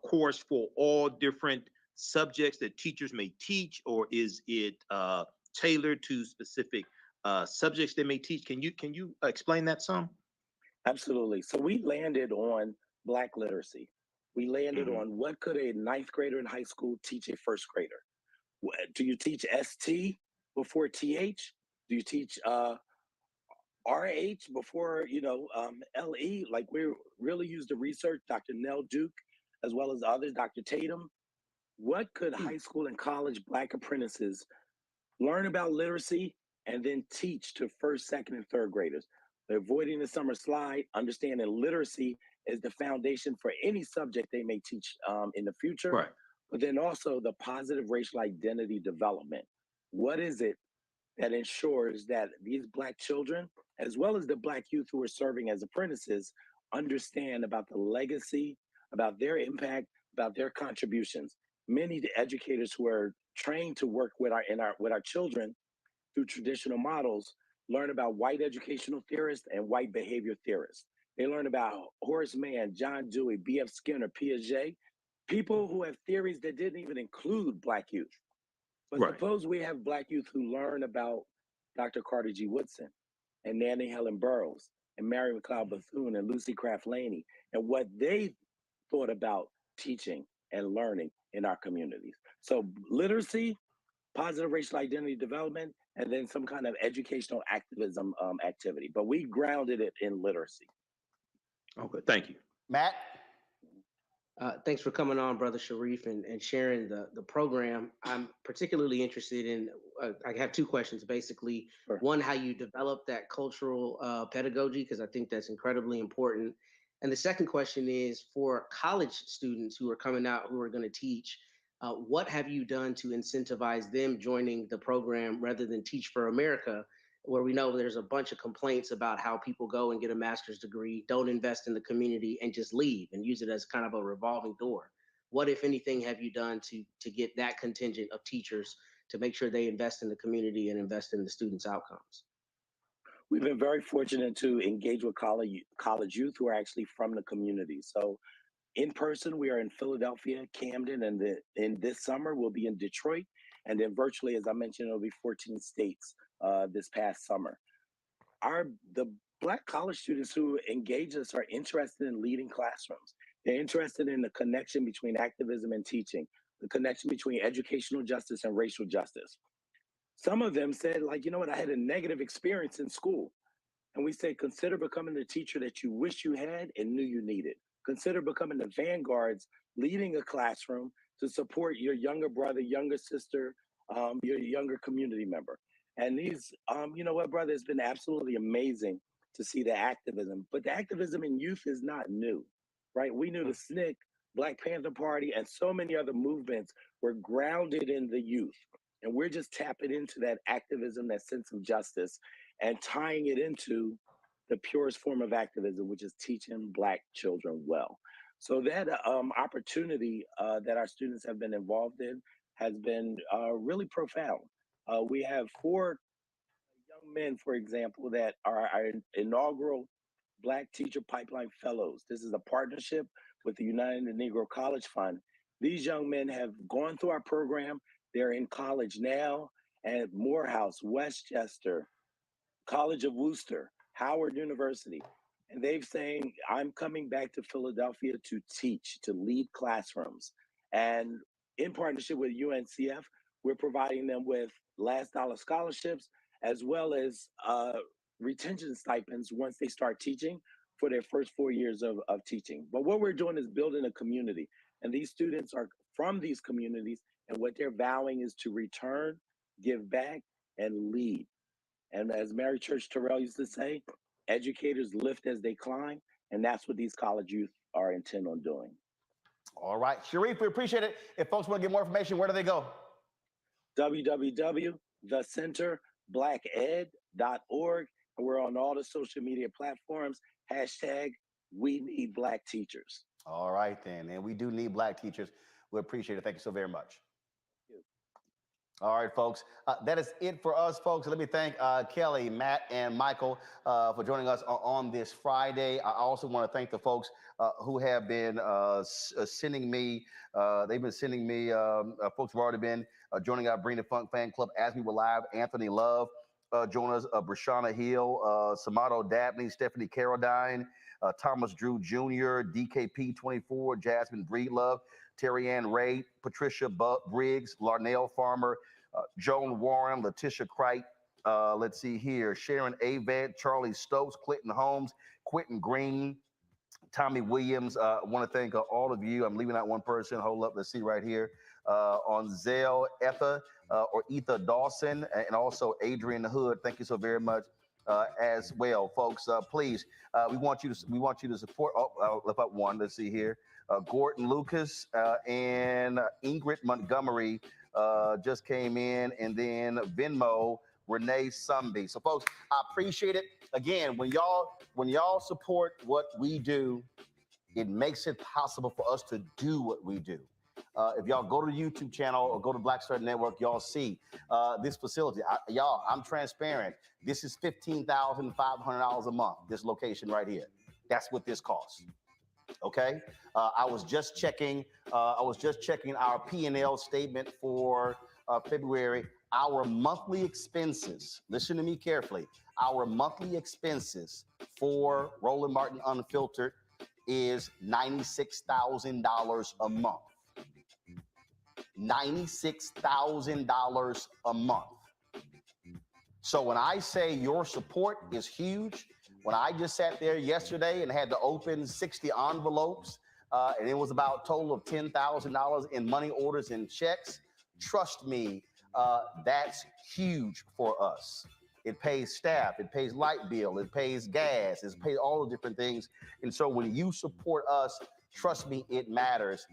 course for all different subjects that teachers may teach, or is it tailored to specific subjects they may teach? Can you explain that some? Absolutely. So we landed on Black literacy. We landed on what could a ninth grader in high school teach a first grader? Do you teach ST before TH? Do you teach RH before, LE? Like we really used the research, Dr. Nell Duke, as well as others, Dr. Tatum. What could high school and college Black apprentices learn about literacy and then teach to first, second, and third graders? Avoiding the summer slide, understanding literacy is the foundation for any subject they may teach in the future. Right. But then also the positive racial identity development. What is it that ensures that these Black children, as well as the Black youth who are serving as apprentices, understand about the legacy, about their impact, about their contributions? Many educators who are trained to work with our children through traditional models learn about white educational theorists and white behavior theorists. They learn about Horace Mann, John Dewey, B.F. Skinner, Piaget, people who have theories that didn't even include Black youth. But suppose we have Black youth who learn about Dr. Carter G. Woodson and Nanny Helen Burroughs and Mary McLeod Bethune and Lucy Craft Laney and what they thought about teaching and learning in our communities. So literacy, positive racial identity development, and then some kind of educational activism activity. But we grounded it in literacy. Okay, thank you. Matt? Thanks for coming on, Brother Sharif, and sharing the program. I'm particularly interested in, I have two questions, basically. Sure. One, how you develop that cultural pedagogy, because I think that's incredibly important. And the second question is for college students who are coming out, who are going to teach, what have you done to incentivize them joining the program rather than Teach for America, where we know there's a bunch of complaints about how people go and get a master's degree, don't invest in the community, and just leave and use it as kind of a revolving door? What, if anything, have you done to get that contingent of teachers to make sure they invest in the community and invest in the students' outcomes? We've been very fortunate to engage with college youth who are actually from the community. So in person, we are in Philadelphia, Camden, and in this summer, we'll be in Detroit. And then virtually, as I mentioned, it'll be 14 states this past summer. The Black college students who engage us are interested in leading classrooms. They're interested in the connection between activism and teaching, the connection between educational justice and racial justice. Some of them said, like, you know what, I had a negative experience in school. And we say, consider becoming the teacher that you wish you had and knew you needed. Consider becoming the vanguards, leading a classroom to support your younger brother, younger sister, your younger community member. And these, you know what, brother, it's been absolutely amazing to see the activism. But the activism in youth is not new, right? We knew the SNCC, Black Panther Party, and so many other movements were grounded in the youth. And we're just tapping into that activism, that sense of justice, and tying it into the purest form of activism, which is teaching Black children well. So that opportunity that our students have been involved in has been really profound. We have 4 young men, for example, that are our inaugural Black Teacher Pipeline Fellows. This is a partnership with the United Negro College Fund. These young men have gone through our program. They're in college now at Morehouse, Westchester, College of Worcester, Howard University. And they've saying, I'm coming back to Philadelphia to teach, to lead classrooms. And in partnership with UNCF, we're providing them with last dollar scholarships, as well as retention stipends once they start teaching for their first 4 years of teaching. But what we're doing is building a community. And these students are from these communities, and what they're vowing is to return, give back, and lead. And as Mary Church Terrell used to say, educators lift as they climb, and that's what these college youth are intent on doing. All right, Sharif, we appreciate it. If folks want to get more information, where do they go? www.thecenterblacked.org. And we're on all the social media platforms. #WeNeedBlackTeachers. All right, then. And we do need Black teachers. We appreciate it. Thank you so very much. All right, folks. That is it for us, folks. Let me thank Kelly, Matt, and Michael for joining us on this Friday. I also want to thank the folks who have been sending me. They've been sending me. Folks have already been joining our Bring the Funk fan club as we were live. Anthony Love joined us. Brashana Hill, Samato Dabney, Stephanie Carradine, Thomas Drew Jr., DKP24, Jasmine Breedlove, Terry Ann Ray, Patricia Briggs, Larnell Farmer, Joan Warren, Letitia Cright, let's see here, Sharon Aved, Charlie Stokes, Clinton Holmes, Quentin Green, Tommy Williams. I want to thank all of you. I'm leaving out one person. Hold up, let's see right here. On Zelle, Etha or Etha Dawson, and also Adrian Hood. Thank you so very much. As well, folks. Please, we want you to support. Oh, I'll lift up one. Let's see here. Gordon Lucas and Ingrid Montgomery just came in, and then Venmo Renee Sumby. So, folks, I appreciate it. Again, when y'all support what we do, it makes it possible for us to do what we do. If y'all go to the YouTube channel or go to Black Star Network, y'all see this facility. I'm transparent. This is $15,500 a month, this location right here. That's what this costs. Okay? I was just checking our P&L statement for February. Our monthly expenses, listen to me carefully, our monthly expenses for Roland Martin Unfiltered is $96,000 a month. $96,000 a month. So when I say your support is huge, when I just sat there yesterday and had to open 60 envelopes, and it was about a total of $10,000 in money orders and checks, trust me, that's huge for us. It pays staff, it pays light bill, it pays gas, it pays all the different things. And so when you support us, trust me, it matters.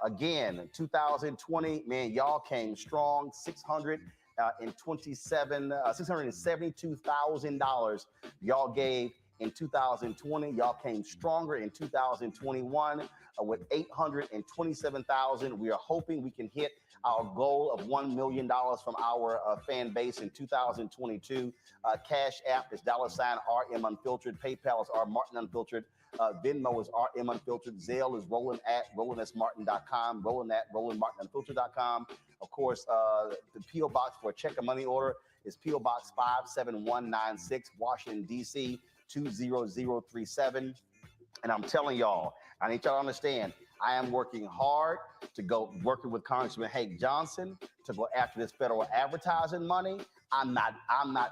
Again, 2020, man, y'all came strong. $672,000 y'all gave in 2020. Y'all came stronger in 2021 with $827,000. We are hoping we can hit our goal of $1 million from our fan base in 2022. Cash App is $RM Unfiltered. PayPal is R Martin Unfiltered. Venmo is RM Unfiltered. Zelle is Roland@RolandSMartin.com. Roland@RolandMartinUnfiltered.com. Of course, the P.O. Box for a check or money order is P.O. Box 57196, Washington, D.C. 20037. And I'm telling y'all, I need y'all to understand, I am working hard to go working with Congressman Hank Johnson to go after this federal advertising money. I'm not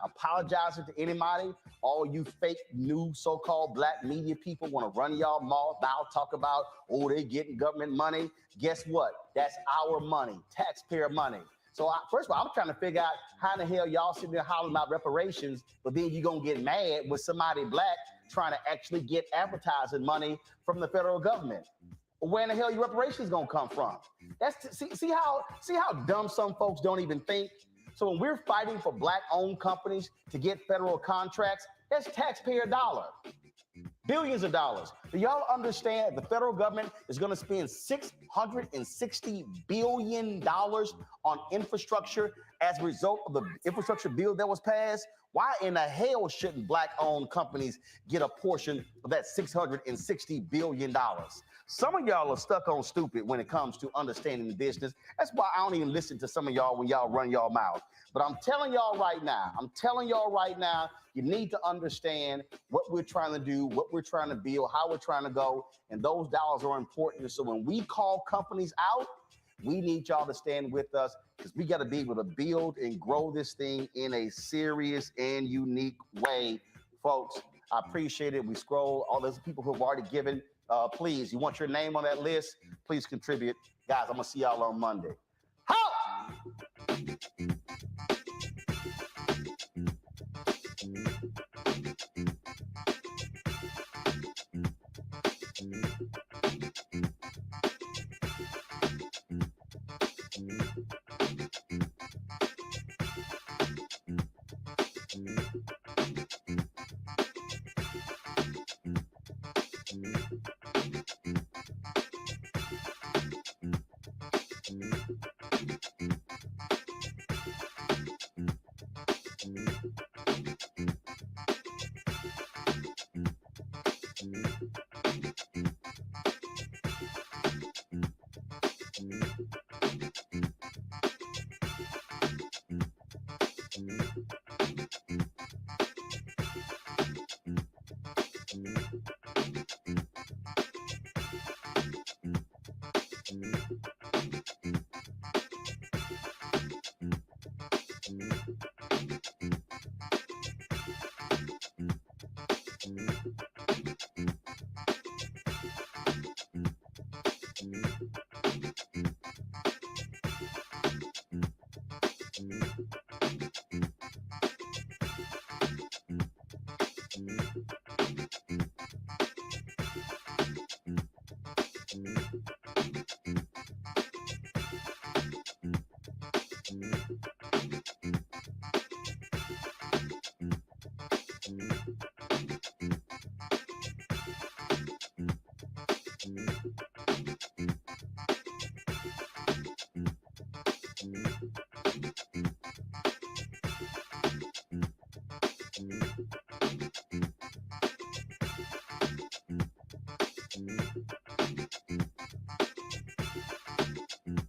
apologizing to anybody. All you fake new so-called black media people want to run y'all mouth, talk about, oh, they getting government money. Guess what? That's our money, taxpayer money. So first of all, I'm trying to figure out how in the hell y'all sitting there hollering about reparations, but then you're going to get mad with somebody black trying to actually get advertising money from the federal government. Where in the hell your reparations going to come from? See how dumb some folks don't even think? So when we're fighting for black-owned companies to get federal contracts, that's taxpayer dollar. Billions of dollars. Do y'all understand the federal government is going to spend $660 billion on infrastructure as a result of the infrastructure bill that was passed? Why in the hell shouldn't black-owned companies get a portion of that $660 billion? Some of y'all are stuck on stupid when it comes to understanding the business. That's why I don't even listen to some of y'all when y'all run y'all mouth. But I'm telling y'all right now, you need to understand what we're trying to do, what we're trying to build, how we're trying to go, and those dollars are important. So when we call companies out, we need y'all to stand with us because we got to be able to build and grow this thing in a serious and unique way. Folks, I appreciate it. We scroll all those people who have already given. Please, you want your name on that list? Please contribute. Guys, I'm going to see y'all on Monday. Ho!